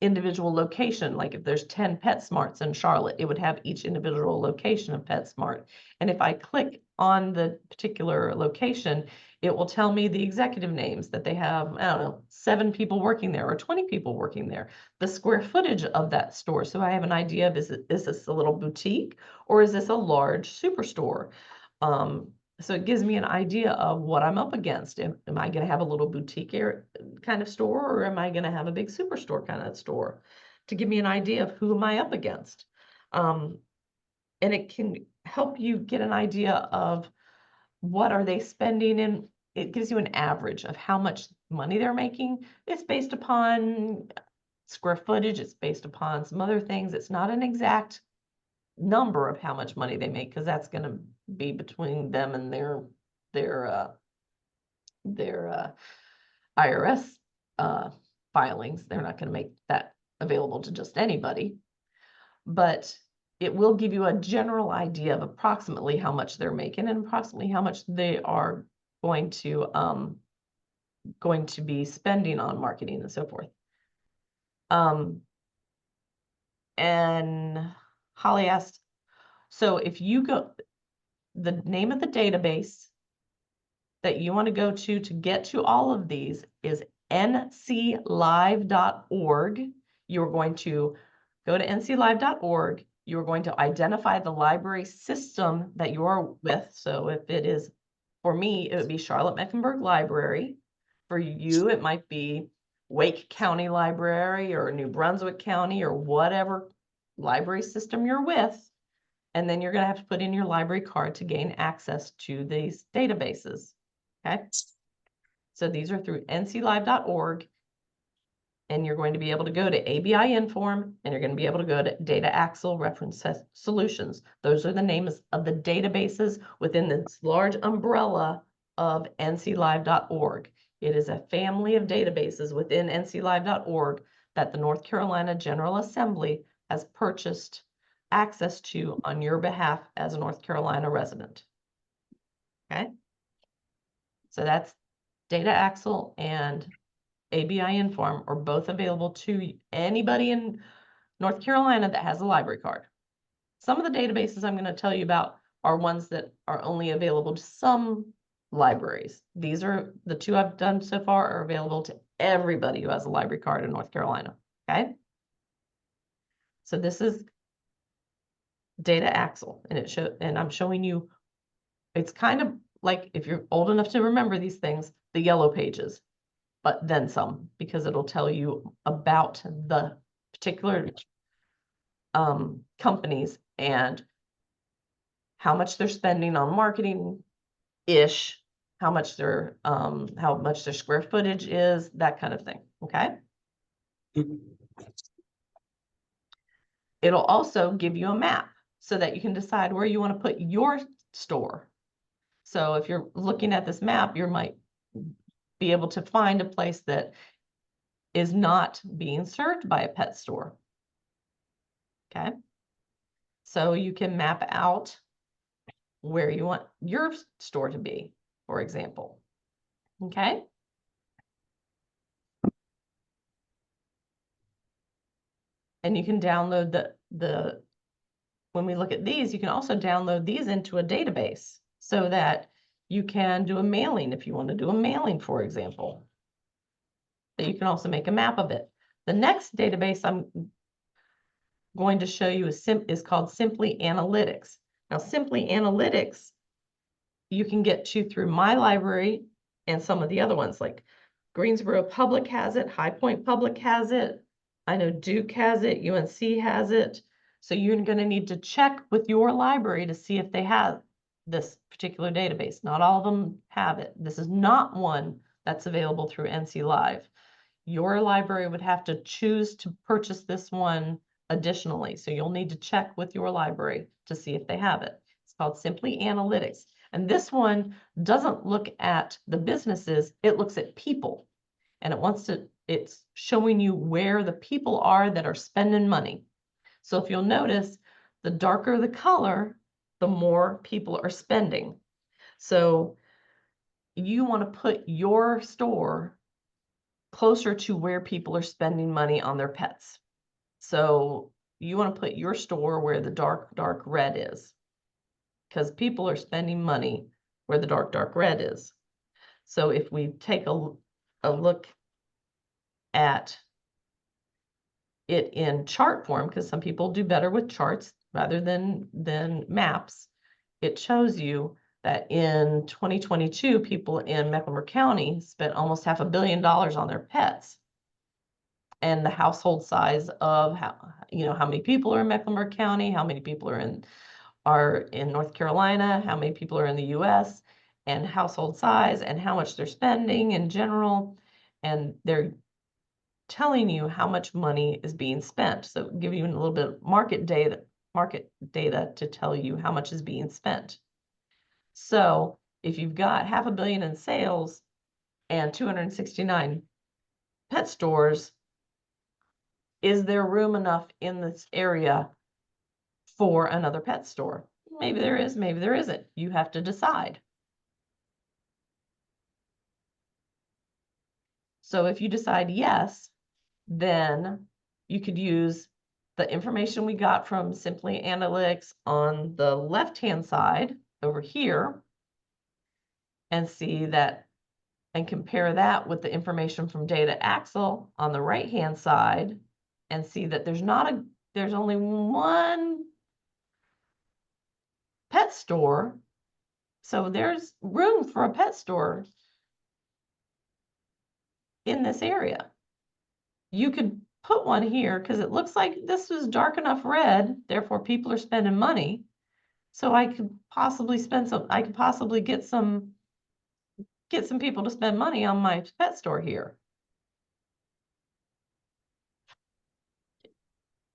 individual location. Like if there's 10 PetSmarts in Charlotte, it would have each individual location of PetSmart. And if I click on the particular location, it will tell me the executive names, that they have, I don't know, 7 people working there or 20 people working there, the square footage of that store. So I have an idea of, is this a little boutique, or is this a large superstore? So it gives me an idea of what I'm up against. Am I going to have a little boutique kind of store, or am I going to have a big superstore kind of store? To give me an idea of who am I up against. And it can help you get an idea of what are they spending, and it gives you an average of how much money they're making. It's based upon square footage. It's based upon some other things. It's not an exact number of how much money they make, because that's going to be between them and their IRS filings. They're not going to make that available to just anybody, but it will give you a general idea of approximately how much they're making and approximately how much they are going to be spending on marketing and so forth. And Holly asked, so if you go, the name of the database that you want to go to get to all of these is nclive.org. You're going to go to nclive.org. You're going to identify the library system that you are with. So if it is, for me, it would be Charlotte Mecklenburg Library. For you, it might be Wake County Library or New Brunswick County or whatever library system you're with. And then you're going to have to put in your library card to gain access to these databases. Okay. So these are through nclive.org. and you're going to be able to go to ABI Inform, and you're going to be able to go to Data Axle Reference Solutions. Those are the names of the databases within this large umbrella of nclive.org. It is a family of databases within nclive.org that the North Carolina General Assembly has purchased access to on your behalf as a North Carolina resident. Okay? So that's Data Axle and ABI Inform are both available to anybody in North Carolina that has a library card. Some of the databases I'm going to tell you about are ones that are only available to some libraries. These are the two I've done so far are available to everybody who has a library card in North Carolina. Okay. So this is Data Axle, and I'm showing you, it's kind of like, if you're old enough to remember these things, the yellow pages, but then some, because it'll tell you about the particular companies and how much they're spending on marketing ish, how much their square footage is, that kind of thing. Okay. It'll also give you a map so that you can decide where you want to put your store. So if you're looking at this map, you might be able to find a place that is not being served by a pet store. Okay. So you can map out where you want your store to be, for example. Okay. And you can download when we look at these, you can also download these into a database so that you can do a mailing if you want to do a mailing, for example. But you can also make a map of it. The next database I'm going to show you is called Simply Analytics. Now, Simply Analytics, you can get to through my library and some of the other ones, like Greensboro Public has it, High Point Public has it. I know Duke has it, UNC has it. So you're going to need to check with your library to see if they have this particular database. Not all of them have it. This is not one that's available through NC Live. Your library would have to choose to purchase this one additionally. So you'll need to check with your library to see if they have it. It's called Simply Analytics. And this one doesn't look at the businesses, it looks at people. And it's showing you where the people are that are spending money. So if you'll notice, the darker the color, the more people are spending. So you want to put your store closer to where people are spending money on their pets. So you want to put your store where the dark red is, because people are spending money where the dark red is. So if we take a look at it in chart form, because some people do better with charts rather than maps, it shows you that in 2022, people in Mecklenburg County spent almost $500 million on their pets. And the household size of how many people are in Mecklenburg County, how many people are in North Carolina, how many people are in the US, and household size and how much they're spending in general. And they're telling you how much money is being spent. So give you a little bit of market data to tell you how much is being spent. So if you've got $500 million in sales and 269 pet stores, is there room enough in this area for another pet store? Maybe there is, maybe there isn't. You have to decide. So if you decide yes, then you could use the information we got from Simply Analytics on the left-hand side over here and see that and compare that with the information from Data Axle on the right-hand side and see that there's only one pet store. So there's room for a pet store in this area. You could put one here because it looks like this is dark enough red, therefore people are spending money. So I could possibly get some people to spend money on my pet store here.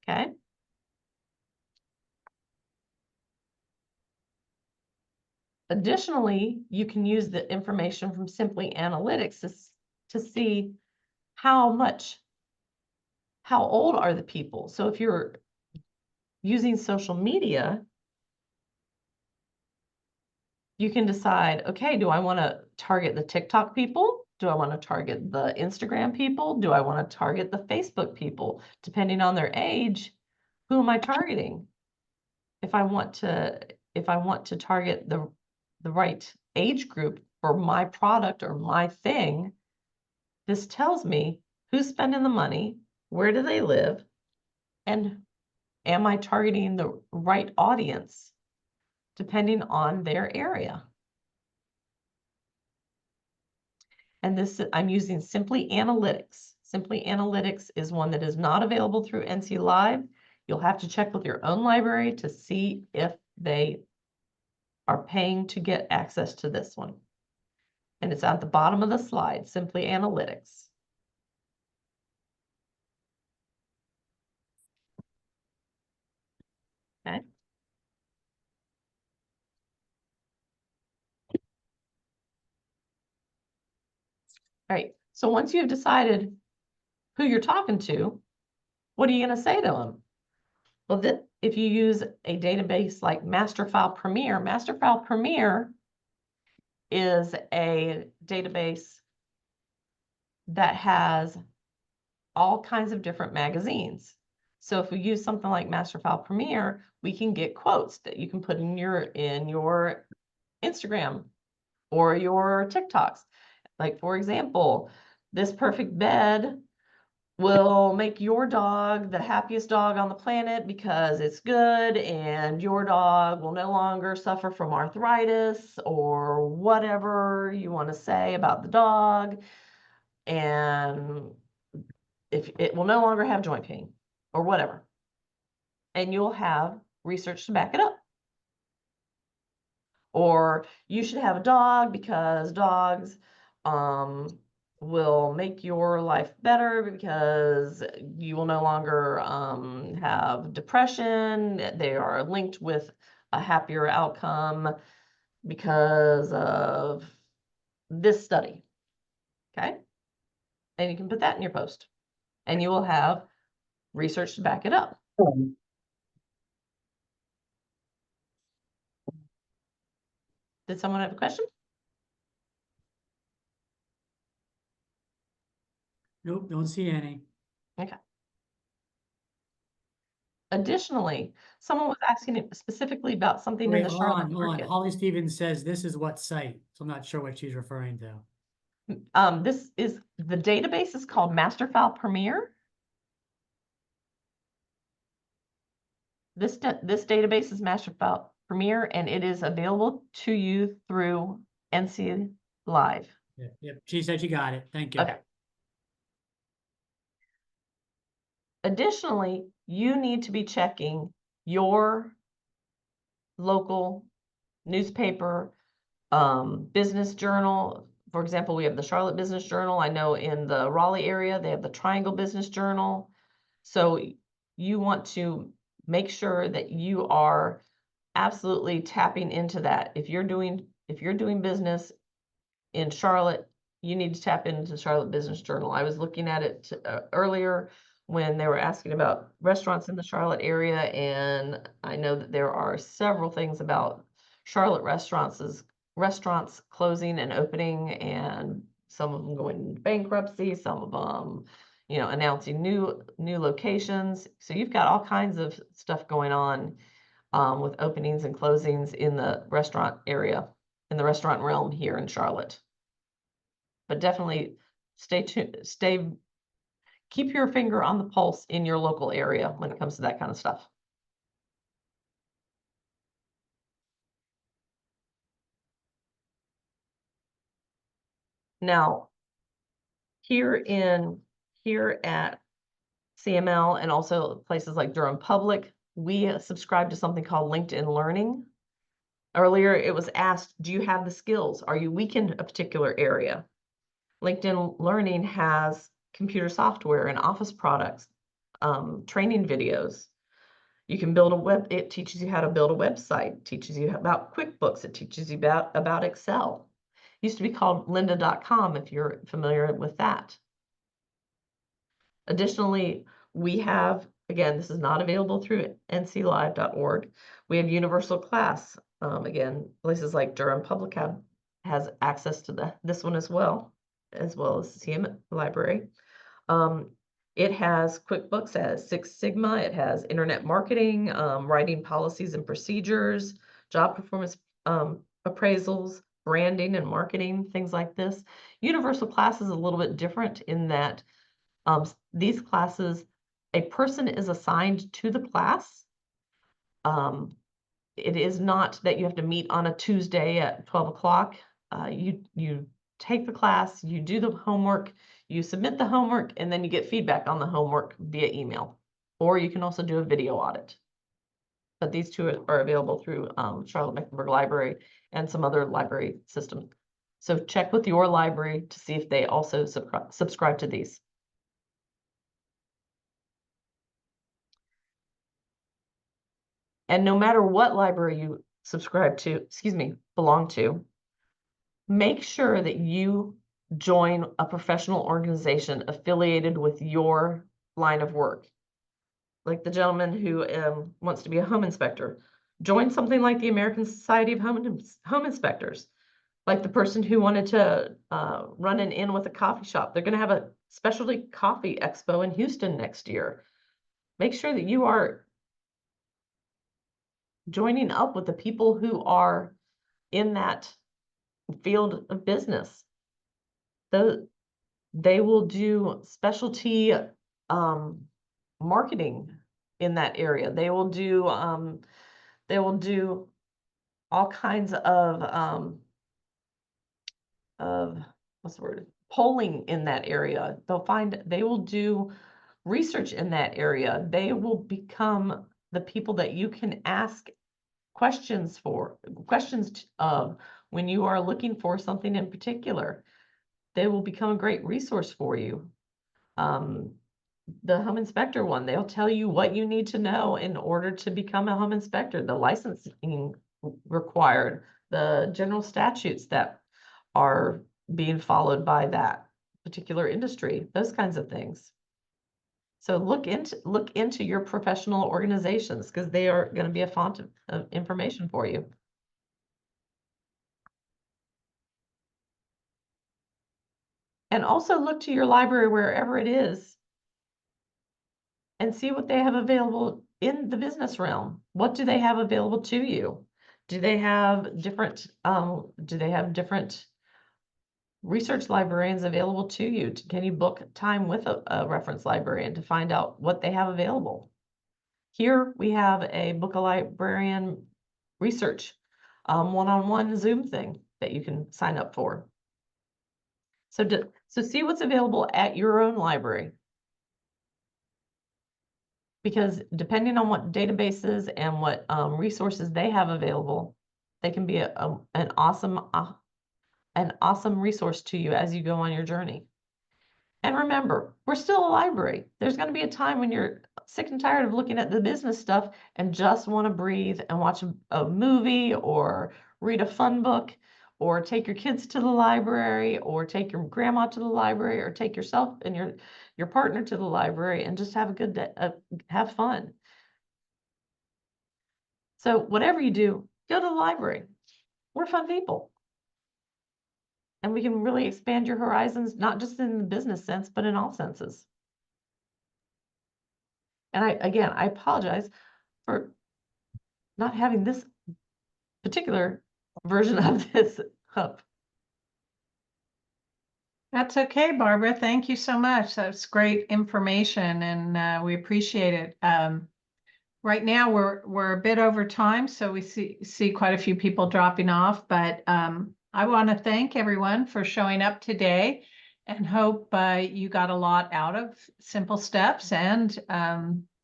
Okay. Additionally, you can use the information from Simply Analytics to see how old are the people. So if you're using social media, you can decide, okay, do I want to target the TikTok people? Do I want to target the Instagram people? Do I want to target the Facebook people? Depending on their age, who am I targeting? If I want to target the right age group for my product or my thing, this tells me who's spending the money, where do they live, and am I targeting the right audience depending on their area? And this, I'm using Simply Analytics. Simply Analytics is one that is not available through NC Live. You'll have to check with your own library to see if they are paying to get access to this one. And it's at the bottom of the slide, Simply Analytics. Okay. All right, so once you've decided who you're talking to, what are you going to say to them? Well, if you use a database like Masterfile Premier is a database that has all kinds of different magazines. So if we use something like Masterfile Premier, we can get quotes that you can put in your Instagram or your TikToks. Like, for example, this perfect bed will make your dog the happiest dog on the planet because it's good, and your dog will no longer suffer from arthritis or whatever you want to say about the dog. And if it will no longer have joint pain or whatever. And you'll have research to back it up. Or you should have a dog because dogs will make your life better because you will no longer have depression. They are linked with a happier outcome because of this study. Okay. And you can put that in your post and you will have research to back it up. Did someone have a question? Nope, don't see any. Okay. Additionally, someone was asking specifically about something in Wait, the hold Charlotte on, hold on. market. Holly Stevens says this is what site, so I'm not sure what she's referring to. This is, the database is called Masterfile Premier. This database is Masterfile Premier, and it is available to you through NC Live. Yep, she said she got it. Thank you. Okay. Additionally, you need to be checking your local newspaper, business journal. For example, we have the Charlotte Business Journal. I know in the Raleigh area, they have the Triangle Business Journal. So you want to make sure that you are absolutely tapping into that. If you're doing business in Charlotte, you need to tap into Charlotte Business Journal. I was looking at it earlier when they were asking about restaurants in the Charlotte area, and I know that there are several things about Charlotte restaurants closing and opening, and some of them going into bankruptcy, some of them, announcing new locations. So you've got all kinds of stuff going on with openings and closings in the restaurant area, in the restaurant realm here in Charlotte. But definitely stay tuned, keep your finger on the pulse in your local area when it comes to that kind of stuff. Now, here at CML and also places like Durham Public, we subscribe to something called LinkedIn Learning. Earlier, it was asked, do you have the skills? Are you weak in a particular area? LinkedIn Learning has computer software and office products training videos. You can build a web, it teaches you how to build a website, teaches you about QuickBooks, it teaches you about Excel. It used to be called lynda.com if you're familiar with that. Additionally, we have, again, this is not available through nclive.org. We have Universal Class. Again, places like Durham Public has access to this one as well as CM Library. It has QuickBooks, it has Six Sigma, it has internet marketing, writing policies and procedures, job performance appraisals, branding and marketing, things like this. Universal Class is a little bit different in that these classes, a person is assigned to the class. It is not that you have to meet on a Tuesday at 12 o'clock. You take the class, you do the homework, you submit the homework, and then you get feedback on the homework via email. Or you can also do a video audit. But these two are available through Charlotte-Mecklenburg Library and some other library systems. So check with your library to see if they also subscribe to these. And no matter what library you subscribe to, belong to, make sure that you join a professional organization affiliated with your line of work. Like the gentleman who wants to be a home inspector, join something like the American Society of Home Inspectors. Like the person who wanted to run an inn with a coffee shop, they're going to have a specialty coffee expo in Houston next year. Make sure that you are joining up with the people who are in that field of business. They will do specialty marketing in that area. They will do all kinds of what's the word? Polling in that area. They will do research in that area. They will become the people that you can ask questions of when you are looking for something in particular. They will become a great resource for you. The home inspector one, they'll tell you what you need to know in order to become a home inspector, the licensing required, the general statutes that are being followed by that particular industry, those kinds of things. So look into your professional organizations because they are going to be a font of information for you. And also look to your library wherever it is and see what they have available in the business realm. What do they have available to you? Do they have different research librarians available to you? Can you book time with a reference librarian to find out what they have available? Here we have a book a librarian research one-on-one Zoom thing that you can sign up for. So see what's available at your own library. Because depending on what databases and what resources they have available, they can be an awesome resource to you as you go on your journey. And remember, we're still a library. There's going to be a time when you're sick and tired of looking at the business stuff and just want to breathe and watch a movie or read a fun book or take your kids to the library or take your grandma to the library or take yourself and your partner to the library and just have a good day, have fun. So whatever you do, go to the library. We're fun people. And we can really expand your horizons, not just in the business sense, but in all senses. And I apologize for not having this particular version of this up. That's okay, Barbara. Thank you so much. That's great information and we appreciate it. Right now we're a bit over time, so we see quite a few people dropping off, but I want to thank everyone for showing up today and hope you got a lot out of Simple Steps and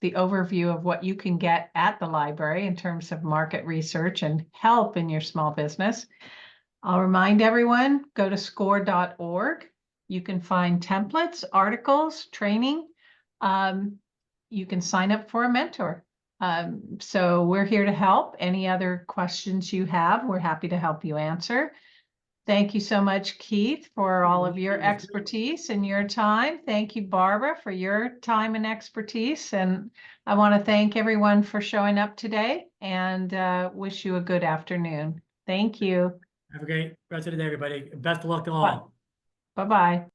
the overview of what you can get at the library in terms of market research and help in your small business. I'll remind everyone, go to score.org. You can find templates, articles, training. you can sign up for a mentor. So we're here to help. Any other questions you have, we're happy to help you answer. Thank you so much, Keith, for all of your expertise and your time. Thank you, Barbara, for your time and expertise. And I want to thank everyone for showing up today and wish you a good afternoon. Thank you. Have a great rest of the day, everybody. Best of luck to all. Bye-bye.